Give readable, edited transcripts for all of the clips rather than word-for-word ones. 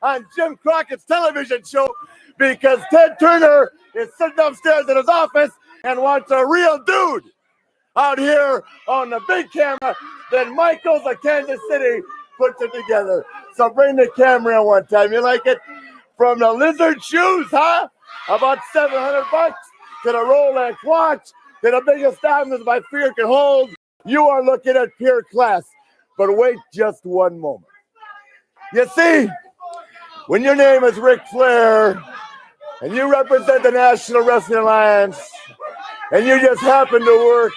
on Jim Crockett's television show because Ted Turner is sitting upstairs in his office and wants a real dude out here on the big camera. Then Michaels of Kansas City puts it together. So bring the camera in one time. You like it? From the lizard shoes, huh? About $700 to the Rolex watch to the biggest diamonds my finger can hold. You are looking at pure class. But wait just one moment. You see, when your name is Ric Flair and you represent the National Wrestling Alliance and you just happen to work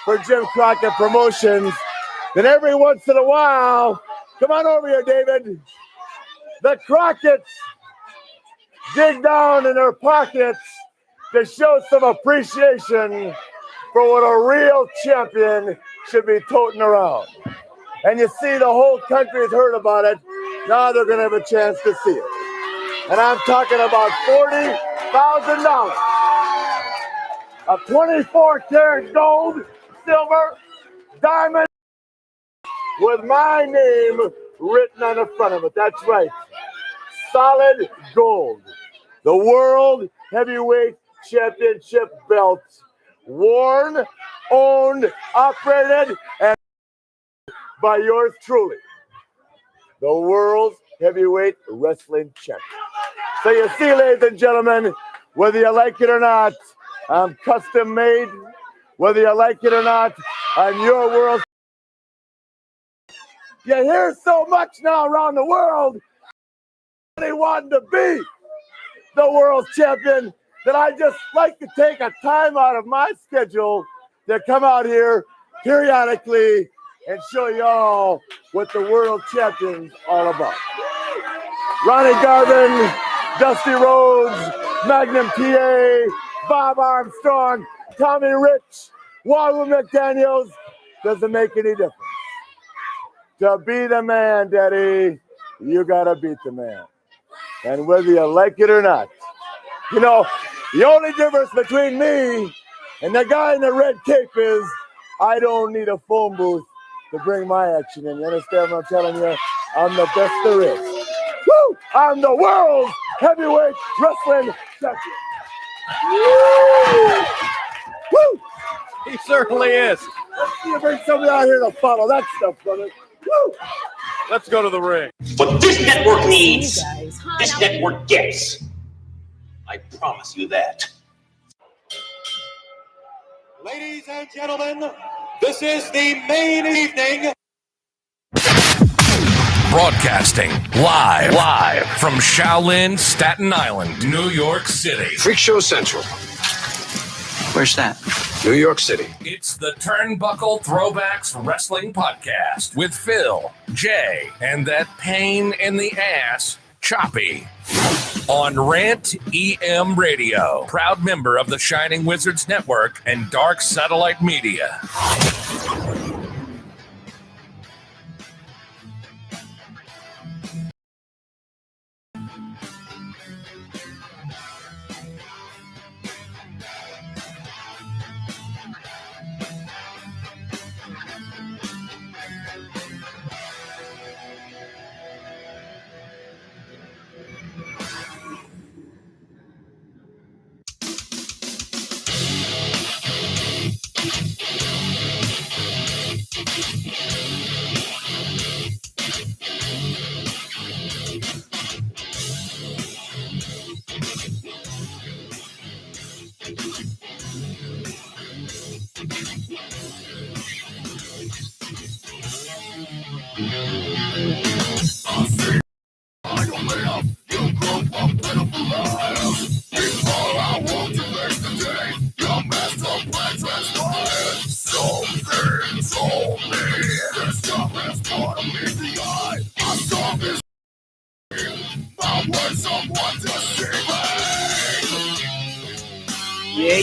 for Jim Crockett Promotions, then every once in a while, come on over here, David, the Crockett's dig down in their pockets to show some appreciation for what a real champion should be toting around. And you see, the whole country has heard about it. Now they're going to have a chance to see it. And I'm talking about $40,000 of 24-karat gold, silver, diamond, with my name written on the front of it. That's right. Solid gold. The World Heavyweight Championship belt. Worn, owned, operated, and by yours truly, the World Heavyweight Wrestling Champion. So you see, ladies and gentlemen, whether you like it or not, I'm custom made. Whether you like it or not, I'm your world. You hear so much now around the world, they want to be the world champion, that I just like to take a time out of my schedule to come out here periodically and show y'all what the world champion's all about. Ronnie Garvin, Dusty Rhodes, Magnum TA, Bob Armstrong, Tommy Rich, Wahoo McDaniels, doesn't make any difference. To be the man, Daddy, you gotta beat the man. And whether you like it or not, you know, the only difference between me and the guy in the red cape is I don't need a phone booth to bring my action in. You understand what I'm telling you? I'm the best there is. Woo! I'm the world heavyweight wrestling champion. Woo! Woo! He certainly is. You bring somebody out here to follow that stuff, brother. Woo! Let's go to the ring. What this network needs, this network gets. I promise you that. Ladies and gentlemen, this is the main evening. Broadcasting live from Shaolin, Staten Island, New York City. Freak Show Central. Where's that? New York City. It's the Turnbuckle Throwbacks Wrestling Podcast with Phil, Jay, and that pain in the ass, Choppy. On Rant EM Radio, proud member of the Shining Wizards Network and Dark Satellite Media.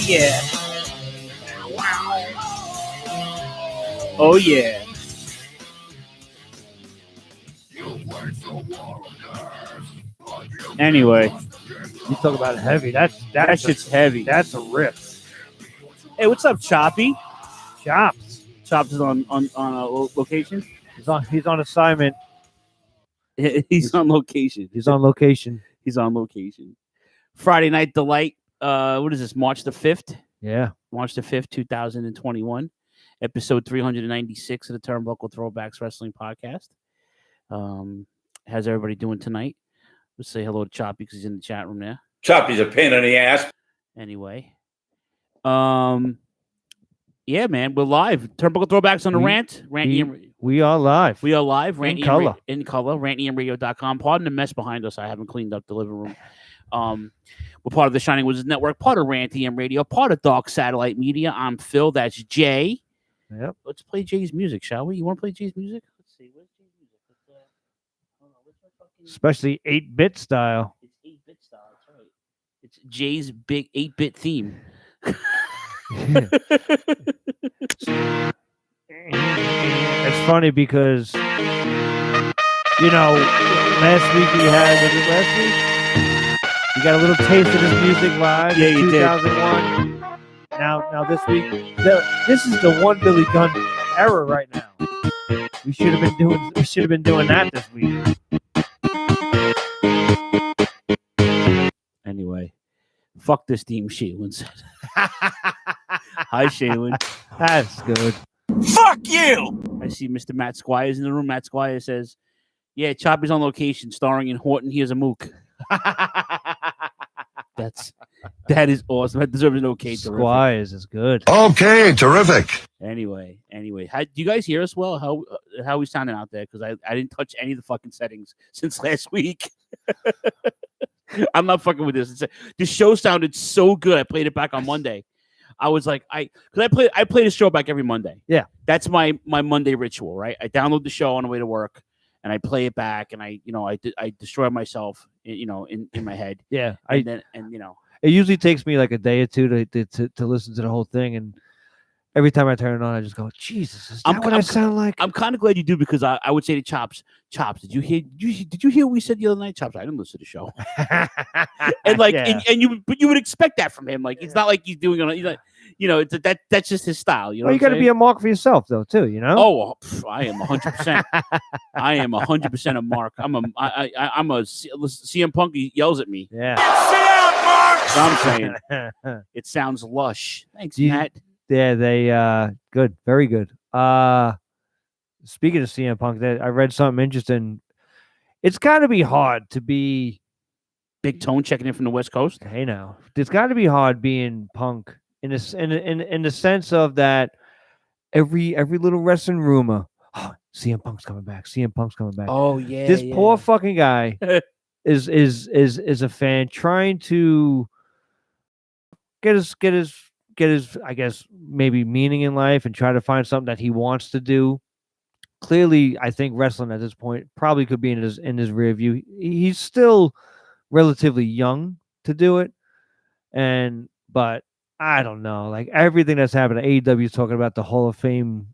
Yeah. Oh, yeah. Anyway, You talk about heavy. That shit's heavy. That's a riff. Hey, what's up, Choppy? Chops. Chops is on a location. He's on assignment He's on location. He's on location. He's on location. Friday Night Delight. What is this? March the 5th? Yeah. March the 5th, 2021. Episode 396 of the Turnbuckle Throwbacks Wrestling Podcast. How's everybody doing tonight? Let's say hello to Choppy because he's in the chat room there. Choppy's a pain in the ass. Anyway. Yeah, man, we're live. Turnbuckle Throwbacks on the rant. We are live. We are live. In color. In color. RantEMRadio.com. Pardon the mess behind us. I haven't cleaned up the living room. We're part of the Shining Wizards Network, part of Rant EM Radio, part of Dark Satellite Media. I'm Phil. That's Jay. Yep. Let's play Jay's music, shall we? You want to play Jay's music? Let's see. Where's Jay's music? Hold on. Where's my fucking... Especially 8-bit style. It's 8-bit style. That's right. It's Jay's big 8-bit theme. It's funny because, last week you got a little taste of this music live in 2001. Now this week, this is the one Billy Gunn era right now. We should have been doing that this week. Anyway, fuck this theme, Shaylin said. Hi, Shaylin. That's good. Fuck you! I see Mr. Matt Squires in the room. Matt Squires says, yeah, Choppy's on location, starring in Horton Here's a Mook. That is awesome. That deserves an okay. Squires is good. Okay, terrific. Anyway, do you guys hear us well? How we sounding out there? Because I didn't touch any of the fucking settings since last week. I'm not fucking with this. This show sounded so good. I played it back on Monday. I was like, I play the show back every Monday. Yeah, that's my Monday ritual, right? I download the show on the way to work, and I play it back, and I destroy myself, in my head. Yeah, it usually takes me like a day or two to listen to the whole thing, and every time I turn it on, I just go, Jesus, is that what I sound like? I'm kind of glad you do, because I would say to Chops, did you hear what we said the other night? Chops, I didn't listen to the show. And you would expect that from him. Like, it's not like he's doing it. That's just his style. You know, you got to be a mark for yourself, though, too. Oh, I am 100%. I am 100% a mark. I'm a CM Punk yells at me. Yeah. I'm saying it sounds lush. Thanks, Matt. Yeah, they good, very good. Speaking of CM Punk, I read something interesting. It's got to be hard to be Big Tone checking in from the West Coast. Hey, now it's got to be hard being Punk in the sense of that every little wrestling rumor. Oh, CM Punk's coming back. CM Punk's coming back. Oh yeah, this poor fucking guy is a fan trying to get his I guess maybe meaning in life and try to find something that he wants to do. Clearly, I think wrestling at this point probably could be in his rear view. He's still relatively young to do it, but I don't know. Like everything that's happened, AEW is talking about the Hall of Fame.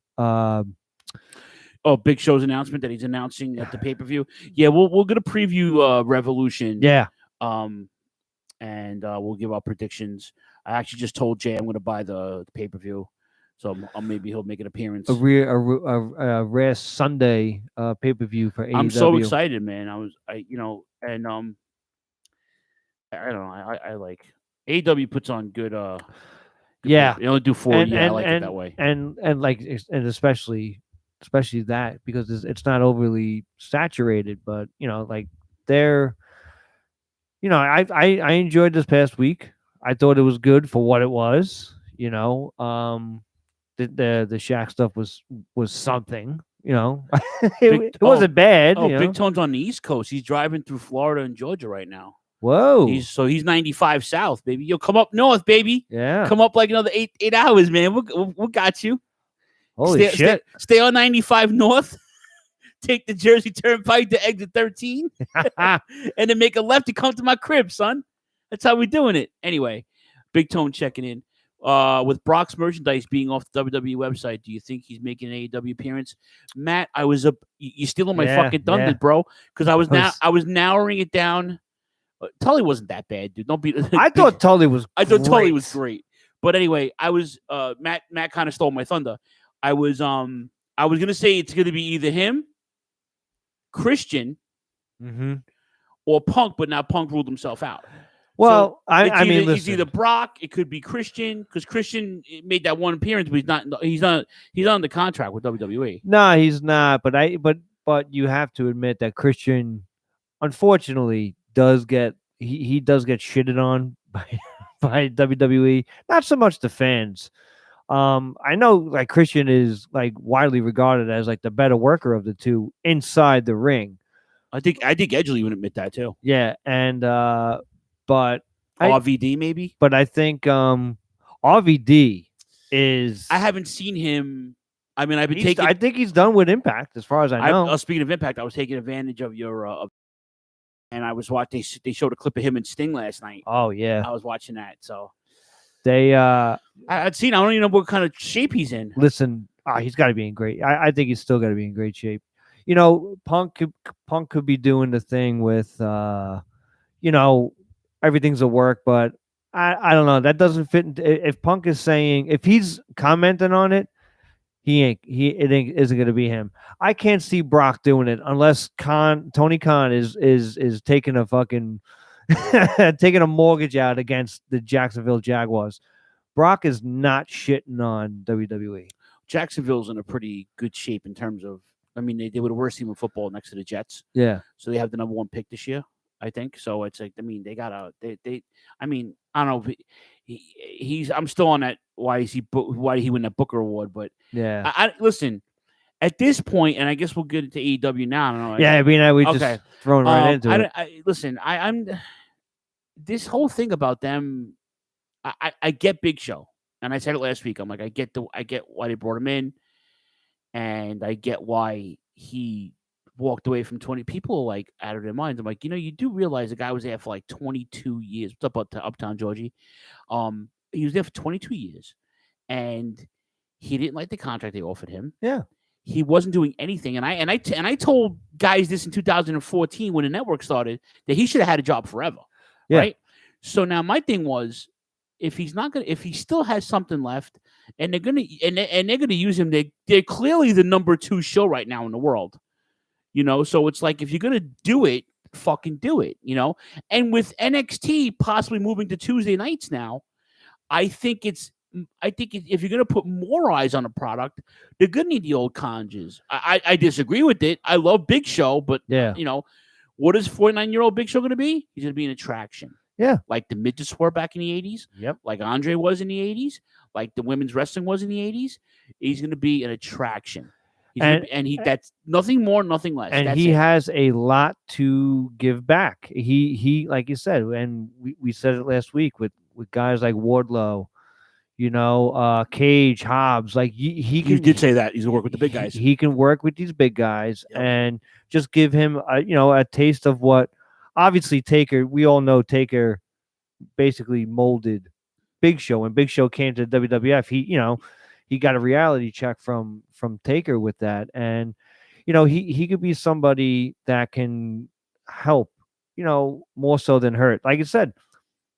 Big Show's announcement that he's announcing at the pay-per-view. Yeah, we're gonna preview Revolution. Yeah. And we'll give our predictions. I actually just told Jay I'm gonna buy the pay-per-view. So maybe he'll make an appearance. A rare Sunday pay-per-view for AEW. I'm so excited, man. I don't know. I like AEW puts on good. Yeah, they only do 40. I like it that way. And especially that because it's not overly saturated, but they're. I enjoyed this past week. I thought it was good for what it was. The Shaq stuff was something, it wasn't bad. Big Tone's on the East Coast. He's driving through Florida and Georgia right now. Whoa. He's 95 south, baby. You'll come up north, baby. Yeah. Come up like another 8 hours, man. We'll got you. Holy shit. Stay on 95 north. Take the Jersey Turnpike to exit 13. And then make a left to come to my crib, son. That's how we're doing it. Anyway, Big Tone checking in. With Brock's merchandise being off the WWE website, do you think he's making an AEW appearance? Matt, you stealing my fucking thunder, bro. Because I was narrowing it down. Tully wasn't that bad, dude. Don't be. I thought Tully was. Tully was great. But anyway, I was Matt kind of stole my thunder. I was gonna say it's gonna be either him, Christian, Mm-hmm. or Punk, but now Punk ruled himself out. Well, I mean, it's listen. either Brock, it could be Christian, because Christian made that one appearance, but he's on the contract with WWE. No, he's not. But you have to admit that Christian, unfortunately, does get he does get shitted on by WWE. Not so much the fans. I know like Christian is like widely regarded as like the better worker of the two inside the ring. I think Edgley would admit that too. Yeah, and but RVD maybe. But I think RVD is. I haven't seen him. I mean, I think he's done with Impact, as far as I know. Speaking of Impact, I was taking advantage of your. And I was watching. They showed a clip of him and Sting last night. Oh yeah, I was watching that. So they. I'd seen. I don't even know what kind of shape he's in. Listen, he's got to be in great. I think he's still got to be in great shape. You know, Punk could be doing the thing with, you know, everything's a work, but I don't know. That doesn't fit. If Punk is saying, if he's commenting on it, it isn't going to be him. I can't see Brock doing it unless Tony Khan is taking a fucking taking a mortgage out against the Jacksonville Jaguars. Brock is not shitting on WWE. Jacksonville's in a pretty good shape in terms of. I mean, they were the worst team in football next to the Jets. Yeah. So they have the #1 pick this year, I think. So it's like, I mean, they got they. I mean, I don't know. He's. I'm still on that. Why he win that Booker Award? But yeah. I listen. At this point, and I guess we'll get into AEW now. I don't know. Yeah, I mean, we just thrown right into it. Listen, I'm. This whole thing about them, I get Big Show, and I said it last week. I'm like, I get why they brought him in. And I get why he walked away from 20 people like out of their minds. I'm like, you do realize the guy was there for like 22 years. What's up, Uptown Georgie? He was there for 22 years, and he didn't like the contract they offered him. Yeah, he wasn't doing anything. And I told guys this in 2014 when the network started that he should have had a job forever. Yeah. Right. So now my thing was, if he still has something left, and they're gonna use him, they're clearly the #2 show right now in the world, So it's like, if you're gonna do it, fucking do it, And with NXT possibly moving to Tuesday nights now, I think if you're gonna put more eyes on a product, they're gonna need the old conges. I disagree with it. I love Big Show, but what is 49-year-old Big Show gonna be? He's gonna be an attraction. Yeah. Like the midgets were back in the 80s. Yep. Like Andre was in the 80s. Like the women's wrestling was in the 80s. He's going to be an attraction. That's nothing more, nothing less. And he has a lot to give back. He like you said, and we said it last week with guys like Wardlow, Cage, Hobbs. Like he can. You did say that he's gonna work with the big guys. He can work with these big guys and just give him a taste of what. Obviously, Taker, we all know Taker basically molded Big Show. When Big Show came to WWF, he got a reality check from Taker with that. And, he could be somebody that can help, more so than hurt. Like I said,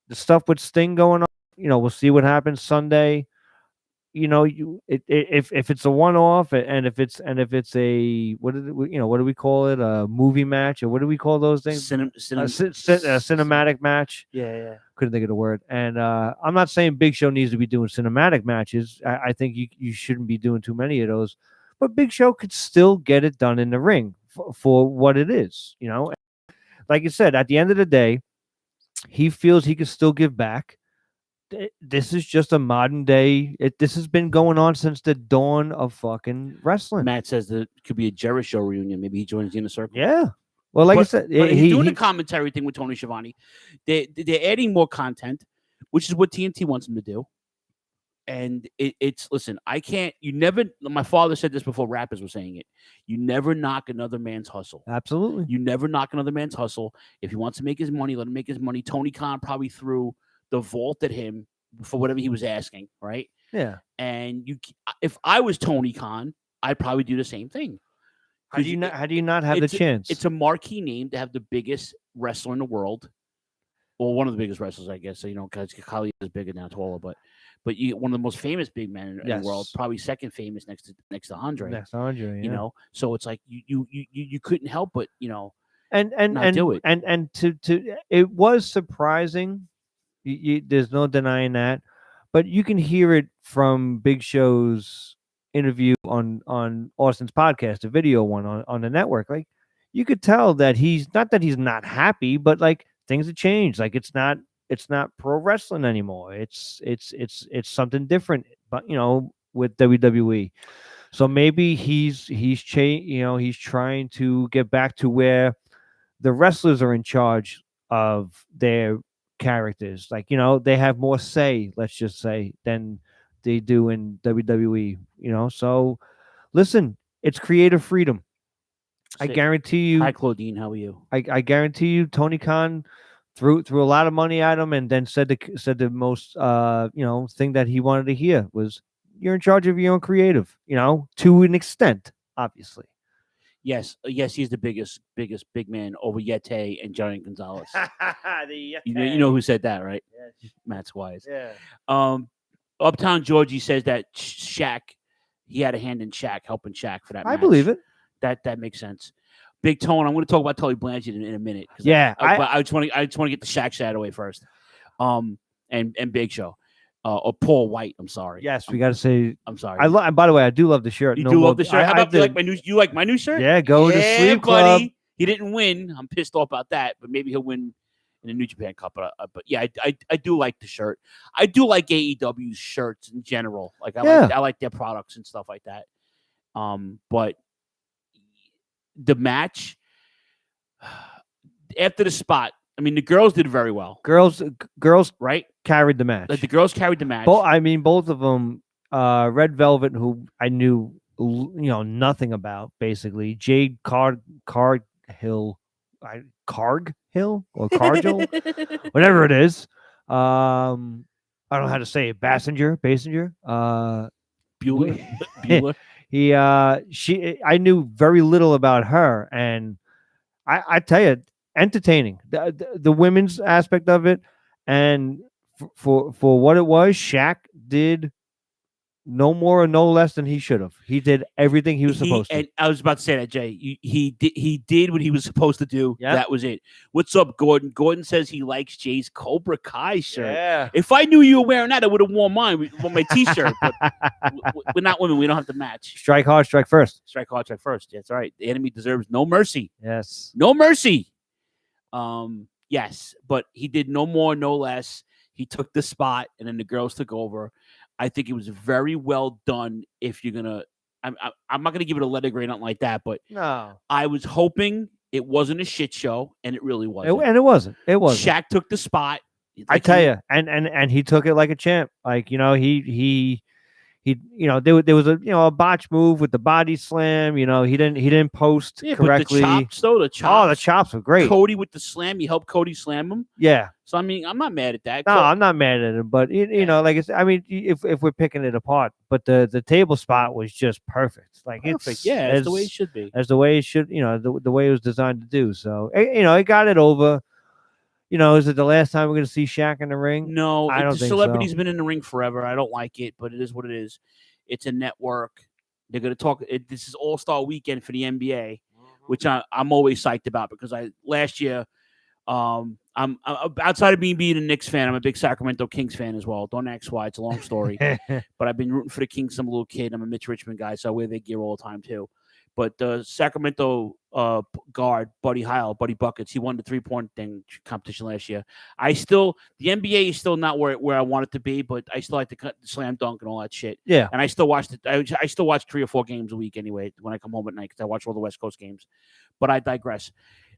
the stuff with Sting going on, we'll see what happens Sunday. If it's a one-off and if it's a what do we call it, a movie match, or what do we call those things? Cinematic match. Yeah. Couldn't think of the word. And I'm not saying Big Show needs to be doing cinematic matches. I think you shouldn't be doing too many of those. But Big Show could still get it done in the ring for what it is. Like you said, at the end of the day, he feels he can still give back. This is just a modern day. This has been going on since the dawn of fucking wrestling. Matt says that it could be a Jericho reunion. Maybe he joins the Inner Circle. Yeah. Well, I said, he's doing the commentary thing with Tony Schiavone. They're adding more content, which is what TNT wants him to do. And it's listen. My father said this before rappers were saying it. You never knock another man's hustle. Absolutely. You never knock another man's hustle. If he wants to make his money, let him make his money. Tony Khan probably threw the vault at him for whatever he was asking, right? Yeah. And if I was Tony Khan, I'd probably do the same thing. How do you not have the chance? It's a marquee name to have the biggest wrestler in the world. Well, one of the biggest wrestlers, I guess. So, because Khali is bigger now, taller, but one of the most famous big men in the world, probably second famous next to Andre. Next to Andre, yeah. So it's like you couldn't help but not do it. And to it was surprising. There's no denying that, but you can hear it from Big Show's interview on Austin's podcast, a video one on the network. Like you could tell that he's not happy, but like things have changed. Like it's not pro wrestling anymore. It's something different. But with WWE, so maybe he's he's trying to get back to where the wrestlers are in charge of their characters. Like, they have more say, let's just say, than they do in WWE, So listen, it's creative freedom. I guarantee you. Hi, Claudine. How are you? I guarantee you, Tony Khan threw a lot of money at him, and then said the most thing that he wanted to hear was, "You're in charge of your own creative," to an extent, obviously. Yes, he's the biggest big man over Yete and Johnny Gonzalez. You know who said that, right? Yes. Matt Squires. Yeah. Uptown Georgie says that Shaq, he had a hand in Shaq, helping Shaq for that match. I believe it. That makes sense. Big Tone, I'm going to talk about Tully Blanchard in a minute. Yeah, I just want to get the Shaq shot away first. And Big Show. Or Paul White. I'm sorry. Yes, we got to say. I'm sorry. And by the way, I do love the shirt. You do love the shirt. How about you like my new shirt? Yeah, go to Sleep Club. Buddy. He didn't win. I'm pissed off about that, but maybe he'll win in the New Japan Cup. But yeah, I do like the shirt. I do like AEW's shirts in general. Like I like their products and stuff like that. But the match after the spot, I mean, the girls did very well. Girls, right? Carried the match. Like the girls carried the match. Both of them. Red Velvet, who I knew nothing about, basicing Jade Cargill, or Cargill, whatever it is. I don't know how to say it. Basinger. Bueller. I knew very little about her, and I tell you, entertaining. The women's aspect of it, and for what it was, Shaq did no more or no less than he should have. He did everything he was supposed to. And I was about to say that, Jay. He did what he was supposed to do. Yep. That was it. What's up, Gordon? Gordon says he likes Jay's Cobra Kai shirt. Yeah. If I knew you were wearing that, I would have worn mine. Worn my T-shirt. But we're not women. We don't have to match. Strike hard, strike first. Strike hard, strike first. That's right. The enemy deserves no mercy. Yes. No mercy. Yes, but he did no more, no less. He took the spot, and then the girls took over. I think it was very well done. If you're gonna, I'm not gonna give it a letter grade, nothing like that. But no, I was hoping it wasn't a shit show, and it really wasn't. And it wasn't. It wasn't. Shaq took the spot. I tell you, and he took it like a champ. Like he there was a botch move with the body slam. He didn't post correctly. But the chops, though, the chops were great. Cody with the slam, he helped Cody slam him. Yeah. So I mean, I'm not mad at that. No, I'm not mad at him, but like I mean, if we're picking it apart, but the table spot was just perfect. Like perfect. That's the way it should be. That's the way it should. The way it was designed to do. So it got it over. Is it the last time we're going to see Shaq in the ring? No, I don't the think celebrity's so. been in the ring forever. I don't like it, but it is what it is. It's a network. They're going to talk. This is All-Star Weekend for the NBA, which I'm always psyched about because last year, I'm outside of being a Knicks fan, I'm a big Sacramento Kings fan as well. Don't ask why. It's a long story. But I've been rooting for the Kings since I'm a little kid. I'm a Mitch Richmond guy, so I wear their gear all the time too. But the Sacramento guard, Buddy Buckets, he won the 3-point competition last year. The NBA is still not where I want it to be, but I still like to slam dunk and all that shit. Yeah. And I still watch I still watch 3 or 4 games a week anyway when I come home at night because I watch all the West Coast games. But I digress.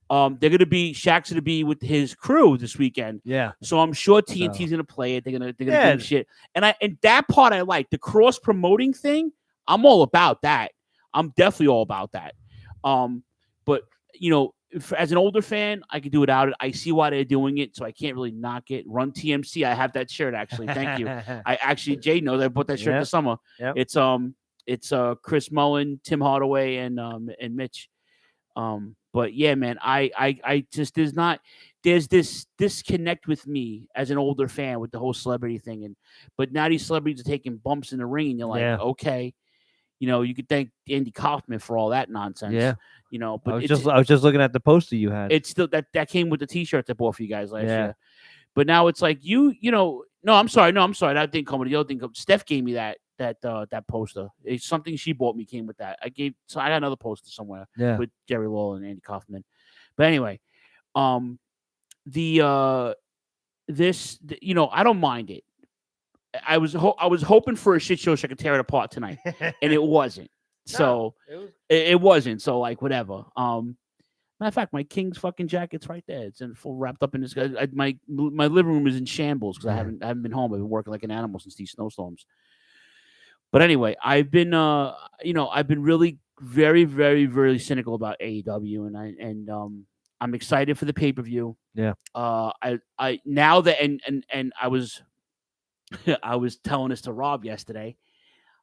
Shaq's going to be with his crew this weekend. Yeah. So I'm sure TNT's going to play it. They're going to do shit. And that part I like. The cross promoting thing, I'm all about that. I'm definitely all about that. But as an older fan, I could do without it. I see why they're doing it, so I can't really knock it. Run TMC. I have that shirt actually. Thank you. Jay knows I bought that shirt this summer. Yep. It's Chris Mullen, Tim Hardaway, and Mitch. But yeah, man, I just there's this disconnect with me as an older fan with the whole celebrity thing, but now these celebrities are taking bumps in the ring, and you're like, okay. You could thank Andy Kaufman for all that nonsense. Yeah. But I was just looking at the poster you had. it's still that came with the T-shirts I bought for you guys last Yeah. year. But now it's like no, I'm sorry, that didn't come with the other thing. Steph gave me that poster. It's something she bought me came with that. I got another poster somewhere with Jerry Lawler and Andy Kaufman. But anyway, I don't mind it. I was hoping for a shit show so I could tear it apart tonight, and it wasn't. So it wasn't. So like whatever. Matter of fact, my King's fucking jacket's right there. It's in full wrapped up in this. My living room is in shambles because I haven't been home. I've been working like an animal since these snowstorms. But anyway, I've been really very, very, very cynical about AEW, and I'm excited for the pay-per-view. Yeah. I now that and I was I was telling this to Rob yesterday.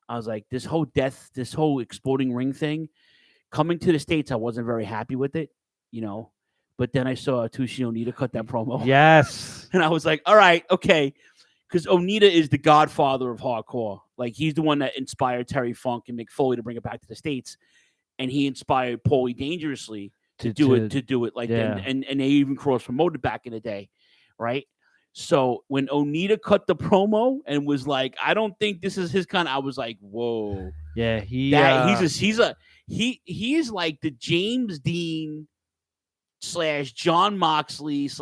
I was like, this whole exploding ring thing coming to the States, I wasn't very happy with it, but then I saw Atsushi Onita cut that promo. Yes. And I was like, all right, okay. Because Onita is the godfather of hardcore. Like, he's the one that inspired Terry Funk and Mick Foley to bring it back to the States. And he inspired Paulie Dangerously to do it like that. And they even cross-promoted back in the day, right? So when Onita cut the promo and was like, I don't think this is his kind, I was like, whoa. Yeah, he's like the James Dean / John Moxley /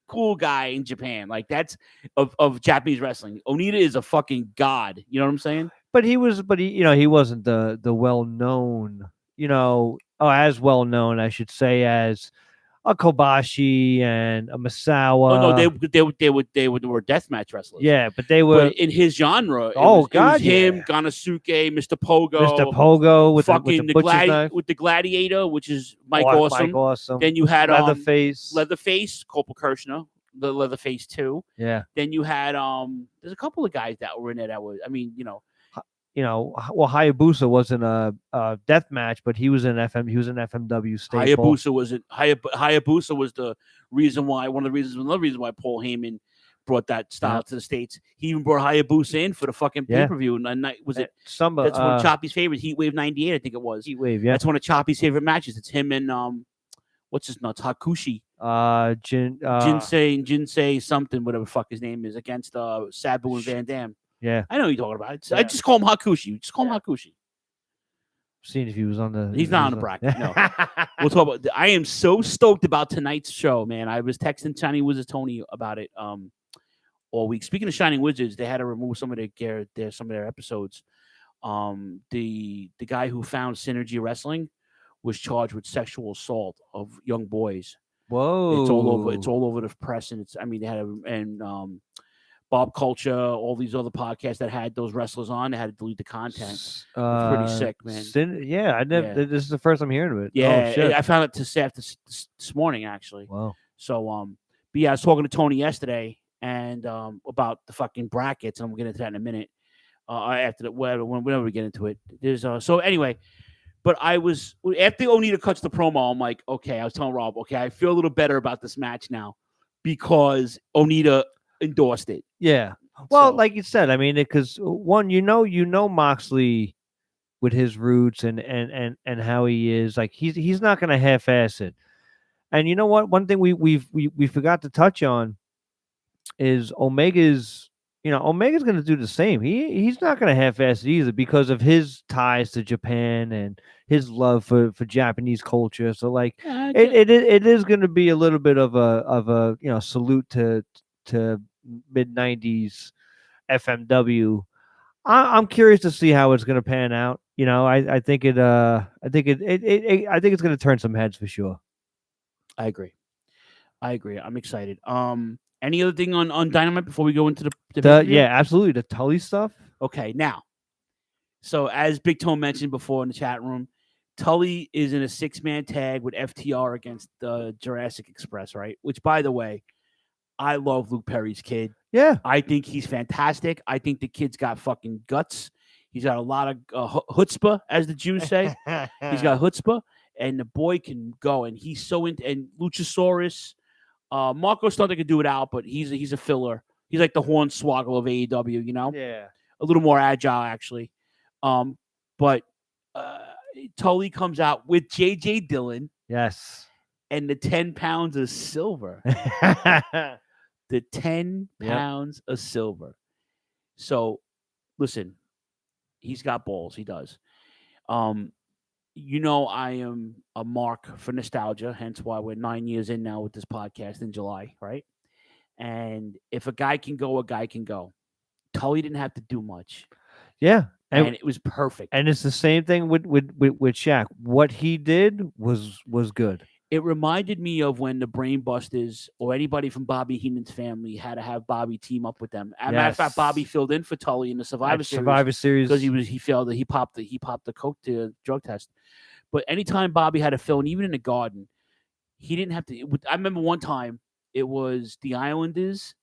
cool guy in Japan. Like, that's of Japanese wrestling. Onita is a fucking god. You know what I'm saying? But he wasn't the well-known, as well-known, I should say, as a Kobashi and a Misawa. Oh no, they were deathmatch wrestlers. Yeah, but they were in his genre. It was him, Ganasuke, Mr. Pogo with fucking the butcher's knife. with the Gladiator, which is Mike Awesome. Then you had Leatherface, Corporal Kirshner, the Leatherface 2. Yeah. Then you had there's a couple of guys that were in there that was, Hayabusa wasn't a death match, but he was an FMW staple. Hayabusa was the reason why, another reason why Paul Heyman brought that style to the States. He even brought Hayabusa in for the fucking pay-per-view. And that's one of Choppy's favorite, Heatwave 98, I think it was. Heatwave, yeah. That's one of Choppy's favorite matches. It's him and what's his nuts? Hakushi. Jinsei something, whatever the fuck his name is, against Sabu and Van Dam. Yeah, I know what you're talking about. I just call him Hakushi. Hakushi. Seeing if he was on the. He's not on the bracket. No. We'll talk about. I am so stoked about tonight's show, man. I was texting Shining Wizards Tony about it all week. Speaking of Shining Wizards, they had to remove some of their episodes. The guy who found Synergy Wrestling was charged with sexual assault of young boys. Whoa! It's all over the press, and they had Bob Culture, all these other podcasts that had those wrestlers on, they had to delete the content. It's pretty sick, man. This is the first I'm hearing of it. Yeah, oh, shit. I found it this morning, actually. Wow. So, but yeah, I was talking to Tony yesterday and about the fucking brackets, and I'm getting into that in a minute. Whenever we get into it, there's so anyway. But I was after Onita cuts the promo, I'm like, okay. I was telling Rob, okay, I feel a little better about this match now because Onita endorsed it. Yeah. Well, like you said, I mean, because one, Moxley with his roots and how he is, like he's not going to half-ass it. And you know what? One thing we forgot to touch on is Omega's going to do the same. He's not going to half-ass it either because of his ties to Japan and his love for Japanese culture. So like it is going to be a little bit of a salute to mid-90s FMW. I'm curious to see how it's going to pan out. I think it's going to turn some heads for sure. I agree. I'm excited. Any other thing on Dynamite before we go into the yeah, absolutely, the Tully stuff. Okay, now, so as Big Tone mentioned before in the chat room, Tully is in a 6-man tag with FTR against the Jurassic Express, right? Which, by the way, I love Luke Perry's kid. Yeah. I think he's fantastic. I think the kid's got fucking guts. He's got a lot of chutzpah, as the Jews say. He's got chutzpah, and the boy can go. And he's so into, and Luchasaurus, Marco Stunt could do it out, but he's a filler. He's like the Hornswoggle of AEW, Yeah. A little more agile, actually. But Tully comes out with J.J. Dillon Yes. and the 10 pounds of silver. The 10 pounds of silver. So, listen, he's got balls. He does. You know, I am a mark for nostalgia, hence why we're 9 years in now with this podcast in July, right? And if a guy can go, a guy can go. Tully didn't have to do much. Yeah. And it was perfect. And it's the same thing with Shaq. What he did was good. It reminded me of when the Brain Busters or anybody from Bobby Heenan's family had to have Bobby team up with them. As a matter of fact, Bobby filled in for Tully in the Survivor Series because he failed. He popped the coke to drug test. But anytime Bobby had to fill in, even in the Garden, he didn't have to. I remember one time it was the Islanders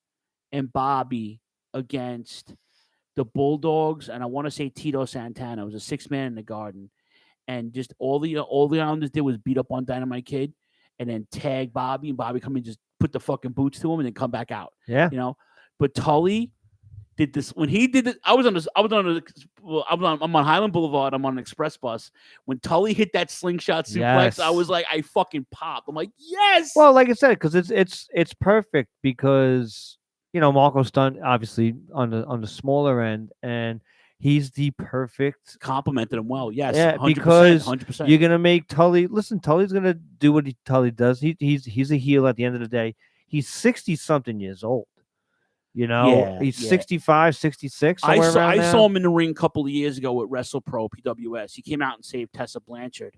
and Bobby against the Bulldogs, and I want to say Tito Santana. It was a 6-man in the Garden. And just all the Islanders did was beat up on Dynamite Kid and then tag Bobby, and Bobby come and just put the fucking boots to him and then come back out. Yeah. You know? But Tully did this when he did it. I'm on Highland Boulevard. I'm on an express bus. When Tully hit that slingshot suplex, I was like, I fucking popped. I'm like, yes. Well, like I said, because it's perfect because, you know, Marco Stunt obviously on the smaller end, and he's the perfect complimented him well. Yes, yeah, 100%, because 100%. You're gonna make Tully. Listen, Tully's gonna do what Tully does. He's a heel at the end of the day. He's 60-something years old. You know, he's 65, 66. I I saw him in the ring a couple of years ago at WrestlePro PWS. He came out and saved Tessa Blanchard.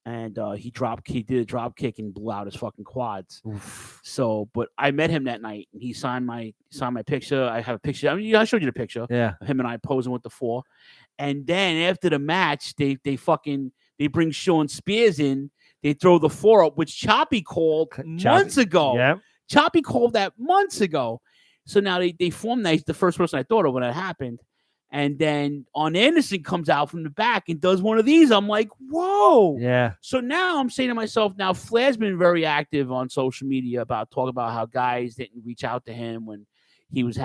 And he did a drop kick and blew out his fucking quads. Oof. So, but I met him that night and he signed my picture. I have a picture. I mean, I showed you the picture. Yeah. Him and I posing with the 4. And then after the match, they bring Sean Spears in. They throw the 4 up, which Choppy called months ago. Yeah. Choppy called that months ago. So now they formed that. He's the first person I thought of when that happened. And then Arn Anderson comes out from the back and does one of these. I'm like, whoa. Yeah. So now I'm saying to myself, now Flair's been very active on social media talking about how guys didn't reach out to him when he was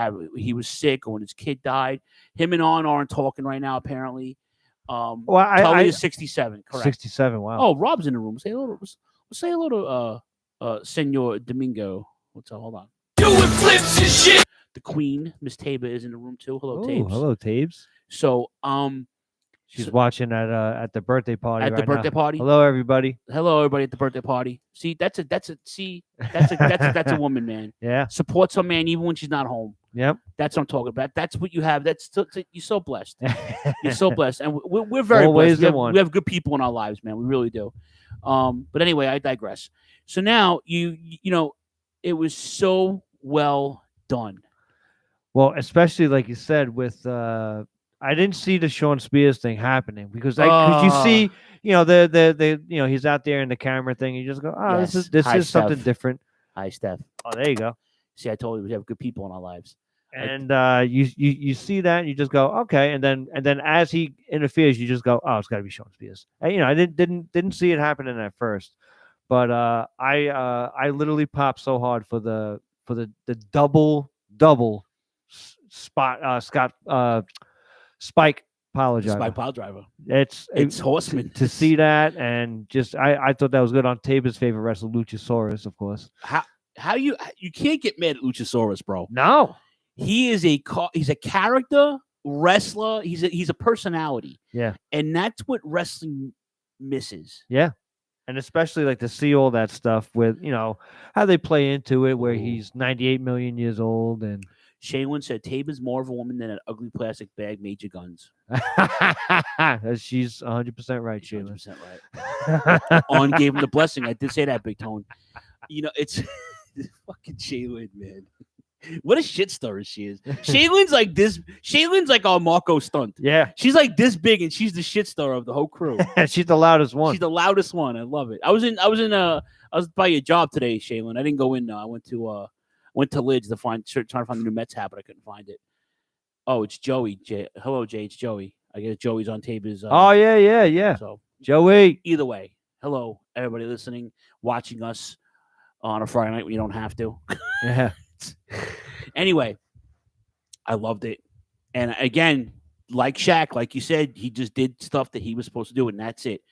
sick or when his kid died. Him and Arn aren't talking right now, apparently. Tully is 67, correct? 67, wow. Oh, Rob's in the room. Say hello to Senor Domingo. What's up? Hold on. Doing flips and shit. The Queen, Miss Taba, is in the room too. Hello, Tabes. Hello, Tabes. So, she's watching at the birthday party. At the birthday party. Hello, everybody. Hello, everybody at the birthday party. See, that's a woman, man. Yeah. Supports her man even when she's not home. Yep. That's what I'm talking about. That's what you have. You're so blessed. You're so blessed, and we're very Always blessed. We have good people in our lives, man. We really do. But anyway, I digress. So now you know, it was so well done. Well, especially like you said, with I didn't see the Sean Spears thing happening because you see, you know, the you know, he's out there in the camera thing. You just go, oh, yes. this Hi, is something Steph. different. Hi, Steph. Oh, there you go. See, I told you we have good people in our lives. And you see that and you just go, okay, and then as he interferes, you just go, oh, it's got to be Sean Spears. And, you know, I didn't see it happening at first, but I literally popped so hard for the double spot Spike pile driver. Spike pile driver. It's Horseman to see that, and just I thought that was good on Tabor's favorite wrestler, Luchasaurus, of course. How you can't get mad at Luchasaurus, bro. No, he's a character wrestler. He's a personality. Yeah, and that's what wrestling misses. Yeah. And especially like to see all that stuff with, you know, how they play into it, where he's 98 million years old. And Shaylin said Tabor's more of a woman than an ugly plastic bag made you guns. She's 100% right, Shaylin. 100% right. On gave him the blessing. I did say that, Big Tone. You know, it's fucking Shaylin, man. What a shit stirrer she is. Shaylin's like this. Shaylin's like our Marco Stunt. Yeah. She's like this big, and she's the shit stirrer of the whole crew. She's the loudest one. She's the loudest one. I love it. I was by your job today, Shaylin. I didn't go in. I went to Lids to trying to find the new Mets hat, but I couldn't find it. Oh, it's Joey. Hello, Jay. It's Joey. I guess Joey's on Tabor's. Oh yeah. So Joey. Either way, hello everybody listening, watching us on a Friday night when you don't have to. Yeah. Anyway, I loved it. And again, like Shaq, like you said, he just did stuff that he was supposed to do, and that's it.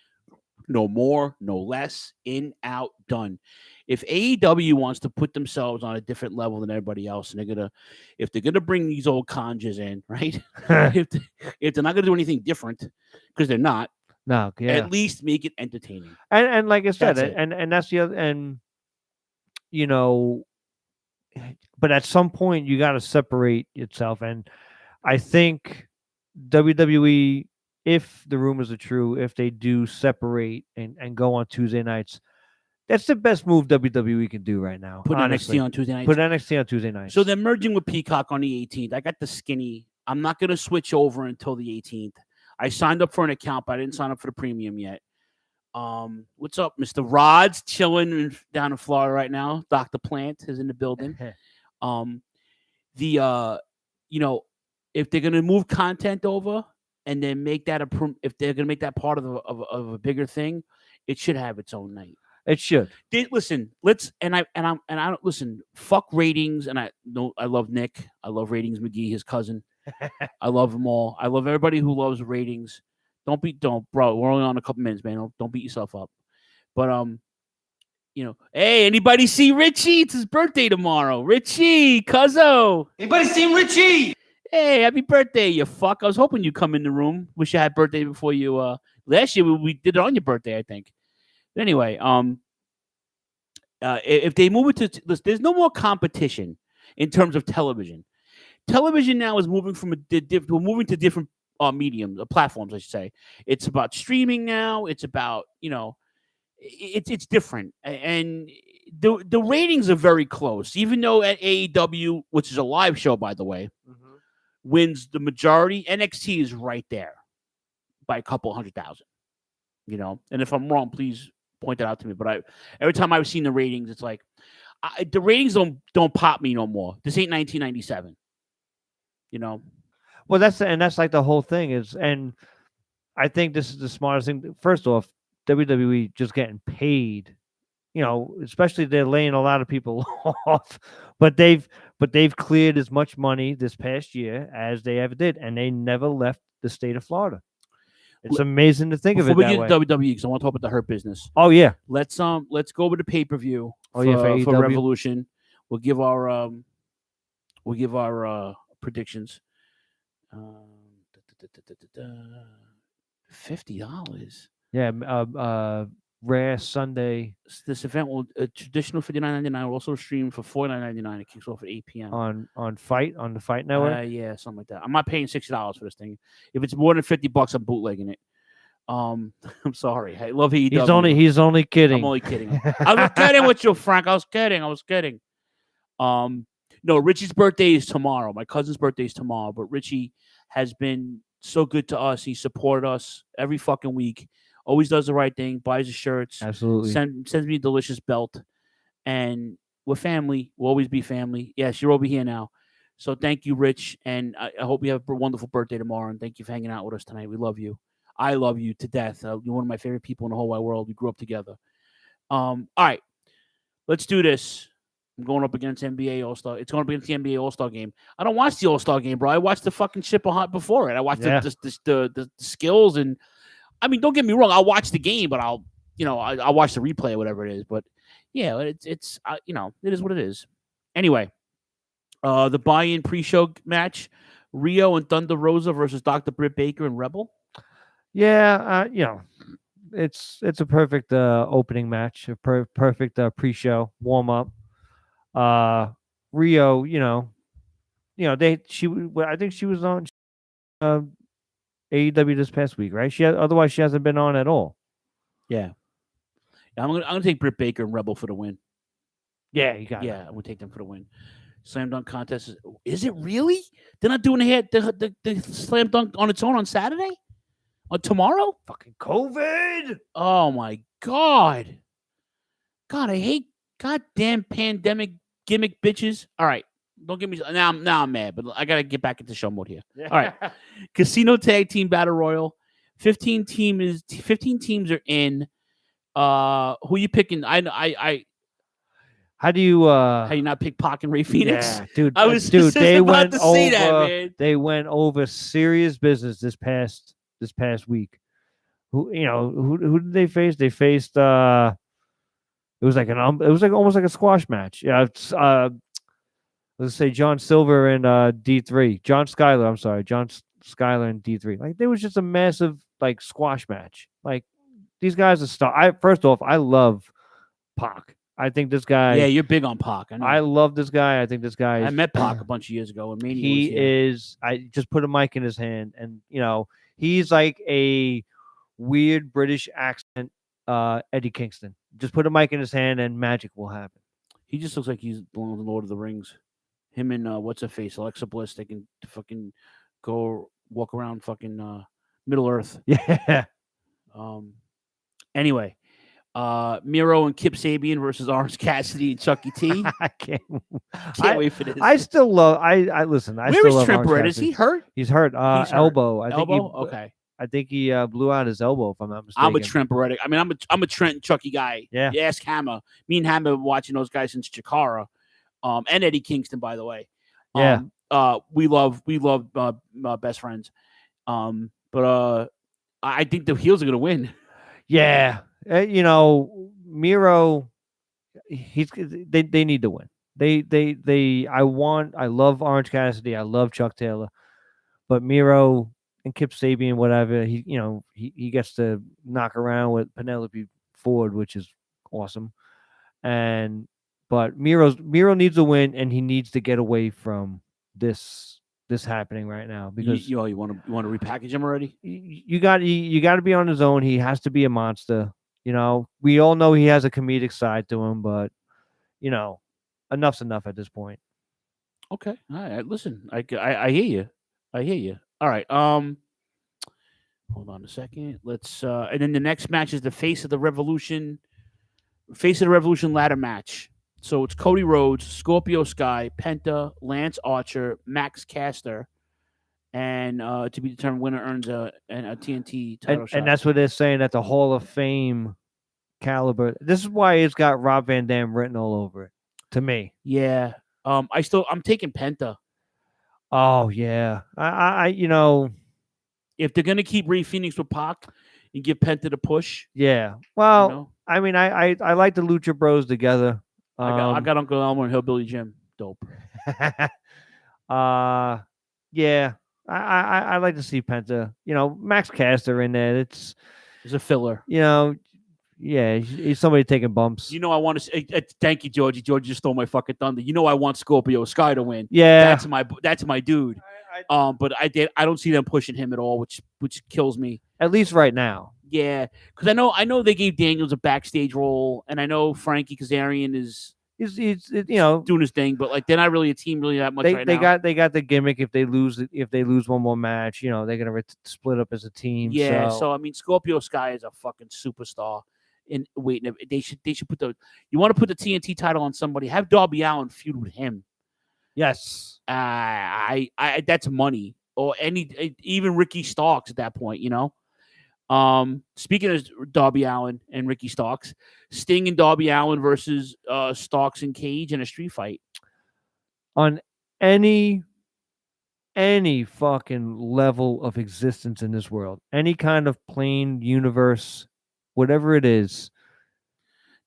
No more, no less. In, out, done. If AEW wants to put themselves on a different level than everybody else, and if they're gonna bring these old conjures in, right? if they're not gonna do anything different, because they're not, No, yeah. at least make it entertaining. And like I said, That's it. and that's the other, and you know, but at some point you got to separate itself. And I think WWE, if the rumors are true, if they do separate and go on Tuesday nights, that's the best move WWE can do right now. Put honestly. NXT on Tuesday nights. Put NXT on Tuesday nights. So they're merging with Peacock on the 18th. I got the skinny. I'm not going to switch over until the 18th. I signed up for an account, but I didn't sign up for the premium yet. What's up, Mr. Rod's chilling down in Florida right now. Dr. Plant is in the building. You know, if they're going to move content over and then make that if they're going to make that part of a bigger thing, it should have its own night. It should. Listen, I don't listen. Fuck ratings, and I love Nick. I love Ratings McGee, his cousin. I love them all. I love everybody who loves ratings. Bro. We're only on a couple minutes, man. Don't beat yourself up. But you know, hey, anybody see Richie? It's his birthday tomorrow. Richie, cuzzo. Anybody seen Richie? Hey, happy birthday, you fuck. I was hoping you'd come in the room. Wish you had birthday before you last year we did it on your birthday, I think. But anyway, if they move it to there's no more competition in terms of television. Television now is moving to different mediums, platforms, I should say. It's about streaming now. It's about, you know, it's different, and the ratings are very close. Even though at AEW, which is a live show, by the way, wins the majority, NXT is right there by a couple 100,000. You know, and if I'm wrong, please point that out to me. But every time I've seen the ratings, it's like the ratings don't pop me no more. This ain't 1997. You know. Well, that's like the whole thing is, and I think this is the smartest thing. First off, WWE just getting paid, you know, especially they're laying a lot of people off, but they've cleared as much money this past year as they ever did, and they never left the state of Florida. It's amazing to think of it Before that we way. get to WWE, because I want to talk about the Hurt Business. Oh yeah, let's go over the pay-per-view for AEW. Revolution. We'll give our predictions. $50. Yeah, Rare Sunday. This event will traditional $59.99 will also stream for $49.99. It kicks off at 8 p.m. on the Fight Network. Yeah, something like that. I'm not paying $60 for this thing. If it's more than $50, I'm bootlegging it. I'm sorry. I love AEW. He's only kidding. I'm only kidding. I was kidding with you, Frank. I was kidding. No, Richie's birthday is tomorrow. My cousin's birthday is tomorrow. But Richie has been so good to us. He supported us every fucking week. Always does the right thing. Buys his shirts. Absolutely. Sends me a delicious belt. And we're family. We'll always be family. Yes, you're over here now. So thank you, Rich. And I hope you have a wonderful birthday tomorrow. And thank you for hanging out with us tonight. We love you. I love you to death. You're one of my favorite people in the whole wide world. We grew up together. All right. Let's do this. I'm going up against NBA All-Star. It's going up against the NBA All-Star game. I don't watch the All-Star game, bro. I watched the fucking shit before it. I watched the skills, and I mean, don't get me wrong. I'll watch the game, but I'll watch the replay or whatever it is. But yeah, it's it is what it is. Anyway, the buy-in pre-show match: Rio and Thunder Rosa versus Dr. Britt Baker and Rebel. Yeah, it's a perfect opening match, a perfect pre-show warm up. Rio, I think she was on AEW this past week, right? Otherwise she hasn't been on at all. Yeah, I'm gonna take Britt Baker and Rebel for the win. Yeah, you got it. Yeah, I'm gonna take them for the win. Slam dunk contest is it really? They're not doing the slam dunk on its own on Saturday? On tomorrow? Fucking COVID. Oh my God. God, I hate goddamn pandemic gimmick bitches. All right. Don't get me now I'm mad, but I gotta get back into show mode here. All right. Casino Tag Team Battle Royal. 15 teams are in. Who you picking? How do you How you not pick Pac and Ray Phoenix? Yeah, dude. I was dude. just They about went to over. say that, man. They went over serious business this past week. Who who did they face? They faced it was like almost like a squash match. Yeah, it's let's say John Silver and D3. John Schuyler, I'm sorry. Schuyler and D3. Like there was just a massive like squash match. Like these guys are star. First off, I love Pac. I think this guy. Yeah, you're big on Pac. I know. I love this guy. I think this guy. I met Pac a bunch of years ago when Mania He was here. is. I just put a mic in his hand, and he's like a weird British accent. Eddie Kingston. Just put a mic in his hand, and magic will happen. He just looks like he's belongs in Lord of the Rings. Him and what's her face, Alexa Bliss. They can fucking go walk around fucking Middle Earth. Yeah. Anyway, Miro and Kip Sabian versus Orange Cassidy and Chucky T. I can't Wait for this. I still love. I listen. I Where still is love Trent Orange Barrett? Is he Cassidy. hurt? He's hurt. He's hurt. Elbow. I think Elbow. Okay. I think he blew out his elbow. If I'm not mistaken. I'm a Trent Barrett. I mean, I'm a Trent and Chucky guy. Yeah. You ask Hammer. Me and Hammer have been watching those guys since Chikara, and Eddie Kingston, by the way. Yeah. We love best friends. But I think the heels are gonna win. Yeah. Miro. They need to win. I love Orange Cassidy. I love Chuck Taylor, but Miro and Kip Sabian, whatever, he gets to knock around with Penelope Ford, which is awesome. But Miro needs to win, and he needs to get away from this happening right now because you want to repackage him already. You got to be on his own. He has to be a monster. We all know he has a comedic side to him, but enough's enough at this point. Okay, all right. Listen, I hear you. All right. Hold on a second. Let's and then the next match is the Face of the Revolution ladder match. So it's Cody Rhodes, Scorpio Sky, Penta, Lance Archer, Max Caster, and to be determined winner earns a TNT title shot. And that's what they're saying at the Hall of Fame caliber. This is why it's got Rob Van Dam written all over it. To me, yeah. I'm taking Penta. Oh yeah, I if they're gonna keep Ray Phoenix with Pac and give Penta the push, yeah. Well, I mean, I like the Lucha Bros together. I got Uncle Elmer and Hillbilly Jim. Dope. Yeah. I like to see Penta. Max Caster in there. It's a filler. Yeah, he's somebody taking bumps. I want to. Thank you, Georgie. Georgie just stole my fucking thunder. I want Scorpio Sky to win. Yeah, that's my dude. But I don't see them pushing him at all, which kills me. At least right now. Yeah, because I know they gave Daniels a backstage role, and I know Frankie Kazarian is doing his thing, but they're not really a team really that much right now. They got the gimmick. If they lose one more match, they're gonna split up as a team. Yeah, so I mean, Scorpio Sky is a fucking superstar. And they should put you want to put the TNT title on somebody, have Darby Allin feud with him. Yes. I that's money, or even Ricky Starks at that point, Speaking of Darby Allin and Ricky Starks, Sting and Darby Allin versus Starks and Cage in a street fight. On any fucking level of existence in this world, any kind of plane, universe, whatever it is.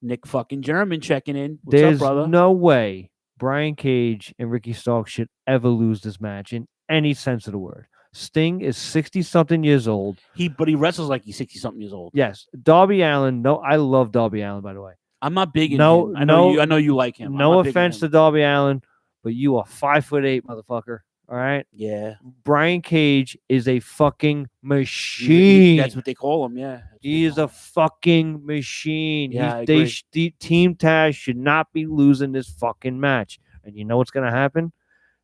Nick fucking German checking in. What's There's up, brother? No way Brian Cage and Ricky Starks should ever lose this match in any sense of the word. Sting is 60-something years old. But he wrestles like he's 60-something years old. Yes. Darby Allin. No, I love Darby Allin, by the way. I'm not big in him. I know you like him. No offense to Darby Allin, but you are 5'8", motherfucker. All right. Yeah. Brian Cage is a fucking machine. That's what they call him. Yeah. He is a fucking machine. Yeah, Team Taz should not be losing this fucking match. And you know what's gonna happen?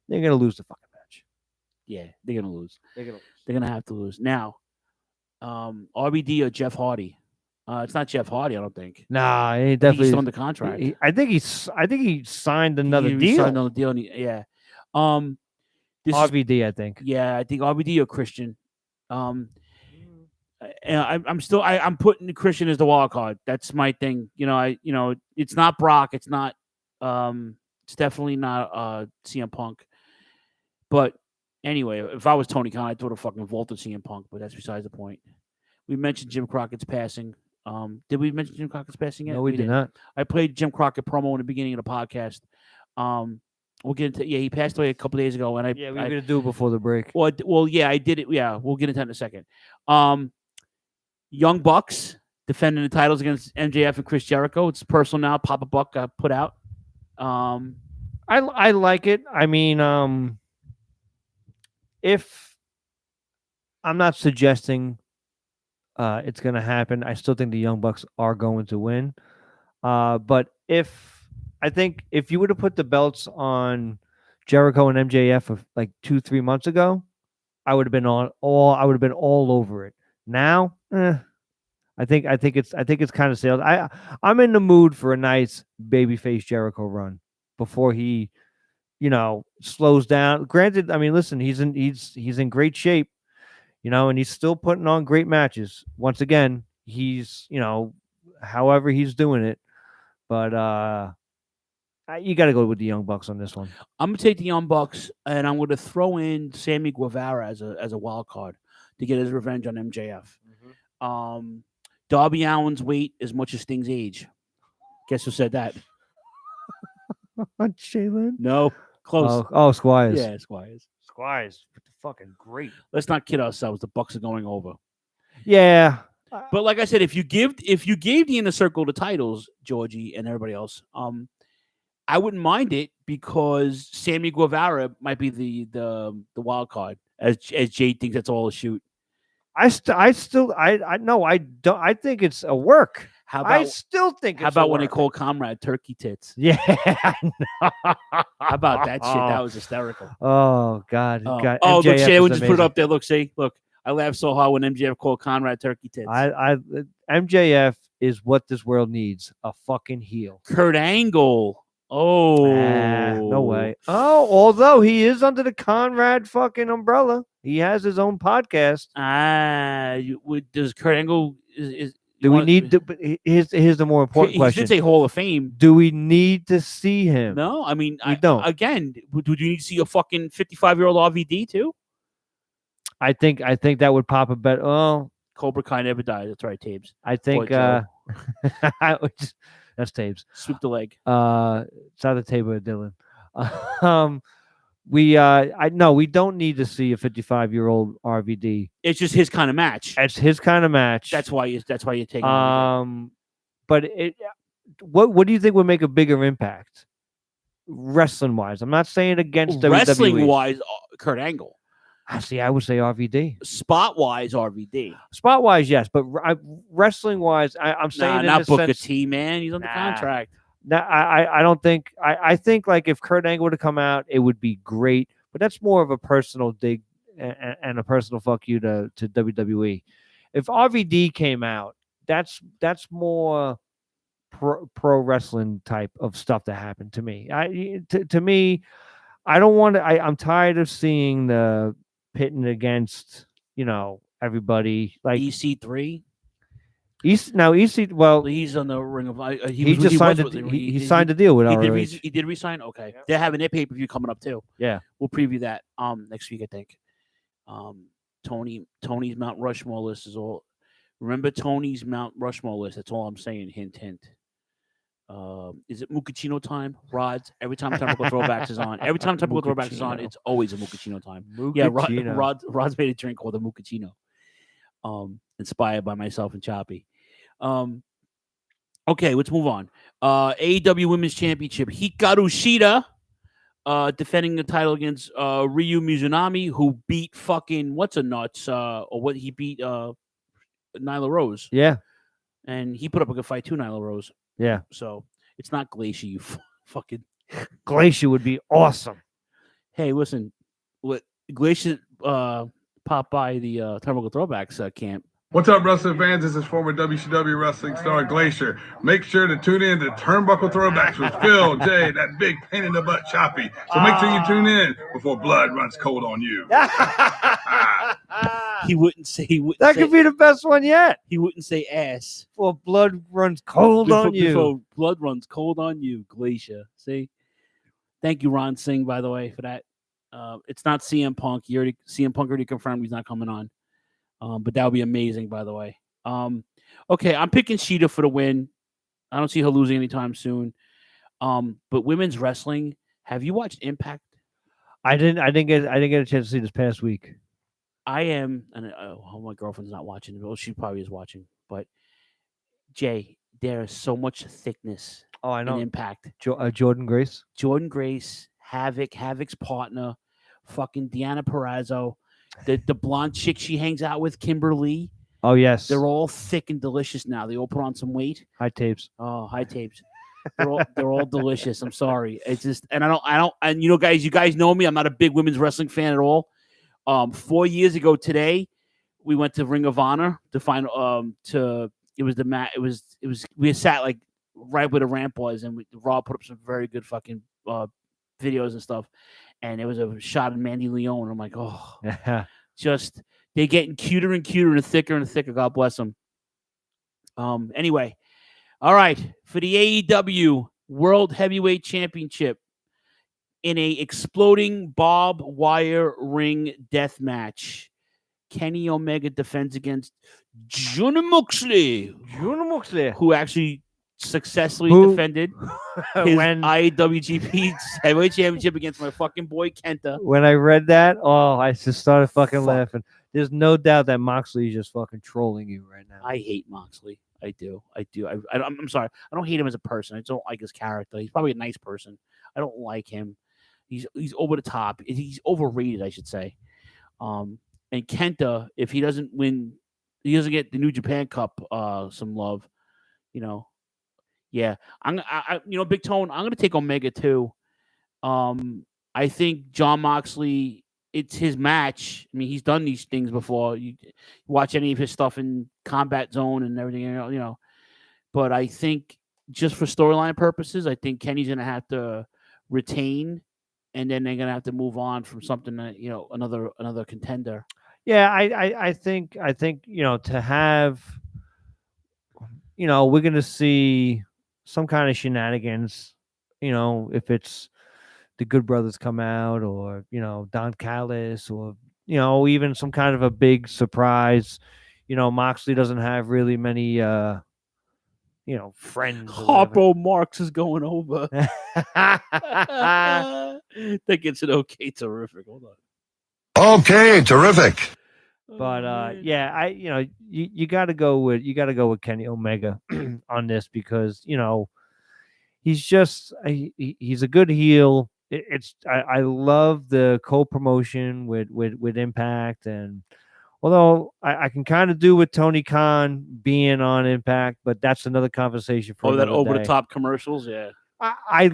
They're gonna lose the fucking match. Yeah, they're gonna lose. They're gonna have to lose. Now, RBD or Jeff Hardy? It's not Jeff Hardy, I don't think. Nah, he definitely he's on the contract. I think he signed another deal. He signed another deal. Yeah. RVD, I think. Yeah, I think RVD or Christian. And I'm putting Christian as the wild card. That's my thing. It's not Brock. It's not It's definitely not CM Punk. But anyway, if I was Tony Khan, I'd throw the fucking vaulted CM Punk, but that's besides the point. We mentioned Jim Crockett's passing. Did we mention Jim Crockett's passing yet? No, we did didn't. not. I played Jim Crockett promo in the beginning of the podcast. We'll get into he passed away a couple days ago, and we were gonna do it before the break. Well, yeah, I did it. Yeah, we'll get into that in a second. Young Bucks defending the titles against MJF and Chris Jericho. It's personal now. Papa Buck got put out. I like it. I mean, if I'm not suggesting it's going to happen, I still think the Young Bucks are going to win. But I think if you would have put the belts on Jericho and MJF of like 2-3 months ago, I would have been all over it. Now, I think it's kind of sales. I'm in the mood for a nice babyface Jericho run before he, slows down. Granted, I mean, listen, he's in great shape, and he's still putting on great matches. Once again, he's, however he's doing it, but you got to go with the Young Bucks on this one. I'm gonna take the Young Bucks, and I'm going to throw in Sammy Guevara as a wild card to get his revenge on MJF. Mm-hmm. Darby Allin's weight as much as Sting's age. Guess who said that? Jalen? No, close. Oh, Squires. Yeah, Squires. Fucking great. Let's not kid ourselves. The Bucks are going over. Yeah. But like I said, if you gave the Inner Circle the titles, Georgie and everybody else, I wouldn't mind it because Sammy Guevara might be the wild card, as Jade thinks that's all a shoot. I think it's a work. I still think it's how about a when they work. call Comrade Turkey Tits? Yeah. How about that shit? That was hysterical. Oh God. Oh, God. look, MJF Shay, we'll is just put it amazing. up there. Look, see, look. I laughed so hard when MJF called Conrad Turkey Tits. MJF is what this world needs. A fucking heel. Kurt Angle. Oh. No way. Oh, although he is under the Conrad fucking umbrella. He has his own podcast. Does Kurt Angle do we need to? But here's the more important question. He did say Hall of Fame. Do we need to see him? No, I mean, we don't. Again, do you need to see a fucking 55-year-old RVD too? I think that would pop a bet. Oh, Cobra Kai never died. That's right, Tabes. I think that's Tabes. Sweep the leg. It's either Tabes or Dylan. We don't need to see a 55-year-old RVD. It's just his kind of match. It's his kind of match. That's why you're taking. But what do you think would make a bigger impact, wrestling wise? I'm not saying against wrestling WWE. wise, Kurt Angle. I would say RVD. Spot wise, RVD. Spot wise, yes, but wrestling wise, I'm saying not Booker sense, T, man. He's under contract. No, I don't think. I think like if Kurt Angle were to come out, it would be great. But that's more of a personal dig and a personal fuck you to WWE. If RVD came out, that's more pro wrestling type of stuff that happened to me. To me, I don't want to. I'm tired of seeing the pitting against everybody like EC3. EC. Well, he's on the Ring of. He signed a deal with ROH. He did resign. Okay, yeah. They're having their pay-per-view coming up too. Yeah, we'll preview that next week, I think. Tony's Mount Rushmore list is all. Remember Tony's Mount Rushmore list. That's all I'm saying. Hint, hint. Is it Mucachino time? Rods. Every time Turnbuckle Throwbacks is on. Every time Turnbuckle Throwbacks is on, it's always a Mucachino time. Yeah, Rod's made a drink called a Mucachino. Inspired by myself and Choppy. Okay, let's move on. AEW Women's Championship. Hikaru Shida defending the title against Ryu Mizunami, who beat fucking he beat Nyla Rose. Yeah. And he put up a good fight too, Nyla Rose. Yeah. So it's not Glacier, you fucking Glacier would be awesome. Hey, listen, what Glacier popped by the Turnbuckle Throwbacks camp. What's up, wrestling fans? This is former WCW wrestling star Glacier. Make sure to tune in to Turnbuckle Throwbacks with Phil, Jay, that big pain in the butt Choppy. So make sure you tune in before blood runs cold on you. He wouldn't say. That could be the best one yet. He wouldn't say ass. Well, blood runs cold on you. Before blood runs cold on you, Glacier. See. Thank you, Ron Singh, by the way, for that. It's not CM Punk. CM Punk already confirmed he's not coming on. But that would be amazing, by the way. Okay, I'm picking Sheeta for the win. I don't see her losing anytime soon. But women's wrestling, have you watched Impact? I didn't get a chance to see this past week. I am, and my girlfriend's not watching. Well, she probably is watching. But Jay, there is so much thickness. Oh, I know. In Impact. Jordan Grace, Havoc's partner, fucking Deanna Perrazzo, the blonde chick she hangs out with, Kimberly. Oh yes, they're all thick and delicious now. They all put on some weight. High tapes. Oh, high tapes. They're all delicious. I'm sorry. It's just, and I don't, and you guys know me. I'm not a big women's wrestling fan at all. 4 years ago today, we went to Ring of Honor to find it was the mat. It was we sat like right where the ramp was, and Raw put up some very good fucking videos and stuff. And it was a shot of Mandy Leon. I'm like, oh, just they're getting cuter and cuter and thicker. God bless them. Anyway, all right, for the AEW World Heavyweight Championship in a exploding barbed wire ring death match, Kenny Omega defends against Johnny Moxley, who actually successfully defended his IWGP Heavyweight Championship against my fucking boy Kenta. When I read that, I just started fucking laughing. There's no doubt that Moxley is just fucking trolling you right now. I hate Moxley. I do. I'm sorry. I don't hate him as a person. I just don't like his character. He's probably a nice person. I don't like him. He's over the top. He's overrated, I should say. And Kenta, if he doesn't win, he doesn't get the New Japan Cup some love. Yeah. Big Tone, I'm gonna take Omega too. I think John Moxley, it's his match. I mean, he's done these things before. You watch any of his stuff in Combat Zone and everything, But I think just for storyline purposes, I think Kenny's gonna have to retain, and then they're gonna have to move on from something that another contender. Yeah, I think to have, we're gonna see some kind of shenanigans. If it's the Good Brothers come out, or Don Callis, or even some kind of a big surprise. Moxley doesn't have really many friends. Harpo Marx is going over. That gets it okay. Terrific. Hold on. Okay, terrific. But you got to go with Kenny Omega on this, because he's just he's a good heel. I love the co-promotion with Impact, and although I can kind of do with Tony Khan being on Impact, but that's another conversation for that over day. the top commercials. Yeah, I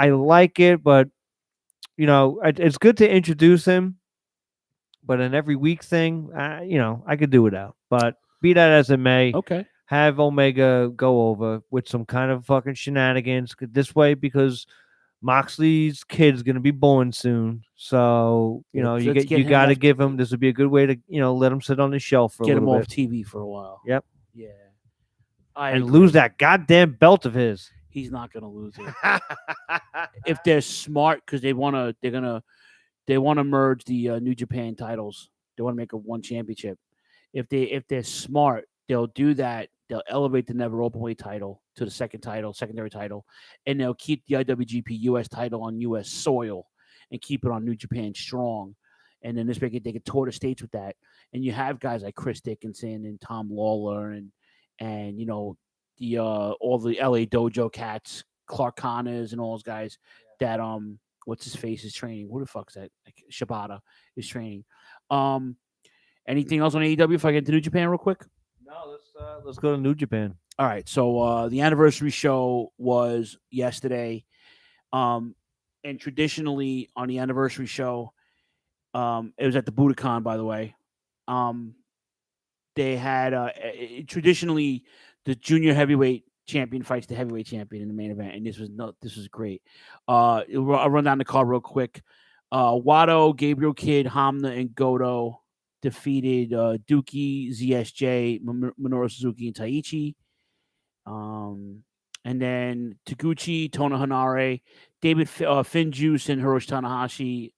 like it, but it's good to introduce him. But an every week thing, I could do without. But be that as it may, okay, have Omega go over with some kind of fucking shenanigans this way, because Moxley's kid's gonna be born soon. So you got to give him. This would be a good way to let him sit on the shelf for a little bit. Get him off TV for a while. Yep. Yeah. And lose that goddamn belt of his. He's not gonna lose it. If they're smart, because they want to merge the New Japan titles. They want to make a one championship. If they're smart, they'll do that. They'll elevate the Never Openweight title to the secondary title, and they'll keep the IWGP US title on US soil and keep it on New Japan strong. And then they could tour the states with that. And you have guys like Chris Dickinson and Tom Lawler and the all the LA Dojo cats, Clark Connors and all those guys that what's his face is training. Who the fuck's that? Like Shibata is training. Anything else on AEW if I get to New Japan real quick? No, let's go to New Japan. All right. So the anniversary show was yesterday. And traditionally on the anniversary show, it was at the Budokan, by the way. They had traditionally the junior heavyweight champion fights the heavyweight champion in the main event, and this was great. I'll run down the card real quick. Wato, Gabriel Kidd, Hamna, and Goto defeated Dookie, ZSJ, Minoru Suzuki, and Taichi. And then Taguchi, Tono Hanare, David Finn Juice, and Hiroshi Tanahashi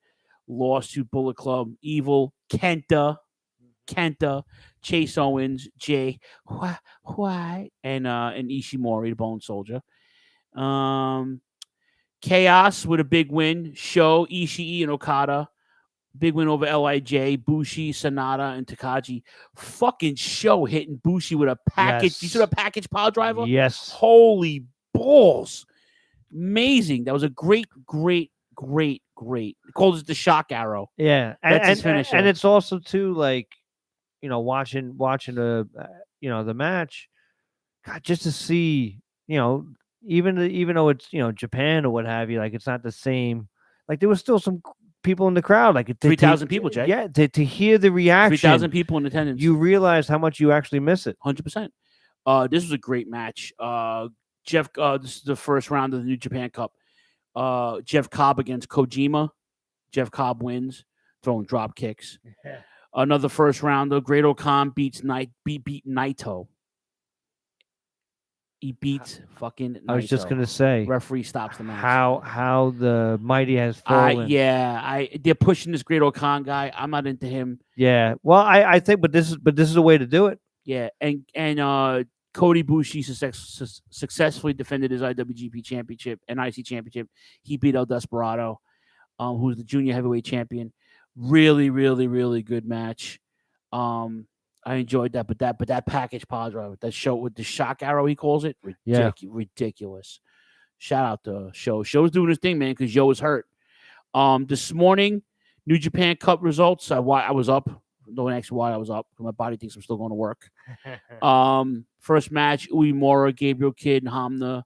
lost to Bullet Club, Evil, Kenta, Chase Owens, Jay, why, and Ishimori, the Bone Soldier. Chaos with a big win. Sho, Ishii, and Okada. Big win over LIJ, Bushi, Sanada, and Takagi. Fucking Sho hitting Bushi with a package. Yes. You saw a package pile driver? Yes. Holy balls. Amazing. That was a great. They called it the shock arrow. Yeah. That's his finisher. And it's also too like, watching the the match, God, just to see, even though it's Japan or what have you, like it's not the same. Like there was still some people in the crowd, like 3,000 people, Jay. Yeah, to hear the reaction, 3,000 people in attendance. you realize how much you actually miss it. 100%. This was a great match. Jeff, this is the first round of the New Japan Cup. Jeff Cobb against Kojima. Jeff Cobb wins, throwing drop kicks. Yeah. Another first rounder. Great Khan beat Naito. He beats fucking Naito. I was just gonna say, referee stops the match. How the mighty has fallen. They're pushing this Great Khan guy. I'm not into him. Yeah. Well, I think, but this is a way to do it. Yeah, and Cody Bushi successfully defended his IWGP Championship and IC Championship. He beat El Desperado, who's the junior heavyweight champion. Really, really, really good match. I enjoyed that, but that package pile driver, that show with the shock arrow, he calls it, ridiculous. Shout out to Sho. Sho's doing his thing, man, because Yo was hurt. This morning, New Japan Cup results. I was up. Don't ask why I was up. My body thinks I'm still going to work. First match, Uemura, Gabriel Kidd, and Hamna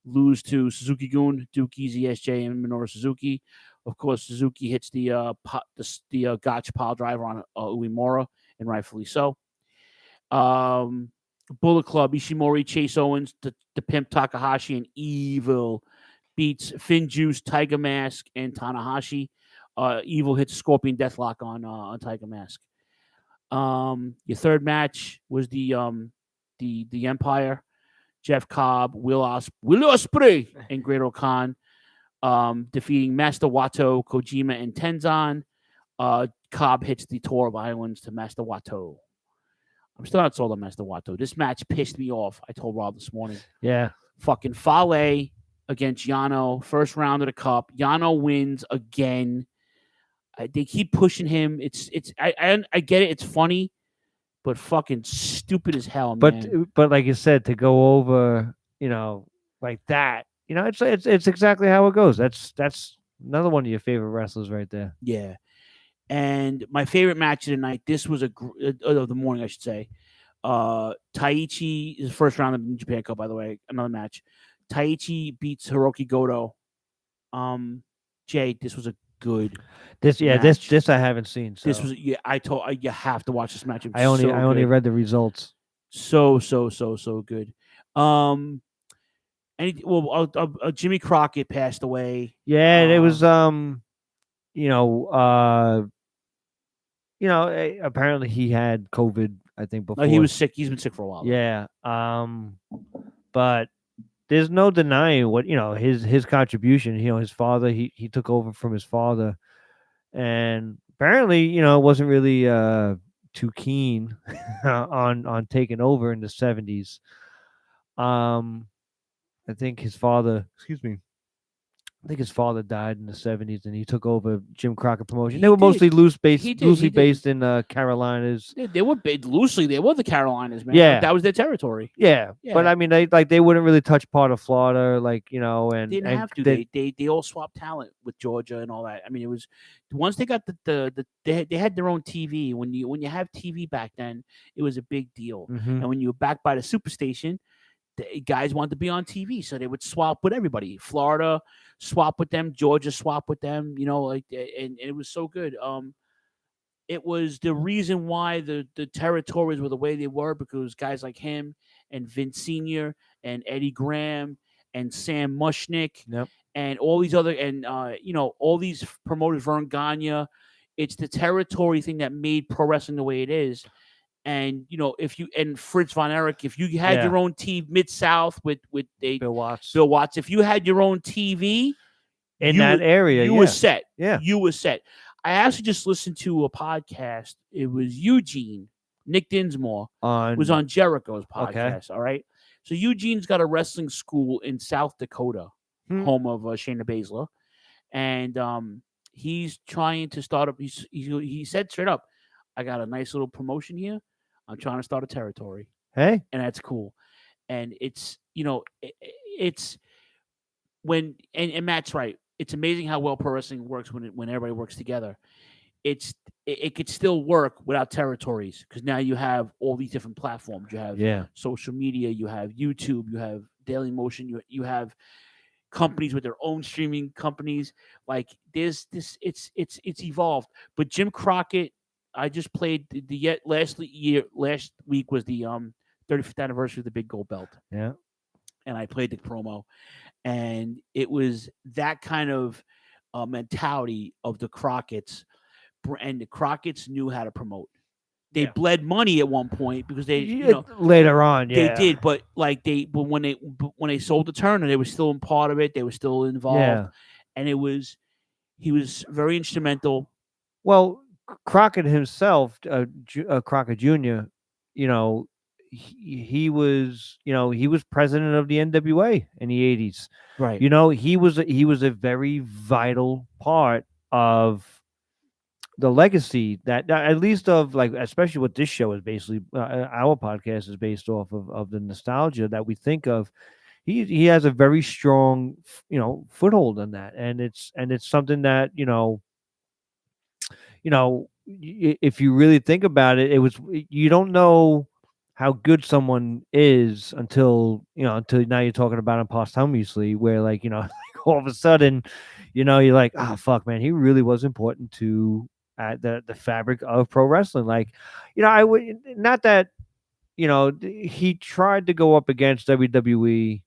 lose to Suzuki-gun, Dookie, ZSJ, and Minoru Suzuki. Of course, Suzuki hits the gotcha pile driver on Uemura, and rightfully so. Bullet Club, Ishimori, Chase Owens, the Pimp Takahashi, and Evil beats Finn Juice, Tiger Mask, and Tanahashi. Evil hits Scorpion Deathlock on Tiger Mask. Your third match was the Empire, Jeff Cobb, Will Ospreay, and Great Khan, defeating Master Wato, Kojima, and Tenzan. Cobb hits the Tour of Islands to Master Wato. I'm still not sold on Master Wato. This match pissed me off. I told Rob this morning. Yeah. Fucking Fale against Yano, first round of the cup. Yano wins again. They keep pushing him. I get it. It's funny, but fucking stupid as hell, man. But like you said, to go over, like that, it's exactly how it goes. That's another one of your favorite wrestlers right there. Yeah. And my favorite match of the night, this was of the morning, I should say. Taichi is the first round of the New Japan Cup, by the way. Another match. Taichi beats Hiroki Goto. Jay, this was a good This I haven't seen. So. This was I told you have to watch this match. I only read the results. So good. Jimmy Crockett passed away. Yeah, it was apparently he had COVID, I think, before. He was sick. He's been sick for a while. Yeah. But there's no denying what, his contribution. His father, he took over from his father. And apparently, wasn't really too keen on taking over in the 70s. I think his father died in the 70s, and he took over Jim Crockett Promotion. They were mostly loosely based in Carolinas. They were loosely. They were the Carolinas, man. Yeah, that was their territory. Yeah. But I mean, they wouldn't really touch part of Florida, and they didn't have to. They all swapped talent with Georgia and all that. I mean, it was once they got they had their own TV. When you have TV back then, it was a big deal. Mm-hmm. And when you were back by the Superstation, the guys wanted to be on TV, so they would swap with everybody. Florida swap with them, Georgia swap with them, and it was so good. It was the reason why the territories were the way they were, because guys like him and Vince Sr. and Eddie Graham and Sam Mushnick Yep. and all these other all these promoters, Vern Gagne. it's the territory thing that made pro wrestling the way it is. And if you and Fritz von Erich, if you had your own TV, Mid-South with Bill Watts, if you had your own TV in that area, you were set. Yeah, you were set. I actually just listened to a podcast. It was Nick Dinsmore was on Jericho's podcast. All right, so Eugene's got a wrestling school in South Dakota, home of Shayna Baszler, and he's trying to start up. He said straight up, "I got a nice little promotion here. I'm trying to start a territory." Hey, and that's cool. And it's it's when and Matt's right. It's amazing how well pro wrestling works when everybody works together. It could still work without territories because now you have all these different platforms. You have social media, you have YouTube, you have Daily Motion, you have companies with their own streaming companies. Like there's this, it's evolved. But Jim Crockett, I just played last week was the 35th anniversary of the Big Gold Belt. Yeah, and I played the promo, and it was that kind of mentality of the Crockett's, and the Crockett's knew how to promote. They bled money at one point because they, later on, they did, but when they sold the Turner, they were still in part of it. They were still involved, and he was very instrumental. Well, Crockett himself, Crockett Jr., he was president of the NWA in the 80s. Right. He was a very vital part of the legacy that at least of especially what this show is basically our podcast is based off of the nostalgia that we think of. He has a very strong foothold in that, and it's something that if you really think about it, you don't know how good someone is until now you're talking about him posthumously, where all of a sudden, you're like, oh fuck, man, he really was important to the fabric of pro wrestling. I would not that he tried to go up against WWE,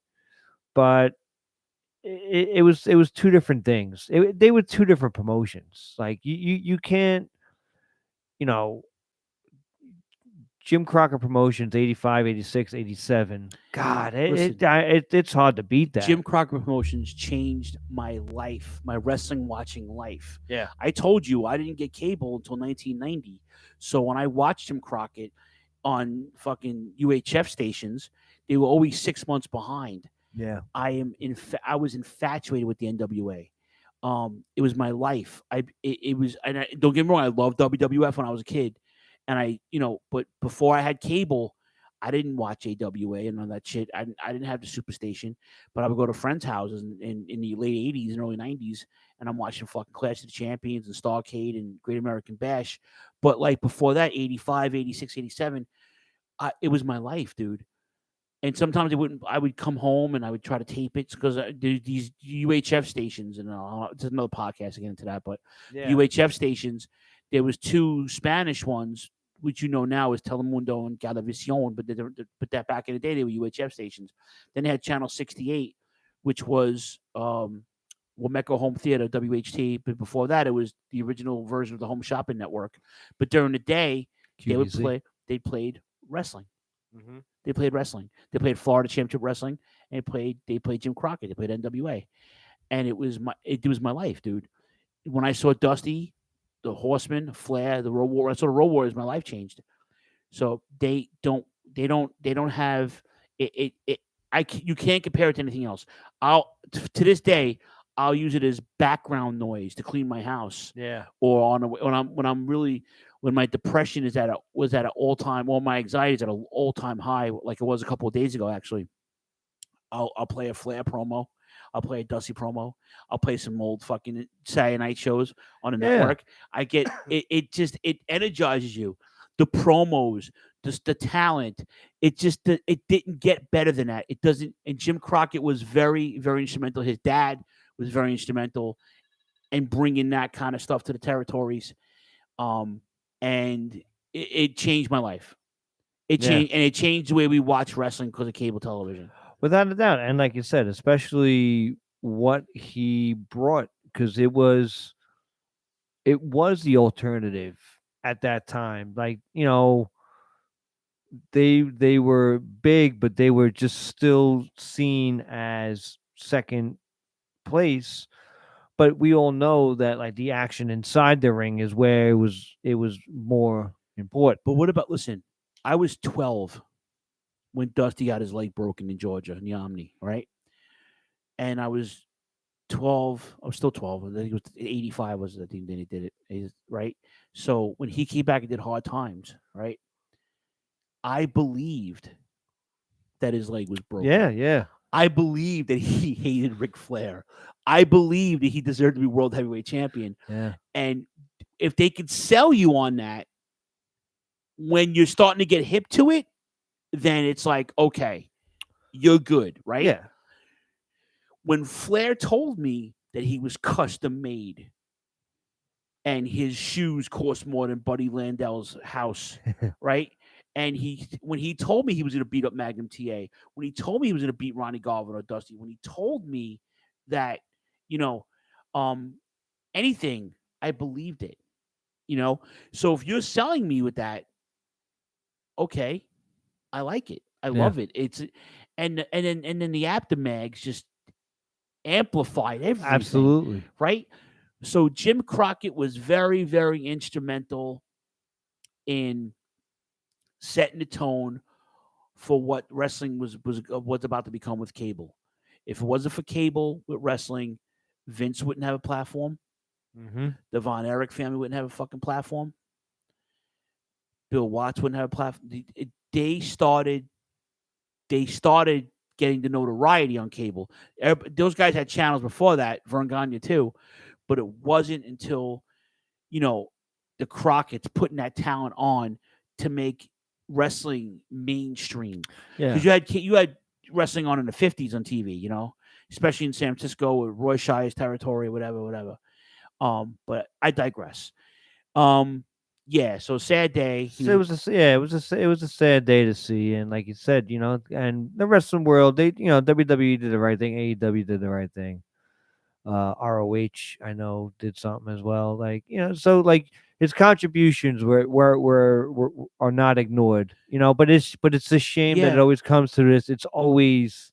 but it was two different things. They were two different promotions. Like you can't, Jim Crockett Promotions, 85, 86, 87. God, it's hard to beat that. Jim Crockett Promotions changed my life, my wrestling watching life. Yeah. I told you I didn't get cable until 1990. So when I watched Jim Crockett on fucking UHF stations, they were always 6 months behind. Yeah. I was infatuated with the NWA. It was my life. It was, and don't get me wrong, I loved WWF when I was a kid. And but before I had cable, I didn't watch AWA and all that shit. I didn't have the Superstation, but I would go to friends' houses in the late 80s and early 90s, and I'm watching fucking Clash of the Champions and Starrcade and Great American Bash. But before that, 85, 86, 87, it was my life, dude. And sometimes I would come home and I would try to tape it because these UHF stations, and it's another podcast to get into that, but UHF stations, there was two Spanish ones, which now is Telemundo and Galavisión, but that back in the day, they were UHF stations. Then they had Channel 68, which was Wameco Home Theater, WHT, but before that, it was the original version of the Home Shopping Network. But during the day, they played wrestling. Mm-hmm. They played wrestling. They played Florida Championship Wrestling, and they played Jim Crockett. They played NWA, and it was my life, dude. When I saw Dusty, the Horseman, Flair, the Road Warriors, I saw the Road Warriors, my life changed. So they don't have it. You can't compare it to anything else. To this day, I'll use it as background noise to clean my house. Yeah. Or when my depression was at an all-time, or my anxiety is at an all-time high, like it was a couple of days ago, actually. I'll play a Flair promo. I'll play a Dusty promo. I'll play some old fucking Saturday night shows on the network. I get it. It energizes you. The promos, the talent. It didn't get better than that. It doesn't. And Jim Crockett was very, very instrumental. His dad was very instrumental in bringing that kind of stuff to the territories. And it changed my life. It changed the way we watch wrestling because of cable television. Without a doubt. And like you said, especially what he brought, because it was it was the alternative at that time. Like, you know, they were big, but they were just still seen as second place. But we all know that like the action inside the ring is where it was more important. But what about, listen, I was 12 when Dusty got his leg broken in Georgia in the Omni, right? And I was 12. I was still 12. I think it was 85 was the thing that he did it, right? So when he came back and did Hard Times, right? I believed that his leg was broken. Yeah. I believed that he hated Ric Flair. I believed that he deserved to be world heavyweight champion. Yeah. And if they could sell you on that, when you're starting to get hip to it, then it's like, okay, you're good, right? Yeah. When Flair told me that he was custom made and his shoes cost more than Buddy Landell's house, right? And when he told me he was going to beat up Magnum TA, when he told me he was going to beat Ronnie Garvin or Dusty, when he told me that, you know, anything, I believed it, you know? So if you're selling me with that, okay, I like it. I love it. It's and then the Aptomags just amplified everything. Absolutely. Right? So Jim Crockett was very, very instrumental in setting the tone for what wrestling was about to become with cable. If it wasn't for cable with wrestling, Vince wouldn't have a platform. Mm-hmm. The Von Erich family wouldn't have a fucking platform. Bill Watts wouldn't have a platform. They started getting the notoriety on cable. Those guys had channels before that, Vern Gagne too, but it wasn't until, you know, the Crockett's putting that talent on to make wrestling mainstream. Yeah. Because you had wrestling on in the 50s on TV, you know, especially in San Francisco with Roy Shire's territory, whatever. But I digress. Yeah, so sad day. It was a sad day to see, and like you said, you know, and the wrestling world, they, you know, WWE did the right thing, AEW did the right thing, ROH I know did something as well, like, you know, so like his contributions are not ignored, you know, but it's a shame that it always comes to this. It's always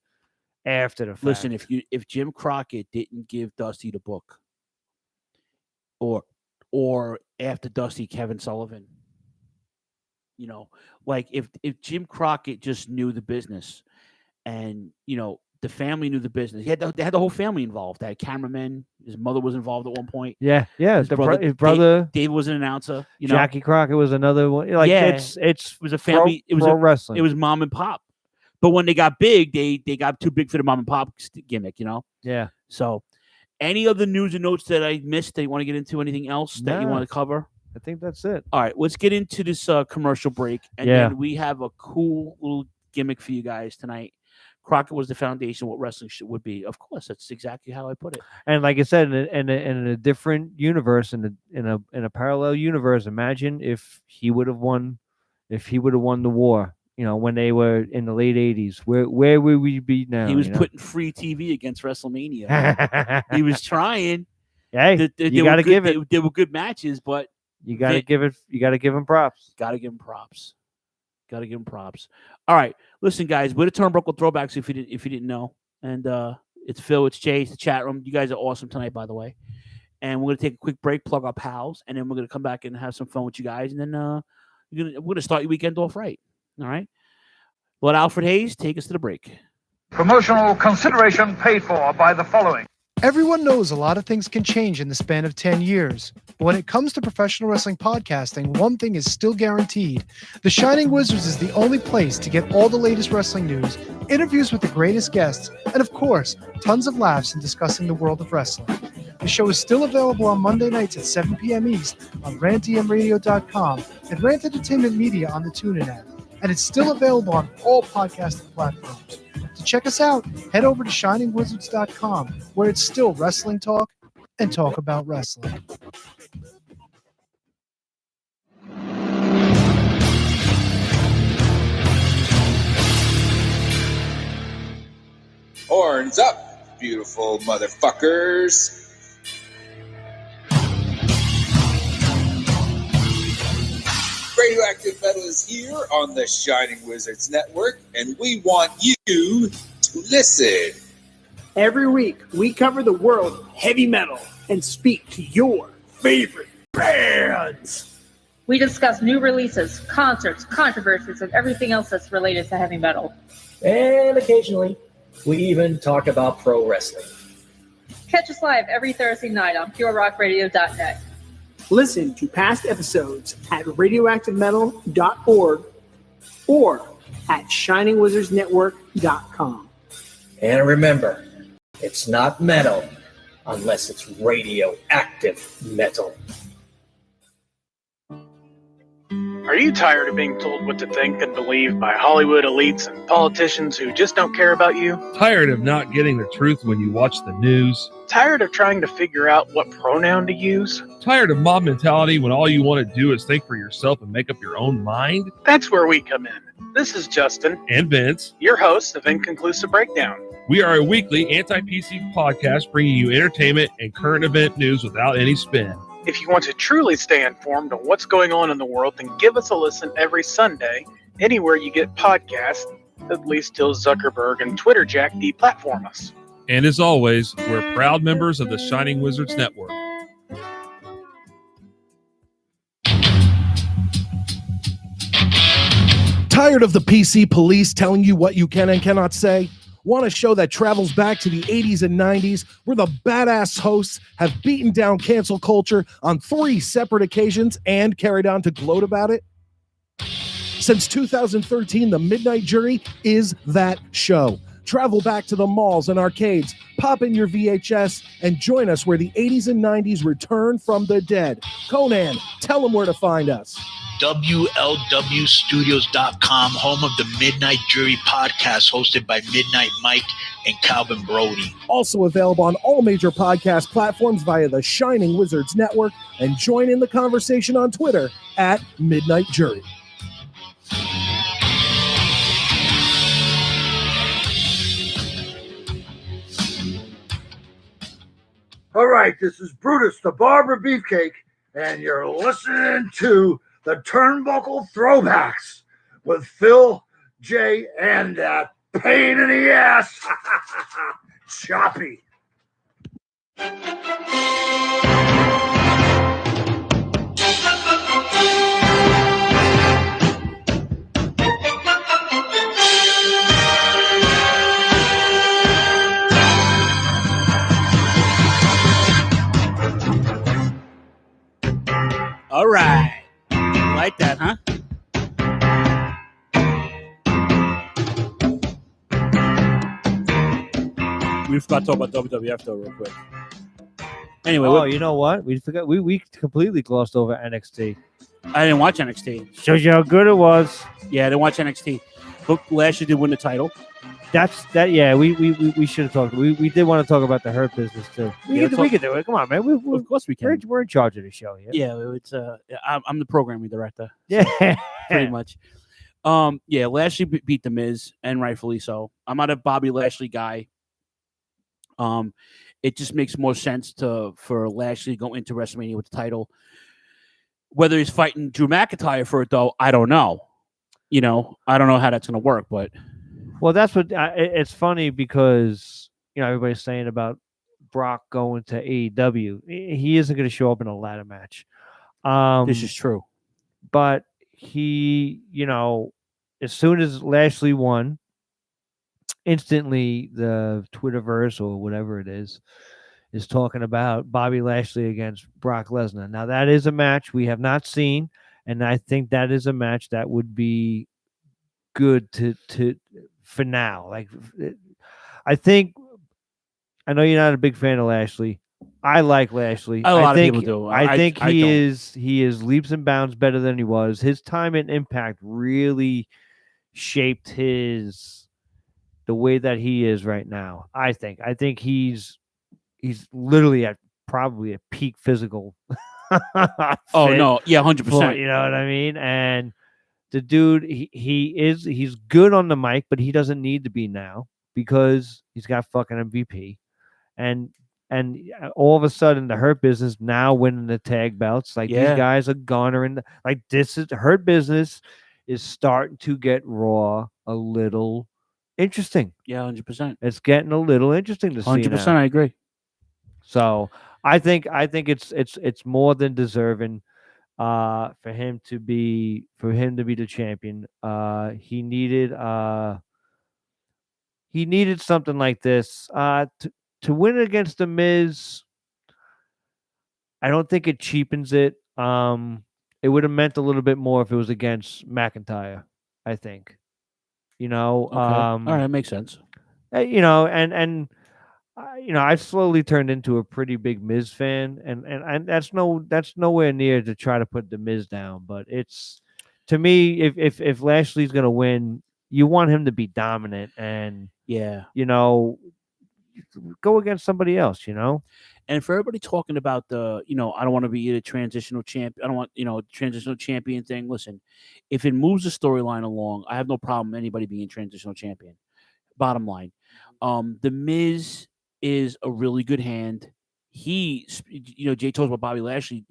after the fact. Listen, if Jim Crockett didn't give Dusty the book, or after Dusty, Kevin Sullivan, you know, like if Jim Crockett just knew the business, and, you know, the family knew the business, they had the whole family involved. They had cameramen. His mother was involved at one point. Yeah. His brother Dave was an announcer. You know, Jackie Crockett was another one. Like, it was a family. It was wrestling. It was mom and pop. But when they got big, they got too big for the mom and pop gimmick. You know. Yeah. So, any other news and notes that I missed that you want to get into? Anything else that you want to cover? I think that's it. All right, let's get into this commercial break, and then we have a cool little gimmick for you guys tonight. Crockett was the foundation of what wrestling would be. Of course, that's exactly how I put it. And like I said, in a different universe, in a parallel universe, imagine if he would have won the war. You know, when they were in the late 80s, where would we be now? He was putting free TV against WrestleMania. He was trying. Hey, you got to give it. They were good matches, but you got to give it. You got to give him props. Got to give him props. All right, listen, guys. We're the Turnbuckle Throwbacks. If you didn't know, and it's Phil, it's Jay, it's the chat room. You guys are awesome tonight, by the way. And we're gonna take a quick break, plug our pals, and then we're gonna come back and have some fun with you guys. And then we're gonna start your weekend off right. All right. Let Alfred Hayes take us to the break. Promotional consideration paid for by the following. Everyone knows a lot of things can change in the span of 10 years. But when it comes to professional wrestling podcasting, one thing is still guaranteed. The Shining Wizards is the only place to get all the latest wrestling news, interviews with the greatest guests, and of course, tons of laughs in discussing the world of wrestling. The show is still available on Monday nights at 7 p.m. East on rantemradio.com and Rant Entertainment Media on the TuneIn app. And it's still available on all podcasting platforms. To check us out, head over to shiningwizards.com, where it's still wrestling talk and talk about wrestling. Horns up, beautiful motherfuckers. Radioactive Metal is here on the Shining Wizards Network, and we want you to listen. Every week, we cover the world of heavy metal and speak to your favorite bands. We discuss new releases, concerts, controversies, and everything else that's related to heavy metal. And occasionally, we even talk about pro wrestling. Catch us live every Thursday night on PureRockRadio.net. Listen to past episodes at radioactivemetal.org or at shiningwizardsnetwork.com. And remember, it's not metal unless it's radioactive metal. Are you tired of being told what to think and believe by Hollywood elites and politicians who just don't care about you? Tired of not getting the truth when you watch the news? Tired of trying to figure out what pronoun to use? Tired of mob mentality when all you want to do is think for yourself and make up your own mind? That's where we come in. This is Justin. And Vince. Your hosts of Inconclusive Breakdown. We are a weekly anti-PC podcast bringing you entertainment and current event news without any spin. If you want to truly stay informed on what's going on in the world, then give us a listen every Sunday, anywhere you get podcasts, at least till Zuckerberg and Twitter Jack deplatform us. And as always, we're proud members of the Shining Wizards Network. Tired of the PC police telling you what you can and cannot say? Want a show that travels back to the 80s and 90s where the badass hosts have beaten down cancel culture on 3 separate occasions and carried on to gloat about it? Since 2013, The Midnight Jury is that show. Travel back to the malls and arcades, pop in your VHS, and join us where the 80s and 90s return from the dead. Conan, tell them where to find us. WLWstudios.com, home of the Midnight Jury podcast hosted by Midnight Mike and Calvin Brody. Also available on all major podcast platforms via the Shining Wizards Network, and join in the conversation on Twitter at Midnight Jury. All right, this is Brutus the Barber Beefcake, and you're listening to the Turnbuckle Throwbacks with Phil, Jay, and that pain in the ass, Choppy. All right. Like that, huh? We forgot to talk about WWF though, real quick. Anyway, you know what? We forgot. We completely glossed over NXT. I didn't watch NXT. Shows you how good it was. Yeah, I didn't watch NXT. But Lashley did win the title. Yeah, we should have talked. We did want to talk about the Hurt business too. We could do it. Come on, man. Of course we can. We're in charge of the show here. Yeah, it's I'm the programming director. Yeah, pretty much. Yeah, Lashley beat the Miz, and rightfully so. I'm not a Bobby Lashley guy. It just makes more sense for Lashley to go into WrestleMania with the title. Whether he's fighting Drew McIntyre for it, though, I don't know. I don't know how that's going to work, but. Well, that's what it's funny because everybody's saying about Brock going to AEW. He isn't going to show up in a ladder match. This is true, but he, as soon as Lashley won, instantly the Twitterverse or whatever it is talking about Bobby Lashley against Brock Lesnar. Now that is a match we have not seen, and I think that is a match that would be good to for now. Like, I know you're not a big fan of Lashley. I like Lashley. A lot of people do. I think he is leaps and bounds better than he was. His time in Impact really shaped the way that he is right now. I think he's literally at probably a peak physical. Oh no, yeah, 100%. You know what I mean? And the dude, he's good on the mic, but he doesn't need to be now because he's got fucking MVP. And And all of a sudden, the Hurt Business now winning the tag belts. Like Yeah. these guys are garnering. Like this is Hurt Business is starting to get Raw a little interesting. Yeah, 100%. It's getting a little interesting to see 100%. now. I agree. So I think it's more than deserving for him to be the champion. He needed something like this. To win against the Miz, I don't think it cheapens it. It would have meant a little bit more if it was against McIntyre, I think. Okay. All right, that makes sense. I've slowly turned into a pretty big Miz fan, and that's nowhere near to try to put the Miz down. But it's, to me, if Lashley's gonna win, you want him to be dominant, and Yeah. go against somebody else. And for everybody talking about I don't want to be a transitional champ. I don't want, transitional champion thing. Listen, if it moves the storyline along, I have no problem anybody being transitional champion. Bottom line, the Miz is a really good hand. Jay talks about Bobby Lashley,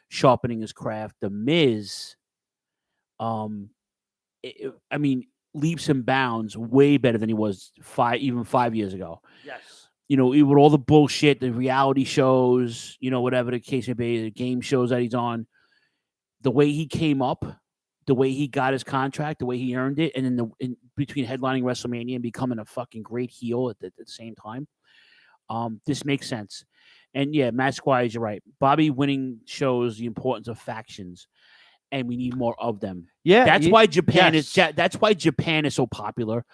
sharpening his craft. The Miz, leaps and bounds way better than he was 5 years ago. Yes. With all the bullshit, the reality shows, whatever the case may be, the game shows that he's on, the way he came up, the way he got his contract, the way he earned it, and then in between headlining WrestleMania and becoming a fucking great heel at the same time, this makes sense. And yeah, Matt Squires, you're right. Bobby winning shows the importance of factions, and we need more of them. Yeah, that's why Japan yes. that's why Japan is so popular,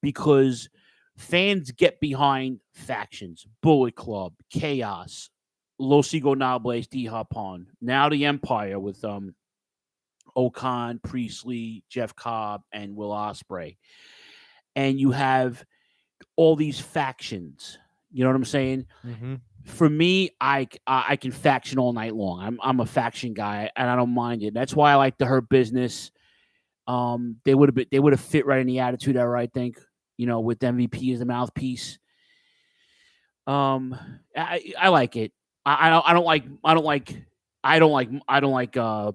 because fans get behind factions. Bullet Club, Chaos, Los Ingobernables de Japón, now the Empire with Okan, Priestley, Jeff Cobb, and Will Ospreay. And you have all these factions. You know what I'm saying? Mm-hmm. For me, I can faction all night long. I'm a faction guy, and I don't mind it. That's why I like the Hurt Business. They would have fit right in the Attitude Era, I think. With MVP as the mouthpiece. I like it. I don't like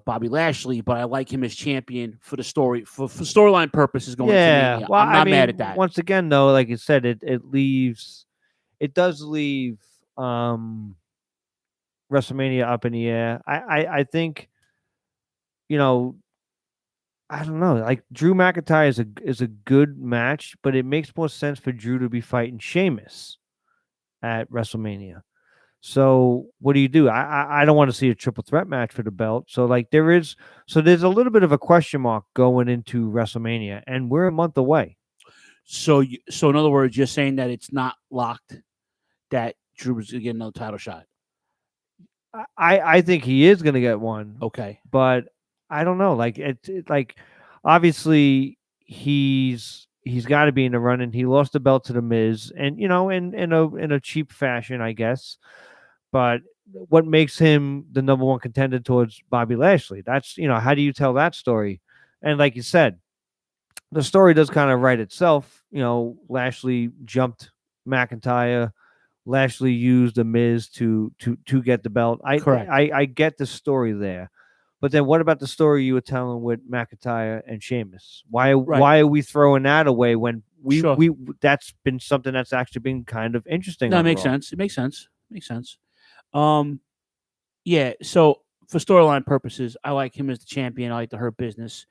Bobby Lashley, but I like him as champion for the story for storyline purposes going to Mania. Well, I'm not mad at that. Once again, though, like you said, it does leave WrestleMania up in the air. I think, I don't know. Like Drew McIntyre is a good match, but it makes more sense for Drew to be fighting Sheamus at WrestleMania. So what do? I don't want to see a triple threat match for the belt. So there's a little bit of a question mark going into WrestleMania, and we're a month away. So in other words, you're saying that it's not locked that Drew is going to get another title shot. I think he is going to get one. Okay, but I don't know. Obviously he's got to be in the running. He lost the belt to the Miz, and in a cheap fashion, I guess. But what makes him the number one contender towards Bobby Lashley? That's how do you tell that story? And like you said, the story does kind of write itself. Lashley jumped McIntyre. Lashley used the Miz to get the belt. Correct. I get the story there. But then what about the story you were telling with McIntyre and Sheamus? Why are we throwing that away when we that's been something that's actually been kind of interesting? No, it makes sense. It makes sense. Yeah, so for storyline purposes, I like him as the champion. I like the Hurt Business.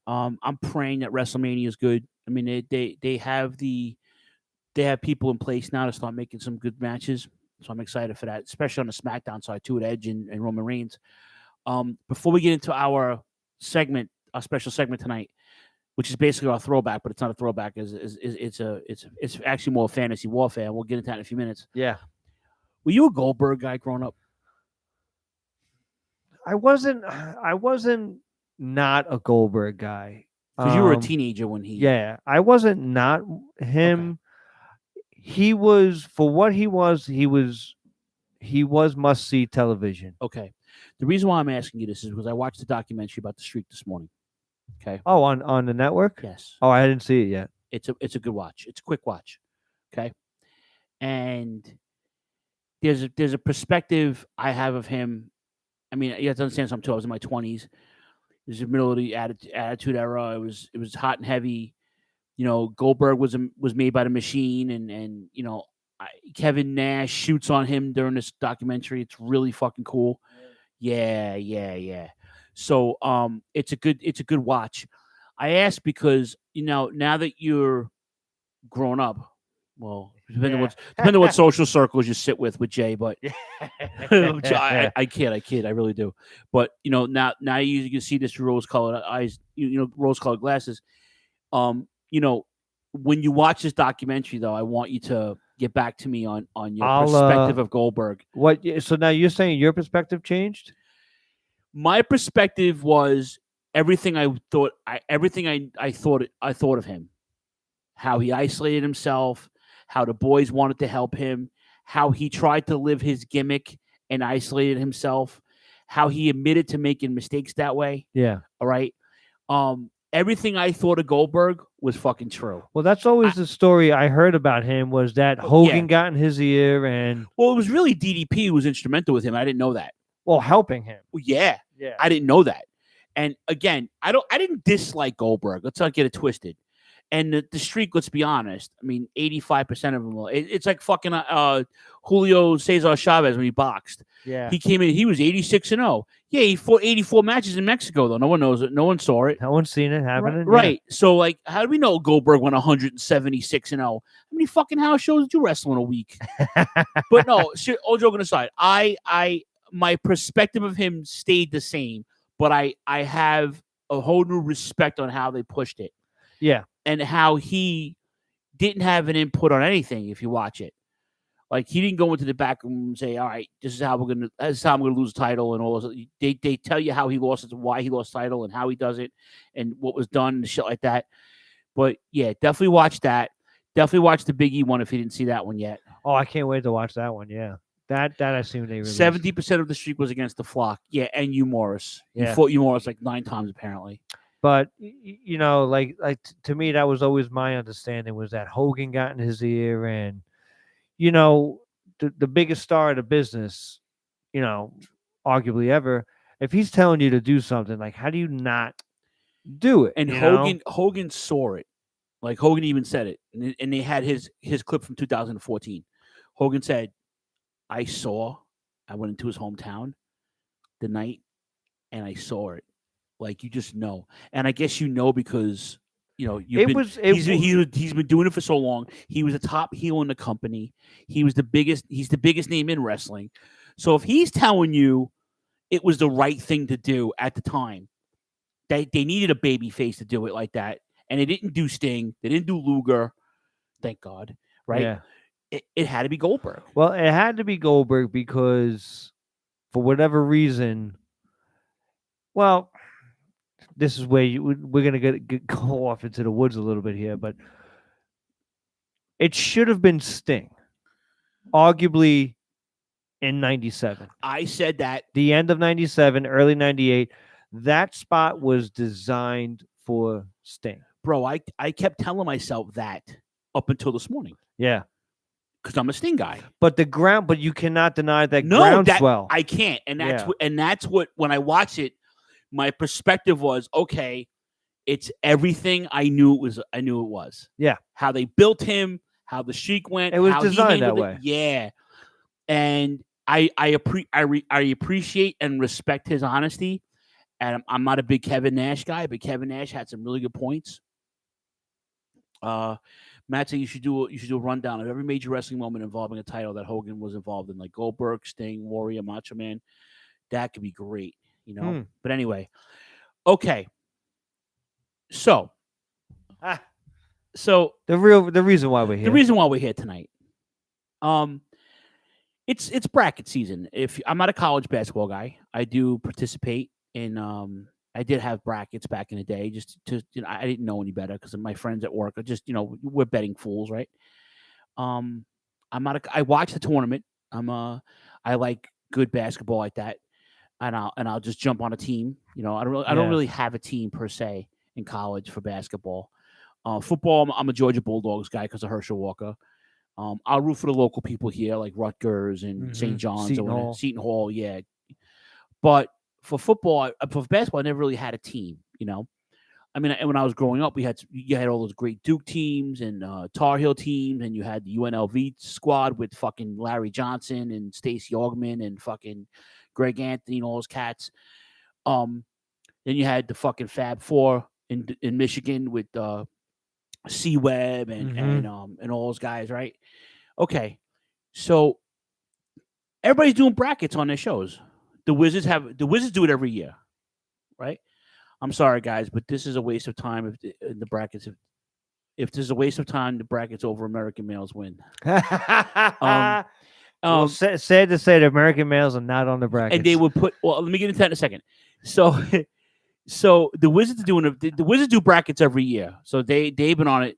I'm praying that WrestleMania is good. I mean, they have people in place now to start making some good matches. So I'm excited for that, especially on the SmackDown side too, with Edge and Roman Reigns. Before we get into our special segment tonight, which is basically our throwback, but it's not a throwback. It's actually more fantasy warfare. We'll get into that in a few minutes. Yeah. Were you a Goldberg guy growing up? I wasn't not a Goldberg guy. Because you were a teenager when he. Yeah, I wasn't not him. Okay. He was, for what he was must see television. Okay. The reason why I'm asking you this is because I watched the documentary about the streak this morning. Okay. Oh, on the network? Yes. Oh, I didn't see it yet. It's a good watch. It's a quick watch. Okay. And there's a perspective I have of him. I mean, you have to understand something too. I was in my 20s. It was the middle of the attitude era. It was hot and heavy. Goldberg was made by the Machine, and Kevin Nash shoots on him during this documentary. It's really fucking cool. Yeah. So it's a good watch. I asked because now that you're grown up, well, depending on what social circles you sit with Jay, but I kid, I really do. But now you can see this through rose-colored eyes, rose-colored glasses. When you watch this documentary, though, I want you to get back to me on your perspective of Goldberg. What? So now you're saying your perspective changed? My perspective was everything I thought of him. How he isolated himself, how the boys wanted to help him, how he tried to live his gimmick and isolated himself, how he admitted to making mistakes that way. Yeah. All right. Everything I thought of Goldberg was fucking true. Well, that's always the story I heard about him, was that Hogan got in his ear and... Well, it was really DDP who was instrumental with him. I didn't know that. Well, helping him. Yeah. I didn't know that. And again, I didn't dislike Goldberg. Let's not get it twisted. And the streak, let's be honest. I mean, 85% of them. It's like fucking Julio Cesar Chavez when he boxed. Yeah. He came in. He was 86-0. Yeah, he fought 84 matches in Mexico, though. No one knows it. No one saw it. No one's seen it happening. Right. So, like, how do we know Goldberg went 176-0? How many fucking house shows did you wrestle in a week? But no, all joking aside, my perspective of him stayed the same, but I have a whole new respect on how they pushed it. Yeah. And how he didn't have an input on anything. If you watch it, like he didn't go into the back room and say, "All right, this is how I'm gonna lose the title," and all those. They tell you how he lost it, why he lost the title, and how he does it, and what was done, and shit like that. But yeah, definitely watch that. Definitely watch the Big E one if you didn't see that one yet. Oh, I can't wait to watch that one. Yeah, that I assume they released. 70% of the streak was against the Flock. Yeah, and you Morris. Yeah. You fought you Morris like 9 times apparently. But like to me, that was always my understanding, was that Hogan got in his ear, and the biggest star of the business, arguably ever, if he's telling you to do something, like, how do you not do it? And Hogan saw it. Like Hogan even said it, and they had his clip from 2014. Hogan said, I went into his hometown the night, and I saw it. Like, you just know. And I guess because he's been doing it for so long. He was a top heel in the company. He's the biggest name in wrestling. So if he's telling you it was the right thing to do at the time, they needed a baby face to do it like that. And they didn't do Sting. They didn't do Luger. Thank God. Right? Yeah. It had to be Goldberg. Well, it had to be Goldberg because for whatever reason, well, this is where we're going to go off into the woods a little bit here, but it should have been Sting, arguably in 97. I said that. The end of 97, early 98, that spot was designed for Sting. Bro, I kept telling myself that up until this morning. Yeah. Because I'm a Sting guy. But you cannot deny that groundswell. I can't. And that's what when I watch it, my perspective was, okay, it's everything I knew it was. Yeah. How they built him, how the Sheik went. It was how designed that way. Yeah. And I appreciate and respect his honesty. And I'm not a big Kevin Nash guy, but Kevin Nash had some really good points. Matt said you should do a rundown of every major wrestling moment involving a title that Hogan was involved in, like Goldberg, Sting, Warrior, Macho Man. That could be great. But anyway, okay. So the reason why we're here. The reason why we're here tonight. It's bracket season. If I'm not a college basketball guy, I do participate in. I did have brackets back in the day. Just to I didn't know any better because my friends at work are just we're betting fools, right? I'm not. I watch the tournament. I like good basketball like that. And I'll just jump on a team. I don't really have a team per se in college for basketball. Football, I'm a Georgia Bulldogs guy because of Herschel Walker. I'll root for the local people here, like Rutgers and St. John's Seton or whatever. Hall. Seton Hall, yeah. But for football, for basketball, I never really had a team. I mean, when I was growing up, you had all those great Duke teams and Tar Heel teams, and you had the UNLV squad with fucking Larry Johnson and Stacey Augman and fucking Greg Anthony and all those cats. Then you had the fucking Fab Four in Michigan with C Webb and all those guys, right? Okay, so everybody's doing brackets on their shows. The Wizards do it every year, right? I'm sorry, guys, but this is a waste of time. If the brackets, if this is a waste of time, the brackets over American males win. Sad to say, the American males are not on the brackets. And they would put. Well, let me get into that in a second. So the Wizards are doing the Wizards do brackets every year. So they've been on it,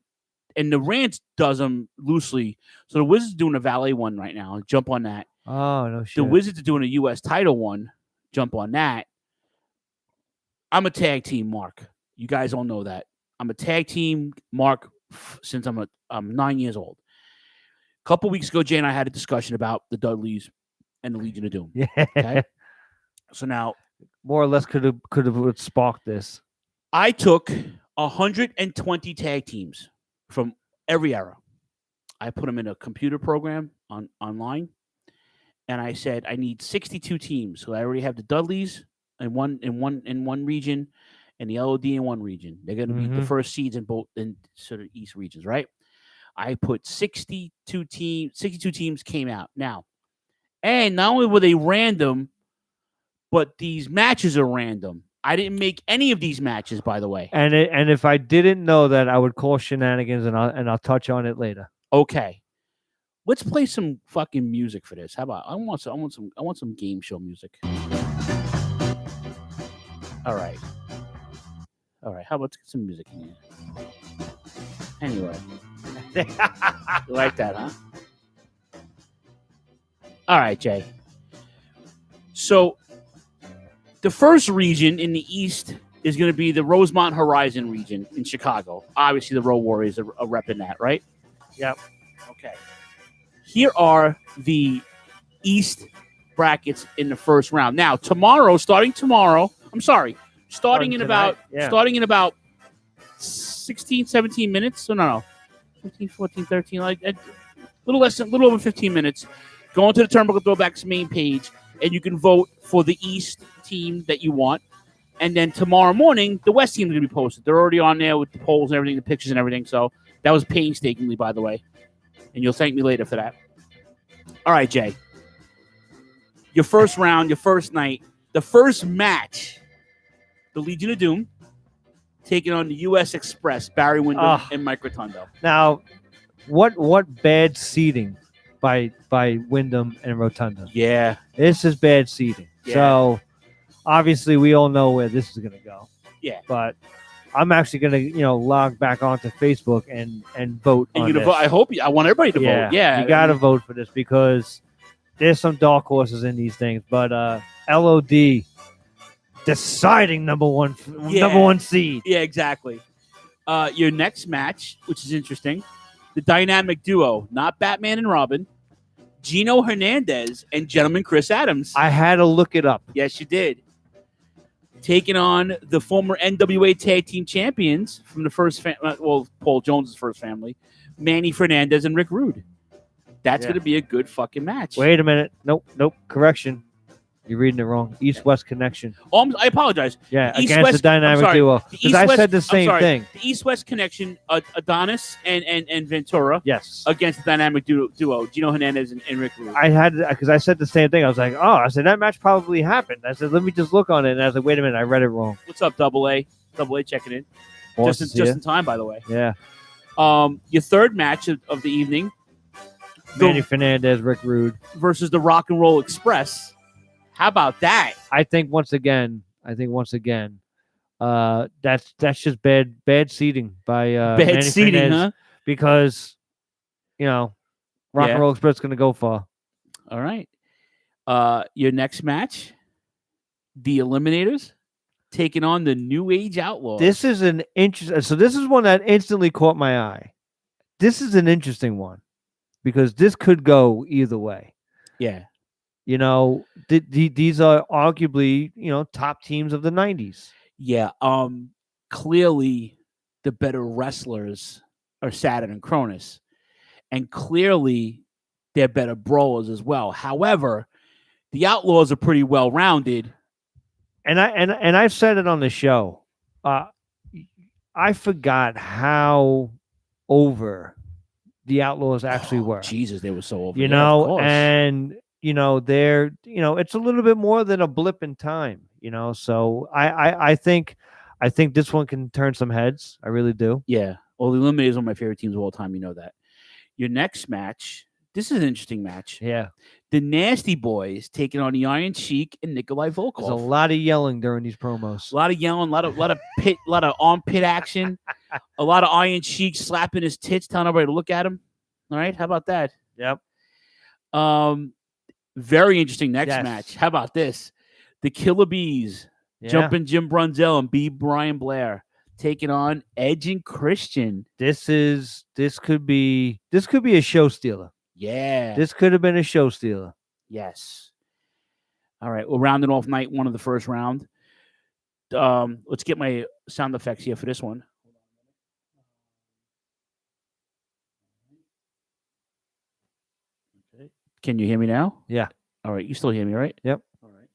and the Rants does them loosely. So the Wizards are doing a valet one right now. Jump on that. Oh no shit. The Wizards are doing a U.S. title one. Jump on that. I'm a tag team, Mark. You guys all know that. I'm a tag team, Mark, since I'm 9 years old. A couple weeks ago, Jay and I had a discussion about the Dudleys and the Legion of Doom. Yeah. Okay? So now, more or less could have sparked this. I took 120 tag teams from every era. I put them in a computer program online, and I said I need 62 teams. So I already have the Dudleys in one region, and the LOD in one region. They're going to be the first seeds in both in sort of East regions, right? I put 62 teams. 62 teams came out now, and not only were they random, but these matches are random. I didn't make any of these matches, by the way. And if I didn't know that, I would call shenanigans, and I'll touch on it later. Okay, let's play some fucking music for this. How about I want some game show music. All right. How about get some music in here? Anyway, you like that, huh? All right, Jay. So the first region in the East is going to be the Rosemont Horizon region in Chicago. Obviously, the Road Warriors are repping that, right? Yep. Okay. Here are the East brackets in the first round. Now, starting in about 16, 17 minutes. So no, 15, 14, 13, like a little over 15 minutes. Go into the Turnbuckle Throwbacks main page, and you can vote for the East team that you want. And then tomorrow morning, the West team is going to be posted. They're already on there with the polls and everything, the pictures and everything. So that was painstakingly, by the way. And you'll thank me later for that. All right, Jay. Your first round, your first night, the first match, the Legion of Doom taking on the U.S. Express, Barry Windham and Mike Rotundo. Now, what bad seating by Windham and Rotundo? Yeah. This is bad seating. Yeah. So obviously we all know where this is going to go. Yeah. But I'm actually going to, log back onto Facebook and vote And on you're gonna this. vote. I want everybody to vote. Yeah. You got to vote for this because there's some dark horses in these things. But LOD deciding number one seed. Yeah, exactly. Your next match, which is interesting, the dynamic duo, not Batman and Robin, Gino Hernandez and Gentleman Chris Adams. I had to look it up. Yes, you did. Taking on the former NWA Tag Team Champions from the first Paul Jones' first family, Manny Fernandez and Rick Rude. That's going to be a good fucking match. Wait a minute. Nope. Correction. You're reading it wrong. East-West connection. Oh, I apologize. Yeah, against the dynamic duo. Because I said the same thing. The East-West connection, Adonis and Ventura. Yes. Against the dynamic duo, Gino Hernandez and Rick Rude. Because I said the same thing. I was like, I said that match probably happened. I said, let me just look on it. And I was like, wait a minute, I read it wrong. What's up, Double A? Double A checking in. Just in time, by the way. Yeah. Your third match of the evening. Manny Fernandez, Rick Rude. Versus the Rock and Roll Express. How about that? I think once again, that's just bad seating by Manny seating, Fernandez, huh? Because Rock and Roll Express is going to go far. All right. Your next match, the Eliminators taking on the New Age Outlaws. This is this is one that instantly caught my eye. This is an interesting one. because this could go either way. Yeah. You know, these are arguably, top teams of the 90s. Yeah. Clearly, the better wrestlers are Saturn and Cronus, and clearly, they're better brawlers as well. However, the Outlaws are pretty well rounded. And I've said it on the show. I forgot how over the Outlaws actually were. Jesus, they were so over. You Yeah, of know, course. and they're it's a little bit more than a blip in time. So I think this one can turn some heads. I really do. Yeah. Well, the Eliminators are one of my favorite teams of all time. You know that. Your next match. This is an interesting match. Yeah. The Nasty Boys taking on the Iron Sheik and Nikolai Volkov. There's a lot of yelling during these promos. A lot of yelling, a lot of armpit action, a lot of Iron Sheik slapping his tits, telling everybody to look at him. All right, how about that? Yep. Very interesting next Yes. match. How about this? The Killer Bees, Yeah. Jumping Jim Brunzell and B. Brian Blair taking on Edge and Christian. This could be a show stealer. Yeah. This could have been a show stealer. Yes. All right. We're rounding off night one of the first round. Let's get my sound effects here for this one. Okay. Can you hear me now? Yeah. All right. You still hear me, right? Yep. All right.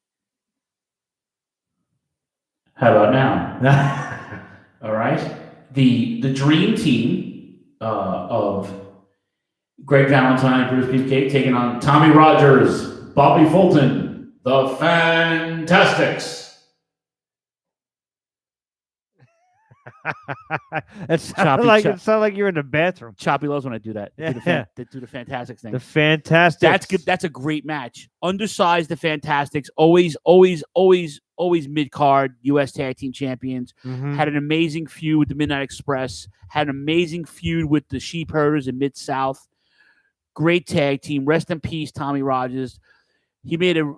How about now? All right. The dream team of Greg Valentine and Bruce Beefcake taking on Tommy Rogers, Bobby Fulton, the Fantastics. It sounded like you're in the bathroom. Choppy loves when I do that. Yeah. They do the Fantastics thing. The Fantastics. That's good. That's a great match. Undersized, the Fantastics, always mid card U.S. Tag Team Champions. Mhm. Had an amazing feud with the Midnight Express. Had an amazing feud with the Sheep Herders in Mid South. Great tag team. Rest in peace, Tommy Rogers. He made a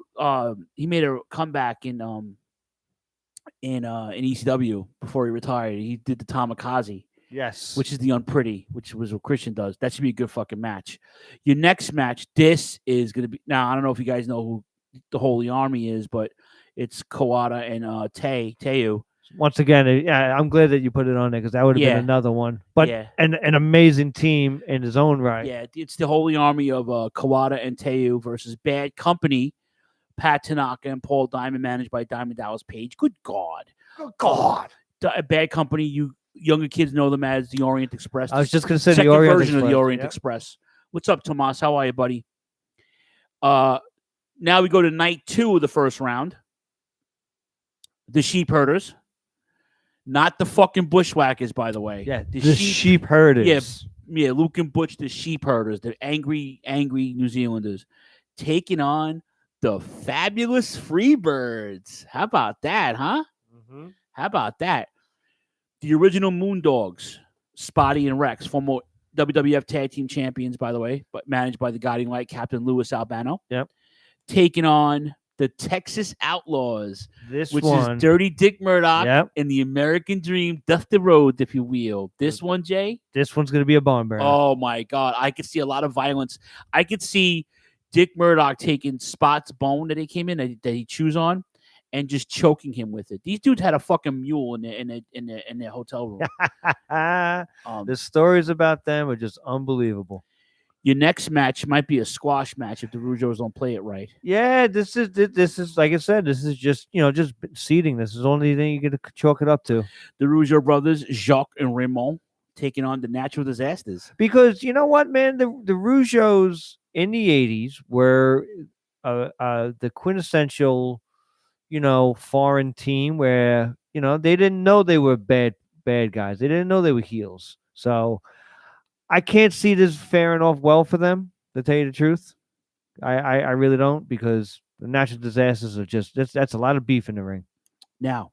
comeback in ECW before he retired. He did the Tamikaze. Yes. Which is the Unpretty, which was what Christian does. That should be a good fucking match. Your next match, this is going to be... Now, I don't know if you guys know who the Holy Army is, but it's Kawada and Teu. Once again, I'm glad that you put it on there because that would have been another one. But an amazing team in his own right. Yeah, it's the Holy Army of Kawada and Teu versus Bad Company, Pat Tanaka and Paul Diamond, managed by Diamond Dallas Page. Good God. Bad Company, you younger kids know them as the Orient Express. I was just going to say the the Orient version Express. of the Orient Express. What's up, Tomas? How are you, buddy? Now we go to night 2 of the first round. The Sheep Herders. Not the fucking Bushwhackers, by the way. Yeah, the sheep herders. Yeah, Luke and Butch, the Sheep Herders, the angry New Zealanders, taking on the Fabulous Freebirds. How about that, huh? Mm-hmm. How about that? The original Moondogs, Spotty and Rex, former WWF Tag Team Champions, by the way, but managed by the Guiding Light, Captain Louis Albano. Yep. Taking on the Texas Outlaws, which is Dirty Dick Murdoch and the American Dream, Dusty Rhodes, if you will. This one, Jay? This one's going to be a barn burner. Oh, my God. I could see a lot of violence. I could see Dick Murdoch taking Spot's bone that he came in, that he chews on, and just choking him with it. These dudes had a fucking mule in their hotel room. The stories about them are just unbelievable. Your next match might be a squash match if the Rougeos don't play it right. Yeah, this is like I said, this is just just seeding. This is the only thing you get to chalk it up to. The Rougeau brothers, Jacques and Raymond, taking on the Natural Disasters. Because you know what, man, the Rougeos in the 80s were the quintessential, foreign team where they didn't know they were bad guys. They didn't know they were heels. So I can't see this faring off well for them, to tell you the truth. I really don't, because the Natural Disasters are that's a lot of beef in the ring. Now,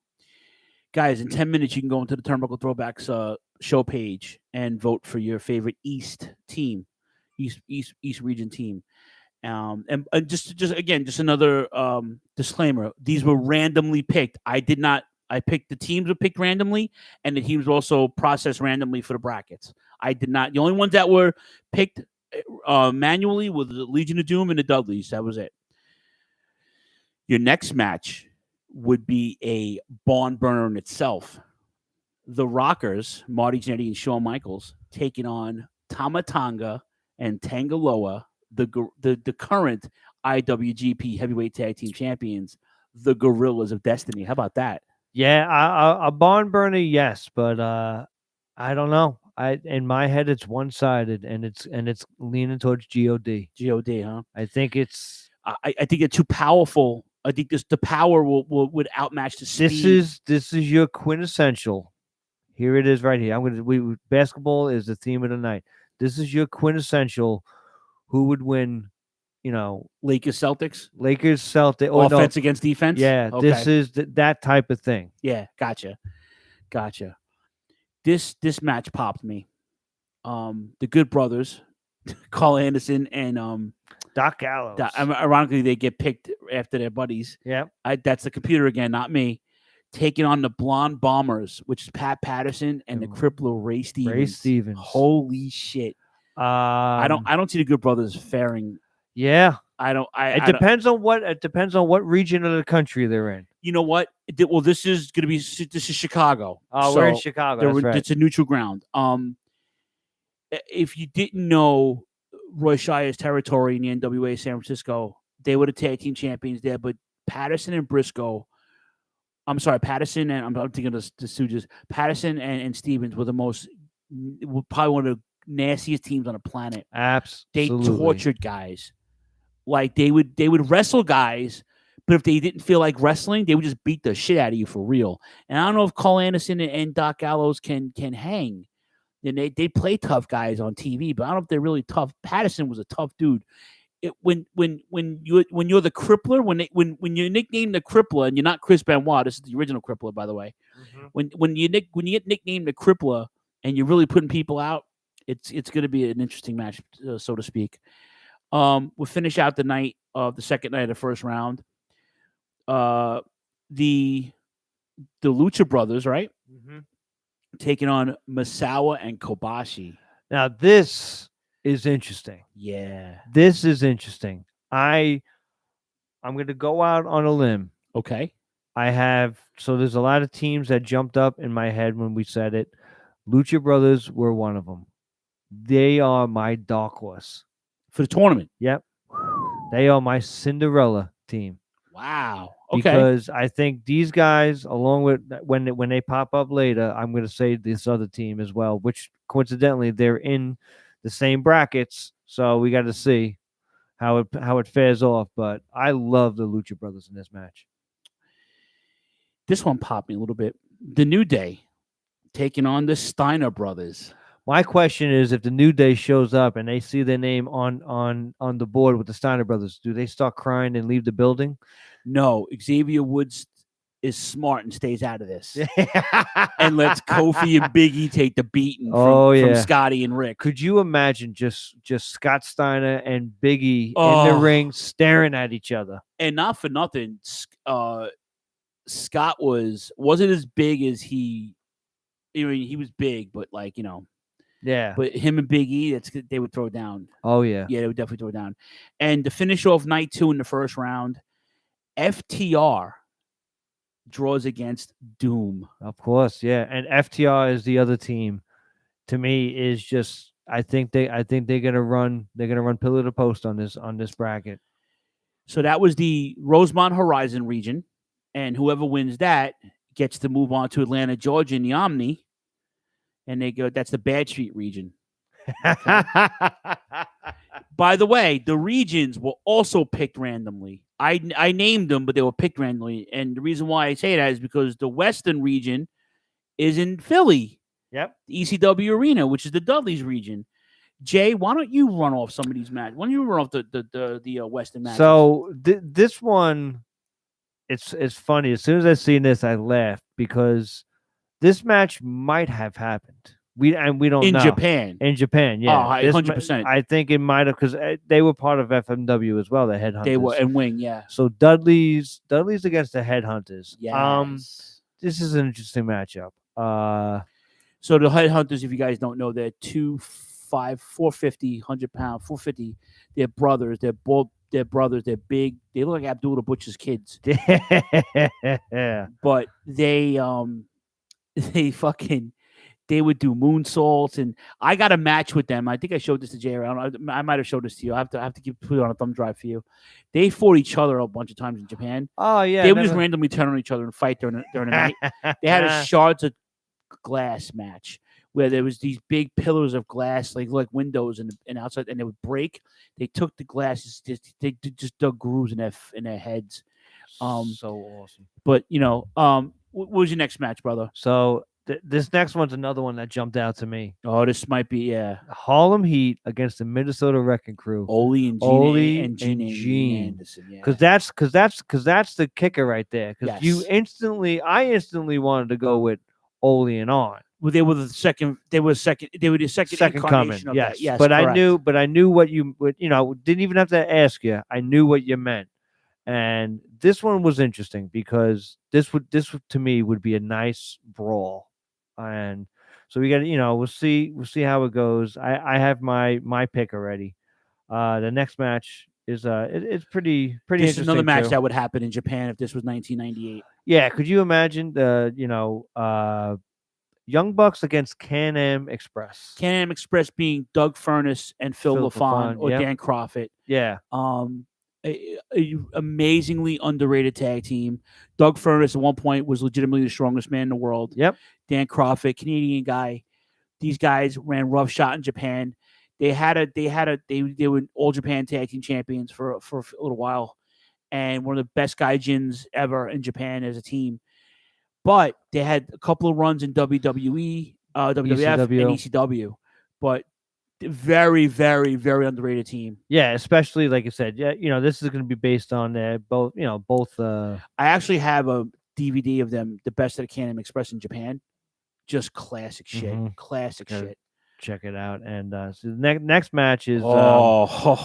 guys, in 10 minutes, you can go into the Turnbuckle Throwbacks show page and vote for your favorite East team, East region team. And just another disclaimer: these were randomly picked. I picked the teams were picked randomly, and the teams were also processed randomly for the brackets. I did not. The only ones that were picked manually with the Legion of Doom and the Dudleys. That was it. Your next match would be a barn burner in itself. The Rockers, Marty Jannetty and Shawn Michaels, taking on Tama Tonga and Tangaloa, the current IWGP Heavyweight Tag Team Champions, the Gorillas of Destiny. How about that? Yeah, a barn burner, yes, but I don't know. In my head, it's one-sided, and it's leaning towards God. God, huh? I think it's. I think they're too powerful. I think the power would outmatch the speed. This is your quintessential. Here it is, right here. Basketball is the theme of the night. This is your quintessential. Who would win? Lakers Celtics. Offense against defense. Yeah, okay. This is that type of thing. Yeah, gotcha. This match popped me. The Good Brothers, Carl Anderson and Doc Gallows. Ironically, they get picked after their buddies. Yeah, that's the computer again, not me. Taking on the Blonde Bombers, which is Pat Patterson and the crippler Ray Stevens. Holy shit! I don't see the Good Brothers faring. Yeah, I don't. It depends on what region of the country they're in. You know what? Well, this is Chicago. Oh, we're in Chicago. That's right. It's a neutral ground. If you didn't know Roy Shire's territory in the NWA San Francisco, they were the tag team champions there. But Patterson and Briscoe, Patterson and I'm thinking of the Stooges. Patterson and Stevens were probably one of the nastiest teams on the planet. Absolutely. They tortured guys. Like they would wrestle guys, but if they didn't feel like wrestling, they would just beat the shit out of you for real. And I don't know if Carl Anderson and Doc Gallows can hang. And they play tough guys on TV, but I don't know if they're really tough. Patterson was a tough dude. When you're the crippler, when you're nicknamed the crippler, and you're not Chris Benoit, this is the original crippler, by the way. Mm-hmm. When you get nicknamed the crippler, and you're really putting people out, it's going to be an interesting match, so to speak. We'll finish out the night of the second night of the first round. The Lucha Brothers, right? Mm-hmm. Taking on Misawa and Kobashi. Now this is interesting. Yeah, this is interesting. I'm going to go out on a limb. Okay. So there's a lot of teams that jumped up in my head when we said it. Lucha Brothers were one of them. They are my dark horse for the tournament. Yep. They are my Cinderella team. Wow. Okay. Because I think these guys, along with when they pop up later, I'm going to say this other team as well, which coincidentally they're in the same brackets. So we got to see how it fares off. But I love the Lucha Brothers in this match. This one popped me a little bit. The New Day taking on the Steiner Brothers. My question is, if the New Day shows up and they see their name on the board with the Steiner Brothers, do they start crying and leave the building? No, Xavier Woods is smart and stays out of this. And lets Kofi and Big E take the beating from Scotty and Rick. Could you imagine just Scott Steiner and Big E in the ring staring at each other? And not for nothing, Scott wasn't as big as he was big, but yeah. But him and Big E, they would throw down. Oh, yeah. Yeah, they would definitely throw down. And to finish off night 2 in the first round, FTR draws against Doom. Of course, yeah. And FTR is the other team. To me, is just I think they're gonna run pillar to post on this bracket. So that was the Rosemont Horizon region, and whoever wins that gets to move on to Atlanta, Georgia in the Omni. And they go, that's the Bad Street region. By the way, the regions were also picked randomly. I named them, but they were picked randomly. And the reason why I say that is because the Western region is in Philly. Yep. The ECW Arena, which is the Dudley's region. Jay, why don't you run off some of these matches? Why don't you run off the Western matches? So this one, it's funny. As soon as I seen this, I laughed because this match might have happened. We don't know. In Japan, yeah. 100%. I think it might have because they were part of FMW as well. The Headhunters. They were and Wing, yeah. So Dudley's against the Headhunters. Yes. This is an interesting matchup. So the Headhunters, if you guys don't know, they're 2 4'5", 450, 100-pound, 450. They're brothers. They're brothers. They're big. They look like Abdul the Butcher's kids. Yeah. But they they would do moonsaults, and I got a match with them. I think I showed this to Jay. I might have showed this to you. I have to put it on a thumb drive for you. They fought each other a bunch of times in Japan. Oh yeah. They would just randomly turn on each other and fight during the night. They had a shards of glass match where there was these big pillars of glass, like windows and outside, and they would break. They took the glasses, they just dug grooves in their heads. So awesome. But what was your next match, brother? So this next one's another one that jumped out to me. Oh, this might be Harlem Heat against the Minnesota Wrecking Crew. Ole and Gene Anderson. Yeah. Because that's the kicker right there. Because I instantly wanted to go with Ole and On. Well, they were the second. They were the second coming. Of Yes. that. Yes, but correct. I knew what you would. Didn't even have to ask you. I knew what you meant. And this one was interesting because this to me would be a nice brawl. And so we got we'll see how it goes. I have my pick already. The next match is it's pretty This interesting. is another match too. that would happen in Japan if this was 1998. Yeah, could you imagine Young Bucks against Can-Am Express? Can-Am Express being Doug Furness and Phil LaFon or yep. Dan Crawford. Yeah. A amazingly underrated tag team. Doug Furness at one point was legitimately the strongest man in the world. Yep. Dan Crawford, Canadian guy. These guys ran roughshod in Japan. They were All Japan Tag Team Champions for a little while, and one of the best gaijins ever in Japan as a team. But they had a couple of runs in WWE, WWF, and ECW. But very, very, very underrated team. Yeah, especially like I said. Yeah, this is going to be based on both. I actually have a DVD of them, the best of the Can-Am Express in Japan. Just classic shit. Mm-hmm. Classic shit. Check it out. And so the next match is Rotunda.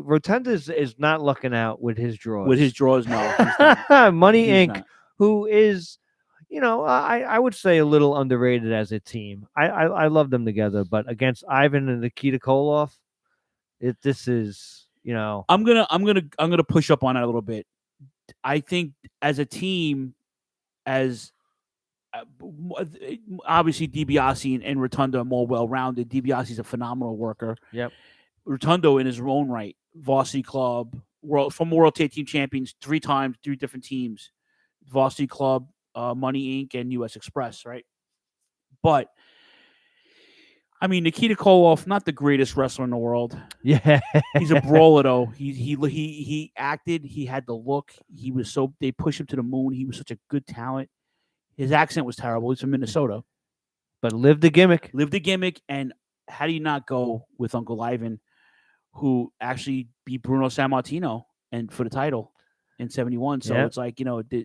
Rotunda is not looking out with his draws. With his draws, no. Money He's Inc., not. who is, I would say a little underrated as a team. I love them together, but against Ivan and Nikita Koloff, this is, I'm gonna push up on it a little bit. I think as a team, as obviously DiBiase and Rotunda are more well-rounded. DiBiase's a phenomenal worker. Yep. Rotundo in his own right, Varsity Club, World Tag Team Champions 3 times, 3 different teams, Varsity Club, Money Inc. and US Express, right? But I mean, Nikita Koloff, not the greatest wrestler in the world. Yeah, he's a brawler though. He acted. He had the look. They pushed him to the moon. He was such a good talent. His accent was terrible. He's from Minnesota, but lived the gimmick. And how do you not go with Uncle Ivan, who actually beat Bruno Sammartino and for the title in '71? So it's like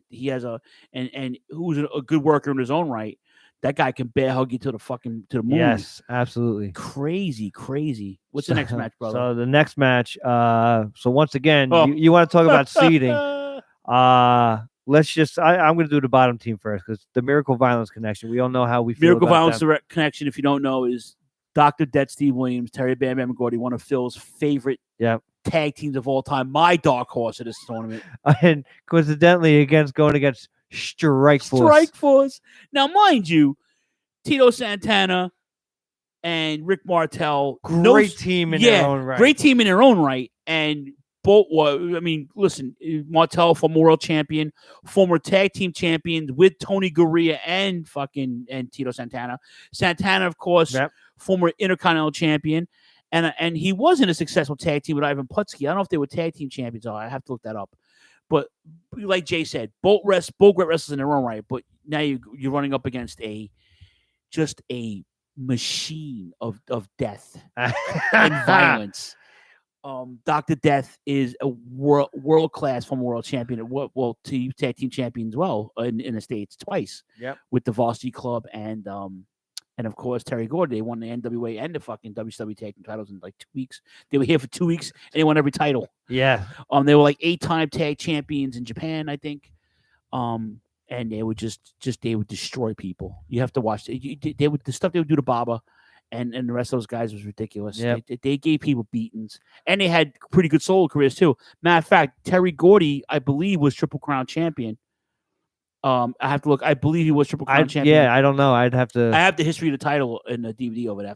he has and who's a good worker in his own right. That guy can bear hug you to the moon. Yes, absolutely. Crazy. What's the next match, brother? So the next match, so once again, you want to talk about seeding. Let's just, I'm going to do the bottom team first because the Miracle Violence Connection, we all know how we feel Miracle about Violence them. Direct Connection, if you don't know, is Dr. Det Steve Williams, Terry Bam Bam McGordy, one of Phil's favorite tag teams of all time. My dark horse at this tournament. And coincidentally, going against Strike Force. Now, mind you, Tito Santana and Rick Martel, great team in their own right. Great team in their own right. And both, listen, Martel, former world champion, former tag team champion with Tony Gurria and Tito Santana. Santana, of course, former Intercontinental champion. And he was in a successful tag team with Ivan Putski. I don't know if they were tag team champions. I have to look that up. But like Jay said, both great wrestlers in their own right. But now you're running up against just a machine of death and violence. Dr. Death is a world class former world champion. Tag team champion as well in the States twice. Yep. With the Varsity Club and of course Terry Gordy. They won the NWA and the fucking WCW tag team titles in like 2 weeks. They were here for 2 weeks and they won every title. Yeah. They were like 8-time tag champions in Japan, I think. And and they would they would destroy people. You have to watch it. They would the stuff they would do to Baba. And the rest of those guys was ridiculous. Yep. They gave people beatings, and they had pretty good solo careers too. Matter of fact, Terry Gordy, I believe, was Triple Crown champion. I have to look. I believe he was Triple Crown champion. Yeah, I don't know. I'd have to. I have the history of the title in the DVD over there.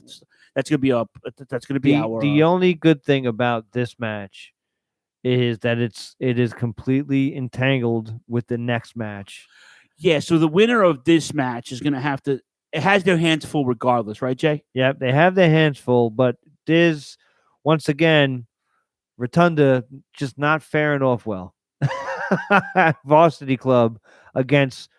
That's gonna be up. That's gonna be our. The only good thing about this match is that it is completely entangled with the next match. Yeah. So the winner of this match is gonna have to. It has their hands full regardless, right, Jay? Yeah, they have their hands full, but there's once again Rotunda just not faring off well. Varsity Club against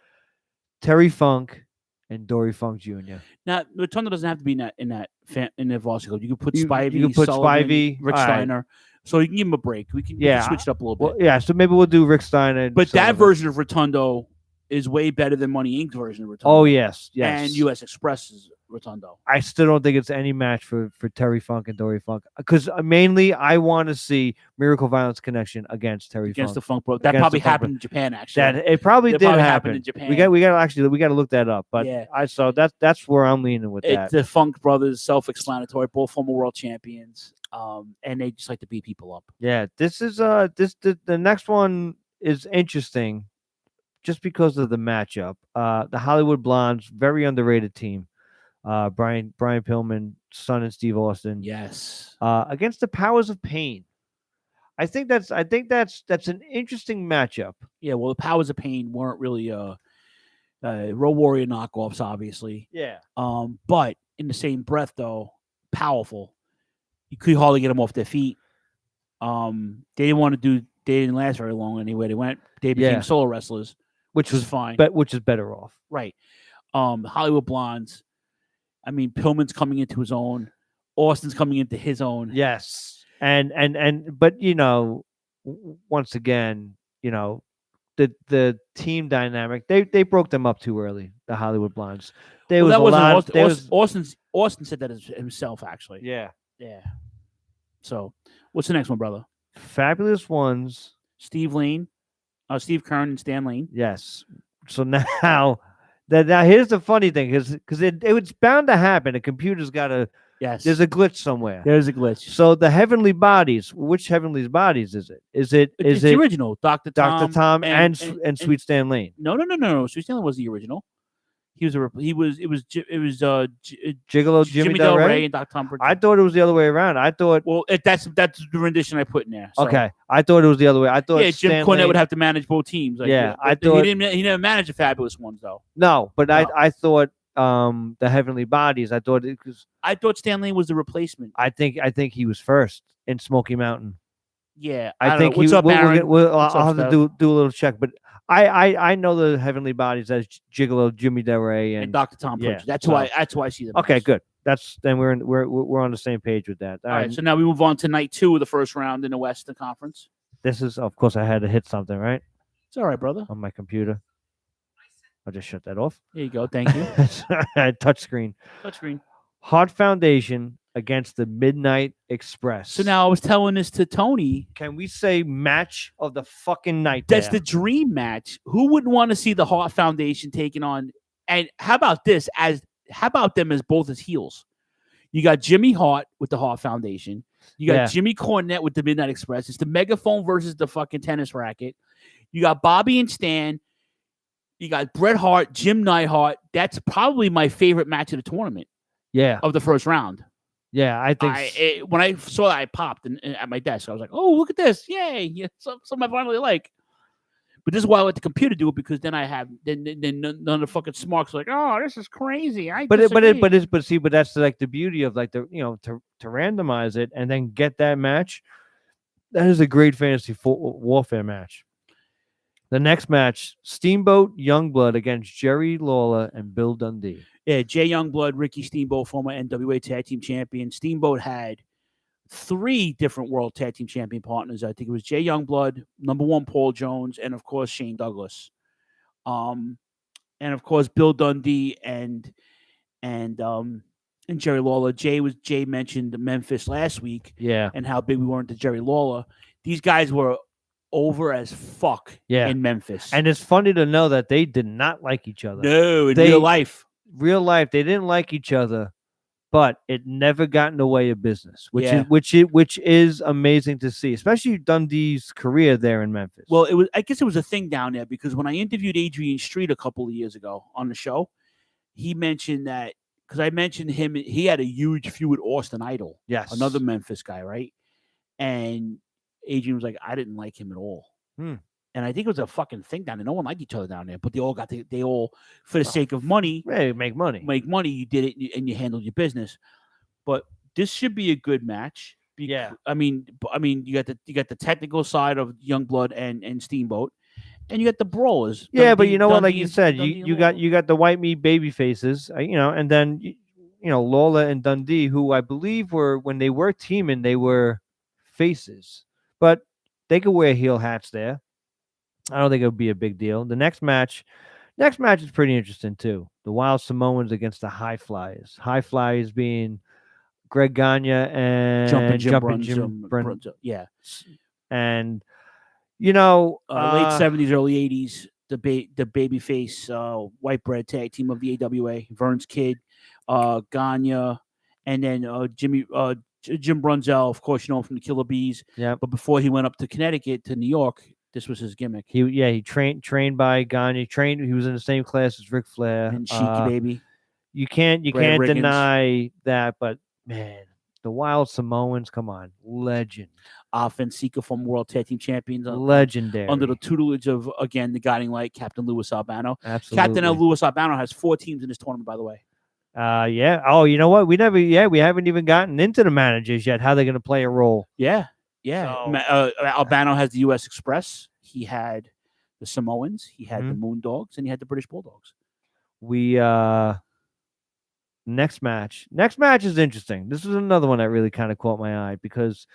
Terry Funk and Dory Funk Jr. Now, Rotunda doesn't have to be in the Varsity Club. You can put You Spivey, can put Sullivan, Spivey, Rich all right. Steiner. So you can give him a break. We can switch it up a little bit. Well, yeah, so maybe we'll do Rick Steiner. And But that Sullivan. version of Rotundo is way better than Money Inc.'s version of Rotundo. Oh yes, yes. And U.S. Express's Rotundo. I still don't think it's any match for Terry Funk and Dory Funk because mainly I want to see Miracle Violence Connection against Terry Against Funk. the Funk Bro. That Against probably the Funk happened Bro- in Japan, actually. That it probably That did probably happen. happened in Japan. We got to look that up. But Yeah. that's where I'm leaning with that. The Funk Brothers, self-explanatory, both former world champions, and they just like to beat people up. Yeah, this is the next one is interesting just because of the matchup. The Hollywood Blondes, very underrated team. Brian Pillman, son and Steve Austin. Yes. Against the Powers of Pain. I think that's an interesting matchup. Yeah, well, the Powers of Pain weren't really Road Warrior knockoffs, obviously. Yeah. But in the same breath, though, powerful. You could hardly get them off their feet. They didn't want to do. They didn't last very long anyway. They became solo wrestlers, which was fine. But which is better off. Right. Hollywood Blondes. I mean, Pillman's coming into his own. Austin's coming into his own. Yes. But once again, the team dynamic, they broke them up too early, the Hollywood Blondes. Austin said that himself, actually. Yeah. Yeah. So, what's the next one, brother? Fabulous Ones. Steve Kern and Stan Lane. Yes. So now here's the funny thing, because it's bound to happen. The computer's got to. Yes. There's a glitch somewhere. There's a glitch. So the Heavenly Bodies. Which Heavenly Bodies is it? Is it the original? Dr. Tom and Sweet Stan Lane. No. Sweet Stan Lane was the original. It was Gigolo Jimmy Del Rey and Dr. Tom. I thought it was the other way around. I thought that's the rendition I put in there. So. Okay, I thought it was the other way. I thought Jim Stan Cornette Lane would have to manage both teams. I thought he never managed the Fabulous Ones though. No, but no. I thought the Heavenly Bodies. I thought Stan Lane was the replacement. I think he was first in Smoky Mountain. Yeah, I think what's up, Aaron? I'll have to do a little check, but I know the Heavenly Bodies as Gigolo Jimmy Del Rey and Dr. Tom Pritchard. That's why I see them. Okay, good. Then we're on the same page with that. All right, so now we move on to night 2 of the first round in the Western Conference. This is, of course, I had to hit something, right? It's all right, brother. On my computer. I'll just shut that off. There you go. Thank you. Touchscreen. Heart Foundation against the Midnight Express. So now I was telling this to Tony. Can we say match of the fucking night? That's the dream match. Who wouldn't want to see the Heart Foundation taking on? And how about this? How about them as both as heels? You got Jimmy Hart with the Heart Foundation. You got Jimmy Cornette with the Midnight Express. It's the megaphone versus the fucking tennis racket. You got Bobby and Stan. You got Bret Hart, Jim Neidhart. That's probably my favorite match of the tournament. Yeah. Of the first round. Yeah, I think when I saw that, I popped at my desk. I was like, "Oh, look at this! Yay! Yeah, something I finally like." But this is why I let the computer do it, because then I have then none of the fucking smarks are like, "Oh, this is crazy." But that's like the beauty of like to randomize it and then get that match. That is a great fantasy warfare match. The next match, Steamboat Youngblood against Jerry Lawler and Bill Dundee. Yeah, Jay Youngblood, Ricky Steamboat, former NWA Tag Team Champion. Steamboat had 3 different World Tag Team Champion partners. I think it was Jay Youngblood, number 1 Paul Jones, and of course Shane Douglas. And of course Bill Dundee and Jerry Lawler. Jay mentioned Memphis last week. Yeah. And how big we were into Jerry Lawler. These guys were over as fuck in Memphis. And it's funny to know that they did not like each other. No, in real life. Real life, they didn't like each other, but it never got in the way of business, which Yeah. which is amazing to see, especially Dundee's career there in Memphis. Well, I guess it was a thing down there because when I interviewed Adrian Street a couple of years ago on the show, he mentioned that because I mentioned him, he had a huge feud with Austin Idol, Yes. another Memphis guy, right? And Adrian was like, I didn't like him at all. And I think it was a fucking thing down there. No one liked each other down there, but they all for the sake of money, make money. You did it and you handled your business. But this should be a good match. I mean, you got the technical side of Youngblood and Steamboat, and you got the brawlers. Yeah, but Dundee- you know what? Like Dundee you and- said, Dundee you and got the white meat baby faces, and then Lawler and Dundee, who I believe were when they were teaming, they were faces, but they could wear heel hats there. I don't think it would be a big deal. The next match is pretty interesting too. The Wild Samoans against the High Flyers. High Flyers being Greg Gagne and Jumpin' Jim Brun. Yeah. And late 70s, early 80s, the babyface white bread tag team of the AWA, Vern's Kid, Gagne, and then Jim Brunzell, of course, you know him from the Killer Bees. Yeah. But before he went up to Connecticut to New York, this was his gimmick. He trained by Gagne. He was in the same class as Ric Flair And Cheeky Baby. You can't Brad Riggins. deny that, but man, the Wild Samoans, come on, legend. Sika from World Tag Team Champions. Legendary. Under the tutelage of, again, the guiding light, Captain Louis Albano. Absolutely. Captain Louis Albano has 4 teams in this tournament, by the way. Yeah. Oh, you know what? We haven't even gotten into the managers yet. How they're going to play a role. Yeah. Albano has the U.S. Express. He had the Samoans. He had the Moondogs, and he had the British Bulldogs. Next match is interesting. This is another one that really kind of caught my eye because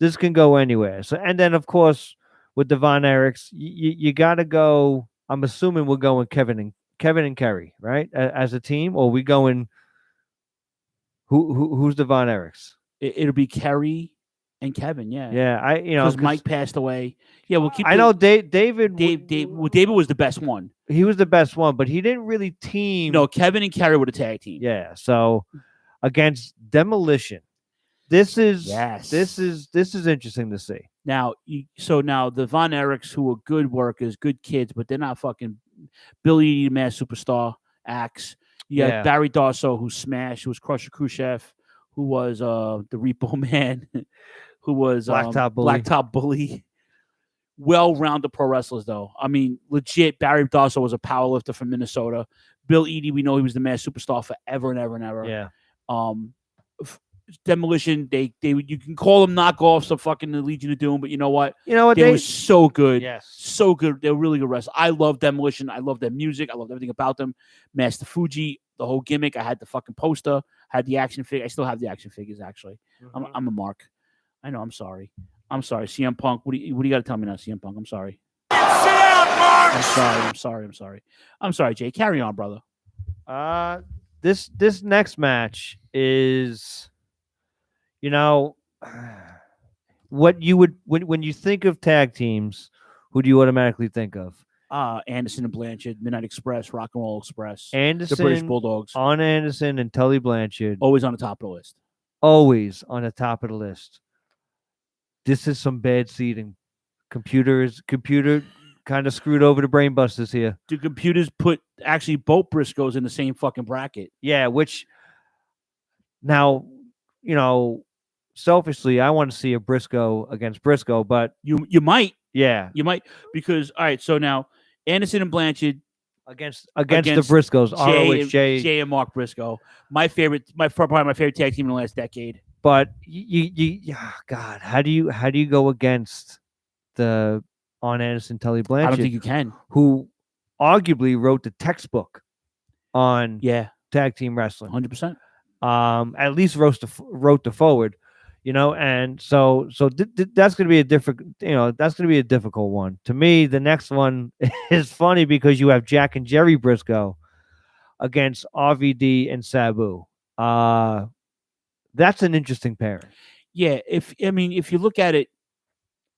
this can go anywhere. So, and then of course with the Von Erichs, you got to go. I'm assuming we're going Kevin and Kerry, right, as a team, or we going. Who's the Von Erichs? It'll be Kerry and Kevin. Yeah. Yeah, because Mike passed away. Yeah, we'll keep. I know David. David was the best one. He was the best one, but he didn't really team. No, Kevin and Kerry were the tag team. Yeah, so against Demolition, this is interesting to see. Now, now the Von Erichs, who are good workers, good kids, but they're not fucking Billy Eaty, the Masked Superstar, Axe. You got Barry Darso, who smashed, who was Crusher Khrushchev, who was the Repo Man, who was Blacktop Bully. Well-rounded pro wrestlers, though. I mean, legit, Barry Darso was a powerlifter from Minnesota. Bill Eaty, we know he was the Masked Superstar forever and ever and ever. Yeah. Demolition, you can call them knockoffs of fucking the Legion of Doom, but you know what? They were so good. Yes. So good. They're really good wrestlers. I love Demolition. I love their music. I love everything about them. Master Fuji, the whole gimmick. I had the fucking poster. I had the action figure. I still have the action figures, actually. I'm a mark. I know. I'm sorry. CM Punk. What do you got to tell me now, CM Punk? I'm sorry. I'm sorry, Jay. Carry on, brother. This next match is, what you would when you think of tag teams, who do you automatically think of? Anderson and Blanchard, Midnight Express, Rock and Roll Express, Anderson, the British Bulldogs. On Anderson and Tully Blanchard. Always on the top of the list. Always on the top of the list. This is some bad seating. Computer kind of screwed over the brain busters here. Do computers put actually both Briscoes in the same fucking bracket? Yeah, which now, selfishly, I want to see a Briscoe against Briscoe, but you might. Yeah. You might, because all right, so now Anderson and Blanchard against the Briscoes, Jay and Mark Briscoe. Probably my favorite tag team in the last decade. But God, how do you go against the On Anderson, Tully Blanchard? I don't think you can. Who arguably wrote the textbook on tag team wrestling. 100%. At least wrote the forward, and so that's going to be a difficult one. To me, the next one is funny because you have Jack and Jerry Briscoe against RVD and Sabu. That's an interesting pairing. Yeah, if you look at it,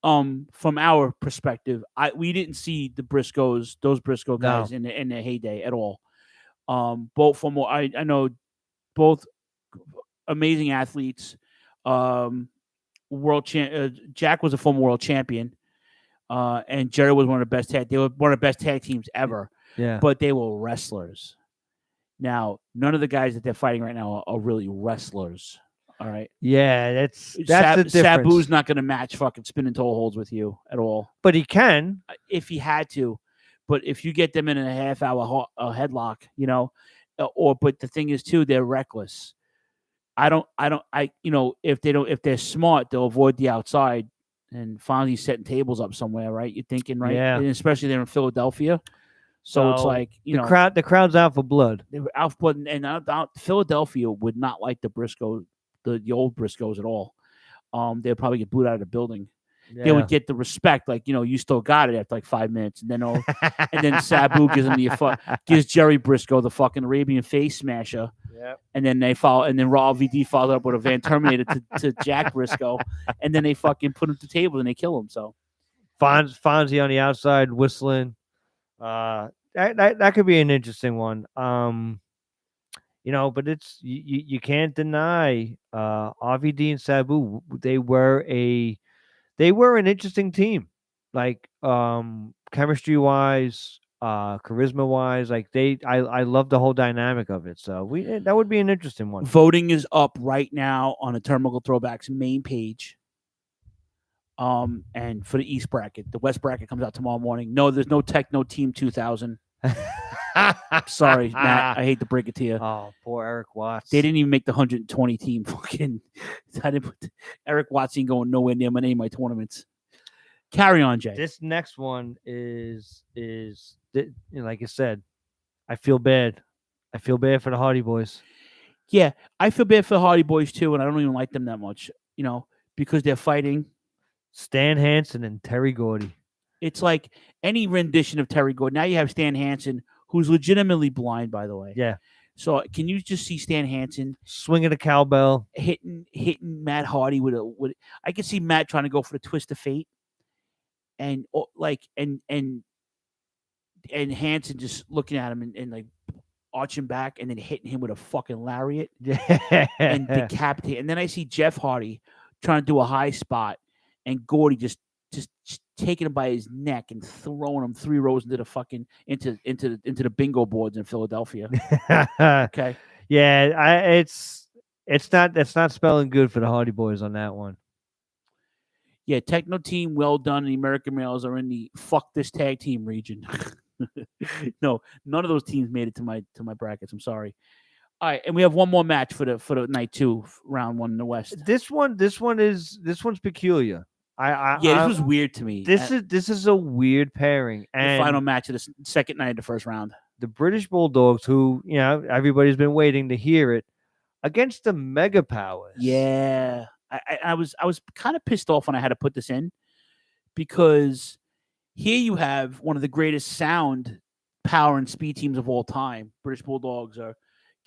from our perspective, we didn't see those Briscoe guys No. in their heyday at all. Both from what I know, both amazing athletes. Jack was a former world champion, and Jerry was one of the best tag. They were one of the best tag teams ever. Yeah. But they were wrestlers. Now, none of the guys that they're fighting right now are really wrestlers. All right. Yeah, that's the difference. Sabu's not going to match fucking spinning toe holds with you at all. But he can if he had to. But if you get them in a half-hour headlock, but the thing is too, they're reckless. If they're smart, they'll avoid the outside and finally setting tables up somewhere, right? You're thinking, right? Yeah. And especially they're in Philadelphia. So it's like, the crowd's out for blood. They were out for blood, and Philadelphia would not like the old Briscoes at all. They'd probably get booed out of the building. Yeah. They would get the respect, like, you still got it after like 5 minutes, and then Sabu gives Jerry Briscoe the fucking Arabian face smasher. Yep. And then they follow, and then Raw VD followed up with a Van Terminator to Jack Briscoe, and then they fucking put him to table and they kill him. So Fonzie on the outside whistling. That could be an interesting one. But it's you can't deny RVD and Sabu. They were an interesting team, like chemistry wise, charisma wise. Like I love the whole dynamic of it. So that would be an interesting one. Voting is up right now on the Turnbuckle Throwbacks main page. And for the East bracket, the West bracket comes out tomorrow morning. No, there's no Techno Team 2000. Sorry, Matt. I hate to break it to you. Oh, poor Eric Watts. They didn't even make the 120 team. Fucking, I didn't put Eric Watts ain't going nowhere near any of my tournaments. Carry on, Jay. This next one is like I said, I feel bad. I feel bad for the Hardy Boys. Yeah, I feel bad for the Hardy Boys too, and I don't even like them that much. Because they're fighting Stan Hansen and Terry Gordy. It's like any rendition of Terry Gordy. Now you have Stan Hansen, who's legitimately blind, by the way. Yeah. So can you just see Stan Hansen swinging a cowbell, hitting Matt Hardy with I can see Matt trying to go for the twist of fate, and Hansen just looking at him and like arching back and then hitting him with a fucking lariat, and decapitate. And then I see Jeff Hardy trying to do a high spot, and Gordy just taking him by his neck and throwing him 3 rows into the fucking into the bingo boards in Philadelphia. Okay. Yeah, it's not spelling good for the Hardy Boys on that one. Yeah, Techno Team, well done. And the American Males are in the fuck this tag team region. No, none of those teams made it to my brackets. I'm sorry. All right, and we have one more match for the night 2, round 1 in the West. This one's peculiar. This was weird to me. This is a weird pairing. And the final match of the second night of the first round. The British Bulldogs, who everybody's been waiting to hear it, against the Mega Powers. Yeah, I was kind of pissed off when I had to put this in, because here you have one of the greatest sound, power, and speed teams of all time. British Bulldogs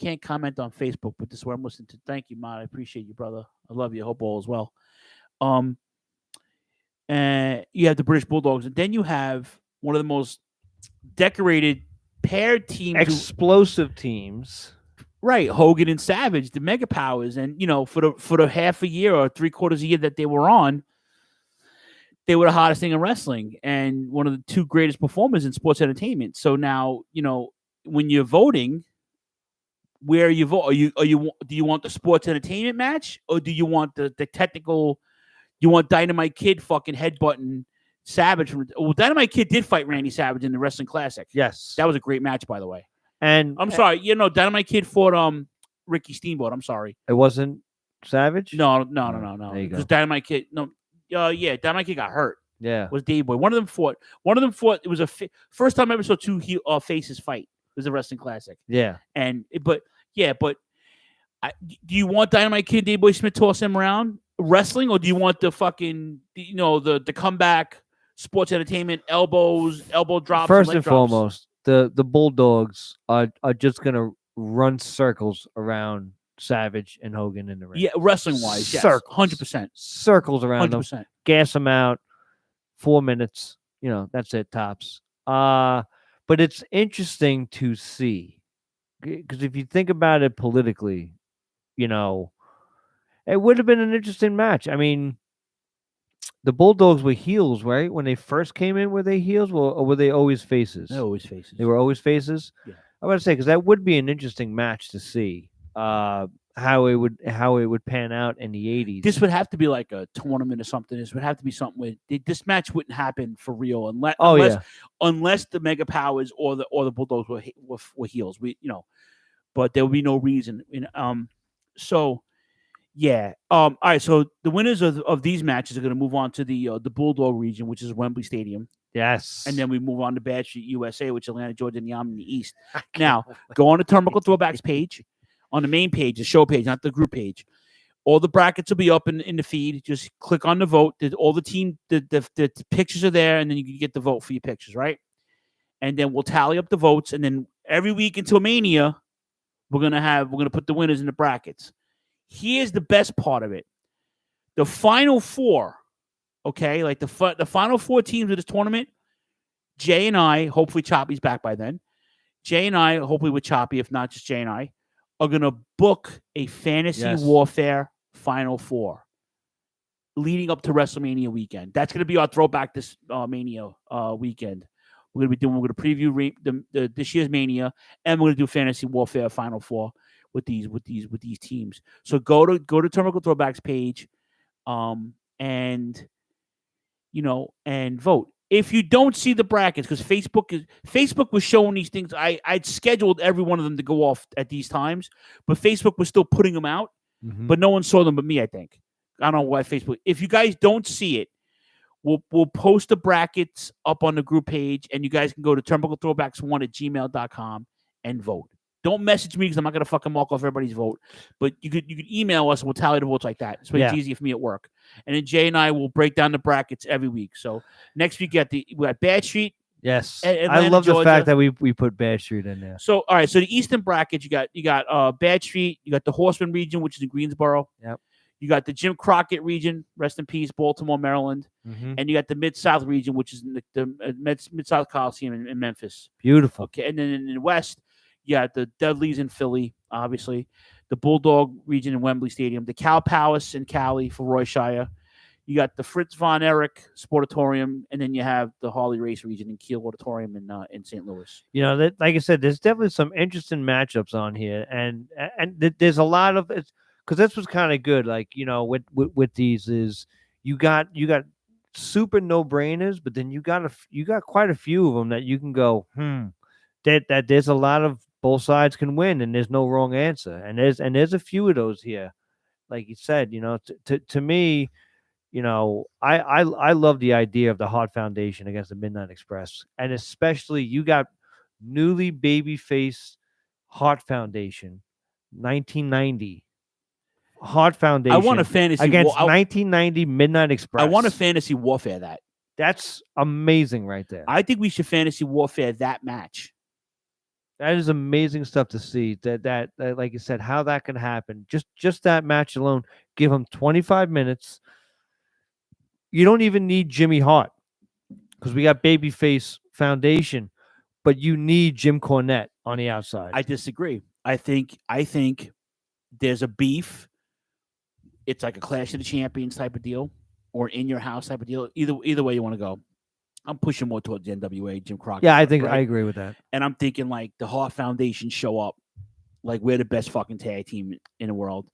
can't comment on Facebook, but this is where I'm listening to. Thank you, Matt. I appreciate you, brother. I love you. I hope all is well. And you have the British Bulldogs, and then you have one of the most decorated paired teams, explosive teams, right? Hogan and Savage, the Mega Powers, and for the half a year or 3/4 a year that they were on, they were the hottest thing in wrestling and one of the 2 greatest performers in sports entertainment. So now, when you're voting, where you vote, do you want the sports entertainment match, or do you want the technical? You want Dynamite Kid fucking headbutting Savage? Dynamite Kid did fight Randy Savage in the Wrestling Classic. Yes, that was a great match, by the way. And I'm sorry, Dynamite Kid fought Ricky Steamboat. I'm sorry, it wasn't Savage. No. There you go. Because Dynamite Kid, Dynamite Kid got hurt. Yeah, it was Dave Boy. One of them fought. It was first time I ever saw 2 faces fight. It was a Wrestling Classic. Yeah, do you want Dynamite Kid, Dave Boy Smith toss him around wrestling, or do you want the fucking the comeback sports entertainment elbow drops? First and foremost, the Bulldogs are just gonna run circles around Savage and Hogan in the ring. Yeah, wrestling wise, yes, circles, 100%, circles around 100%. them, gas them out. 4 minutes. That's it, tops. But it's interesting to see, because if you think about it politically, it would have been an interesting match. I mean, the Bulldogs were heels, right? When they first came in, were they heels, or were they always faces? They're always faces. They were always faces. Yeah. I would say, because that would be an interesting match to see how it would pan out in the 80s. This would have to be like a tournament or something. This would have to be something where this match wouldn't happen for real unless the Mega Powers or the Bulldogs were heels. But there would be no reason. So yeah. All right. So the winners of these matches are going to move on to the Bulldog region, which is Wembley Stadium. Yes. And then we move on to Bad Street USA, which is Atlanta, Georgia, and Yam in the East. Now, go on the Turnbuckle Throwbacks page, on the main page, the show page, not the group page. All the brackets will be up in the feed. Just click on the vote. All the team, the pictures are there, and then you can get the vote for your pictures, right? And then we'll tally up the votes, and then every week until Mania, we're gonna put the winners in the brackets. Here's the best part of it: the final four. Okay, like the final four teams of this tournament, Jay and I, hopefully Choppy's back by then. Jay and I, hopefully with Choppy, if not just Jay and I, are going to book a Fantasy Warfare Final Four leading up to WrestleMania weekend. That's going to be our throwback this Mania weekend. We're going to preview this year's Mania, and we're going to do Fantasy Warfare Final Four with these teams. So go to Turnbuckle Throwbacks page, and vote. If you don't see the brackets, because Facebook was showing these things, I'd scheduled every one of them to go off at these times, but Facebook was still putting them out, but no one saw them but me, I think. I don't know why Facebook. If you guys don't see it, we'll post the brackets up on the group page, and you guys can go to turnbucklethrowbacks1@gmail.com and vote. Don't message me because I'm not going to fucking mark off everybody's vote. But you could email us and we'll tally the votes like that. So it's easier for me at work. And then Jay and I will break down the brackets every week. So next week we got Bad Street. Yes. Atlanta, I love Georgia. the fact that we put Bad Street in there. So all right, so the Eastern bracket, you got Bad Street, you got the Horseman region, which is in Greensboro. Yep. You got the Jim Crockett region, rest in peace, Baltimore, Maryland. And you got the Mid-South region, which is in the Mid-South Coliseum in Memphis. Beautiful. Okay, and then in the West, you got the Dudleys in Philly, obviously. The Bulldog region in Wembley Stadium. The Cow Palace in Cali for Roy Shire. You got the Fritz von Erich Sportatorium, and then you have the Harley Race region in Kiel Auditorium in St. Louis. That, like I said, there's definitely some interesting matchups on here, and there's a lot of it, because this was kind of good. Like with these is you got super no brainers, but then you got quite a few of them that you can go that there's a lot of both sides can win, and there's no wrong answer, and there's a few of those here, like you said. To me. I love the idea of the Hart Foundation against the Midnight Express, and especially you got newly babyface Hart Foundation, 1990 Hart Foundation. I want a fantasy against 1990 Midnight Express. I want a fantasy warfare that. That's amazing right there. I think we should fantasy warfare that match. That is amazing stuff to see. That like you said, how that can happen. Just that match alone. Give them 25 minutes. You don't even need Jimmy Hart because we got Babyface Foundation, but you need Jim Cornette on the outside. I disagree. I think there's a beef. It's like a Clash of the Champions type of deal, or in your house type of deal. Either way you want to go. I'm pushing more towards the NWA, Jim Crockett. Yeah, I think I agree with that. And I'm thinking like the Hart Foundation show up, like we're the best fucking tag team in the world.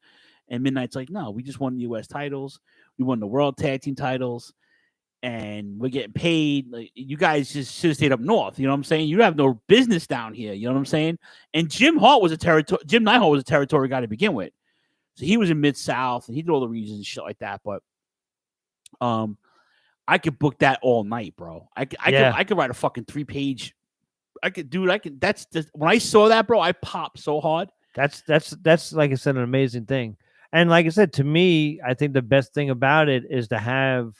And Midnight's like, no, we just won the U.S. titles. We won the world tag team titles. And we're getting paid. Like, you guys just should have stayed up north. You know what I'm saying? You have no business down here. You know what I'm saying? And Jim Neidhart was a territory guy to begin with. So he was in Mid-South, and he did all the regions and shit like that. But I could book that all night, bro. I could write a fucking 3-page. That's just, when I saw that, bro, I popped so hard. That's like I said, an amazing thing. And like I said, to me, I think the best thing about it is to have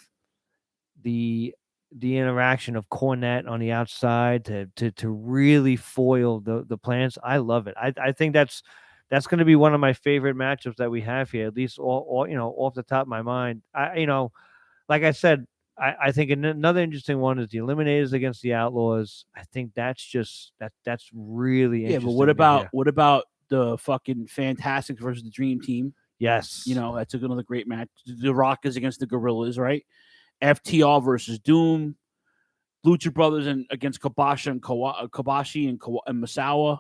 the interaction of Cornette on the outside to really foil the plans. I love it. I think that's going to be one of my favorite matchups that we have here, at least all off the top of my mind. Like I said, I think another interesting one is the Eliminators against the Outlaws. I think that's really Yeah, interesting. but what about the fucking Fantastics versus the Dream Team? Yes. You know, that's another great match. The Rockers against the Gorillas, right? FTR versus Doom. Lucha Brothers and against Kobashi and Masawa.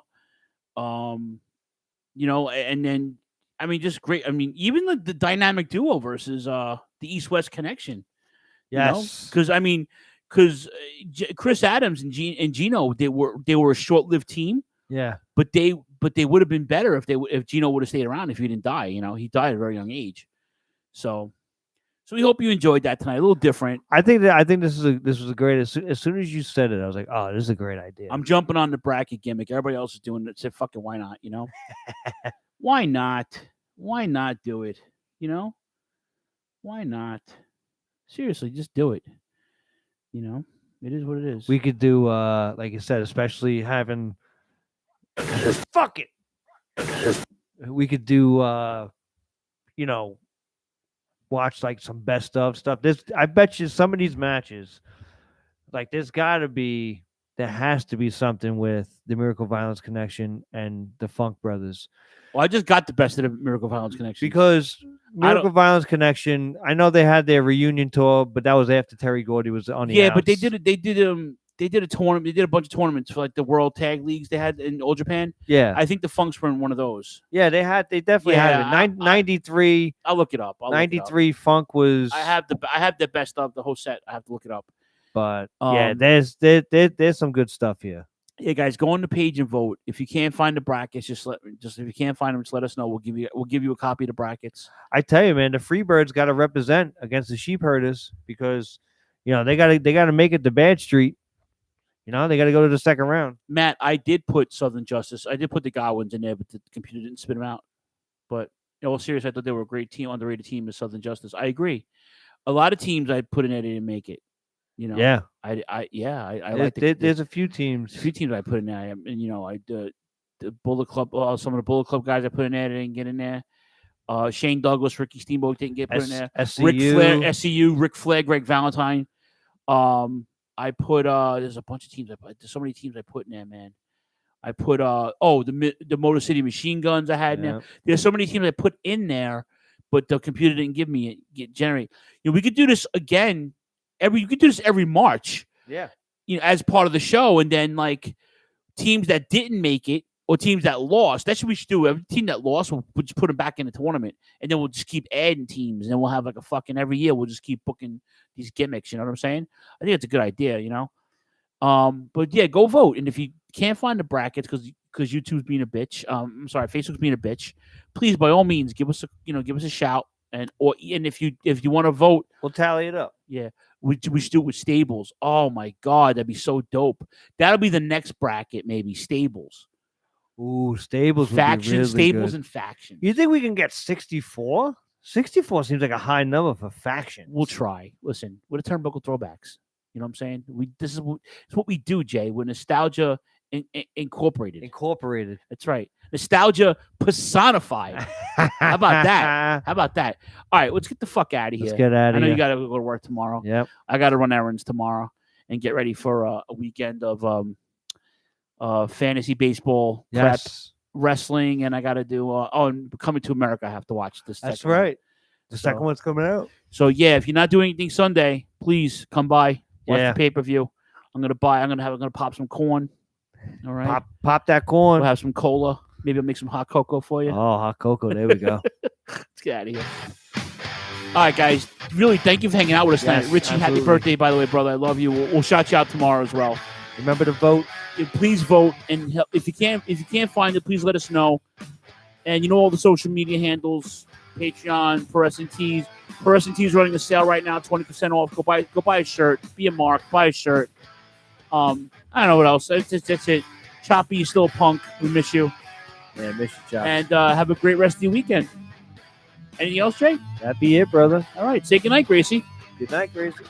You know, and then I mean, just great. I mean, even the dynamic duo versus the East West Connection. Yes, because I mean, because Chris Adams and Gino, they were a short-lived team. Yeah, but they would have been better if Gino would have stayed around if he didn't die. You know, he died at a very young age. So we hope you enjoyed that tonight. A little different. I think this was a great. As soon as you said it, I was like, oh, this is a great idea. I'm jumping on the bracket gimmick. Everybody else is doing it. So fucking why not? You know, why not? Why not do it? You know, why not? Seriously, just do it. You know, it is what it is. We could do, like you said, especially having. Fuck it. We could do, you know, watch like some best of stuff. I bet you some of these matches, like there has to be something with the Miracle Violence Connection and the Funk Brothers. Well, I just got the best of the Miracle Violence Connection because Miracle Violence Connection. I know they had their reunion tour, but that was after Terry Gordy was on the outs. But they did a tournament. They did a bunch of tournaments for like the World Tag Leagues they had in Old Japan. Yeah, I think the Funks were in one of those. Yeah, they definitely had it. 93. I'll look it up. 93 Funk was. I have the best of the whole set. I have to look it up. But yeah, there's some good stuff here. Yeah, guys, go on the page and vote. If you can't find the brackets, just if you can't find them, just let us know. We'll give you a copy of the brackets. I tell you, man, the Freebirds got to represent against the Sheep Herders because you know they got to make it to Bad Street. You know, they got to go to the second round. Matt, I did put Southern Justice. I did put the Godwins in there, but the computer didn't spit them out. But in all seriousness, I thought they were a great team, underrated team is Southern Justice. I agree. A lot of teams I put in there, they didn't make it. You know, yeah, I like there's a few teams. I put in there, and you know, the Bullet Club, some of the Bullet Club guys I put in there didn't get in there. Shane Douglas, Ricky Steamboat didn't get put in there. Ric Flair, Greg Valentine. I put there's a bunch of teams. There's so many teams I put in there, man. I put the Motor City Machine Guns I had in there. There's so many teams I put in there, but the computer didn't give me it generate. You know, we could do this again. You could do this every March. Yeah. You know, as part of the show, and then like teams that didn't make it or teams that lost. That's what we should do. Every team that lost, we'll just put them back in the tournament, and then we'll just keep adding teams, and then we'll have like a fucking every year. We'll just keep booking these gimmicks. You know what I'm saying? I think it's a good idea. You know. But yeah, go vote, and if you can't find the brackets because YouTube's being a bitch, I'm sorry, Facebook's being a bitch. Please, by all means, give us a shout, and if you want to vote, we'll tally it up. Yeah. We should do it with Stables. Oh my God, that'd be so dope. That'll be the next bracket, maybe Stables. Ooh, Stables. Faction, would be really Stables, good. and Faction. You think we can get 64? 64 seems like a high number for Faction. We'll try. Listen, we're the Turnbuckle Throwbacks. You know what I'm saying? This is what we do, Jay. We're Nostalgia Incorporated. That's right. Nostalgia personified. How about that? All right, let's get the fuck out of here. Let's get out of here. I know you got to go to work tomorrow. Yep. I got to run errands tomorrow and get ready for a weekend of fantasy baseball, prep, wrestling, and I got to do. And Coming to America, I have to watch this. That's right. The second one's coming out. So yeah, if you're not doing anything Sunday, please come by. Watch the pay-per-view. I'm gonna pop some corn. All right. Pop that corn. We'll have some cola. Maybe I'll make some hot cocoa for you. Oh, hot cocoa. There we go. Let's get out of here. All right, guys. Really, thank you for hanging out with us tonight. Richie, happy birthday, by the way, brother. I love you. We'll shout you out tomorrow as well. Remember to vote. Please vote, and if you can't find it, please let us know. And you know all the social media handles, Patreon, Per S&T's. Per S&T's running a sale right now, 20% off. Go buy a shirt. Be a mark. Buy a shirt. I don't know what else. That's it. Choppy, you still a punk. We miss you. Yeah, miss you, Choppy. And have a great rest of your weekend. Anything else, Jay? That'd be it, brother. All right. Say goodnight, Gracie. Good night, Gracie.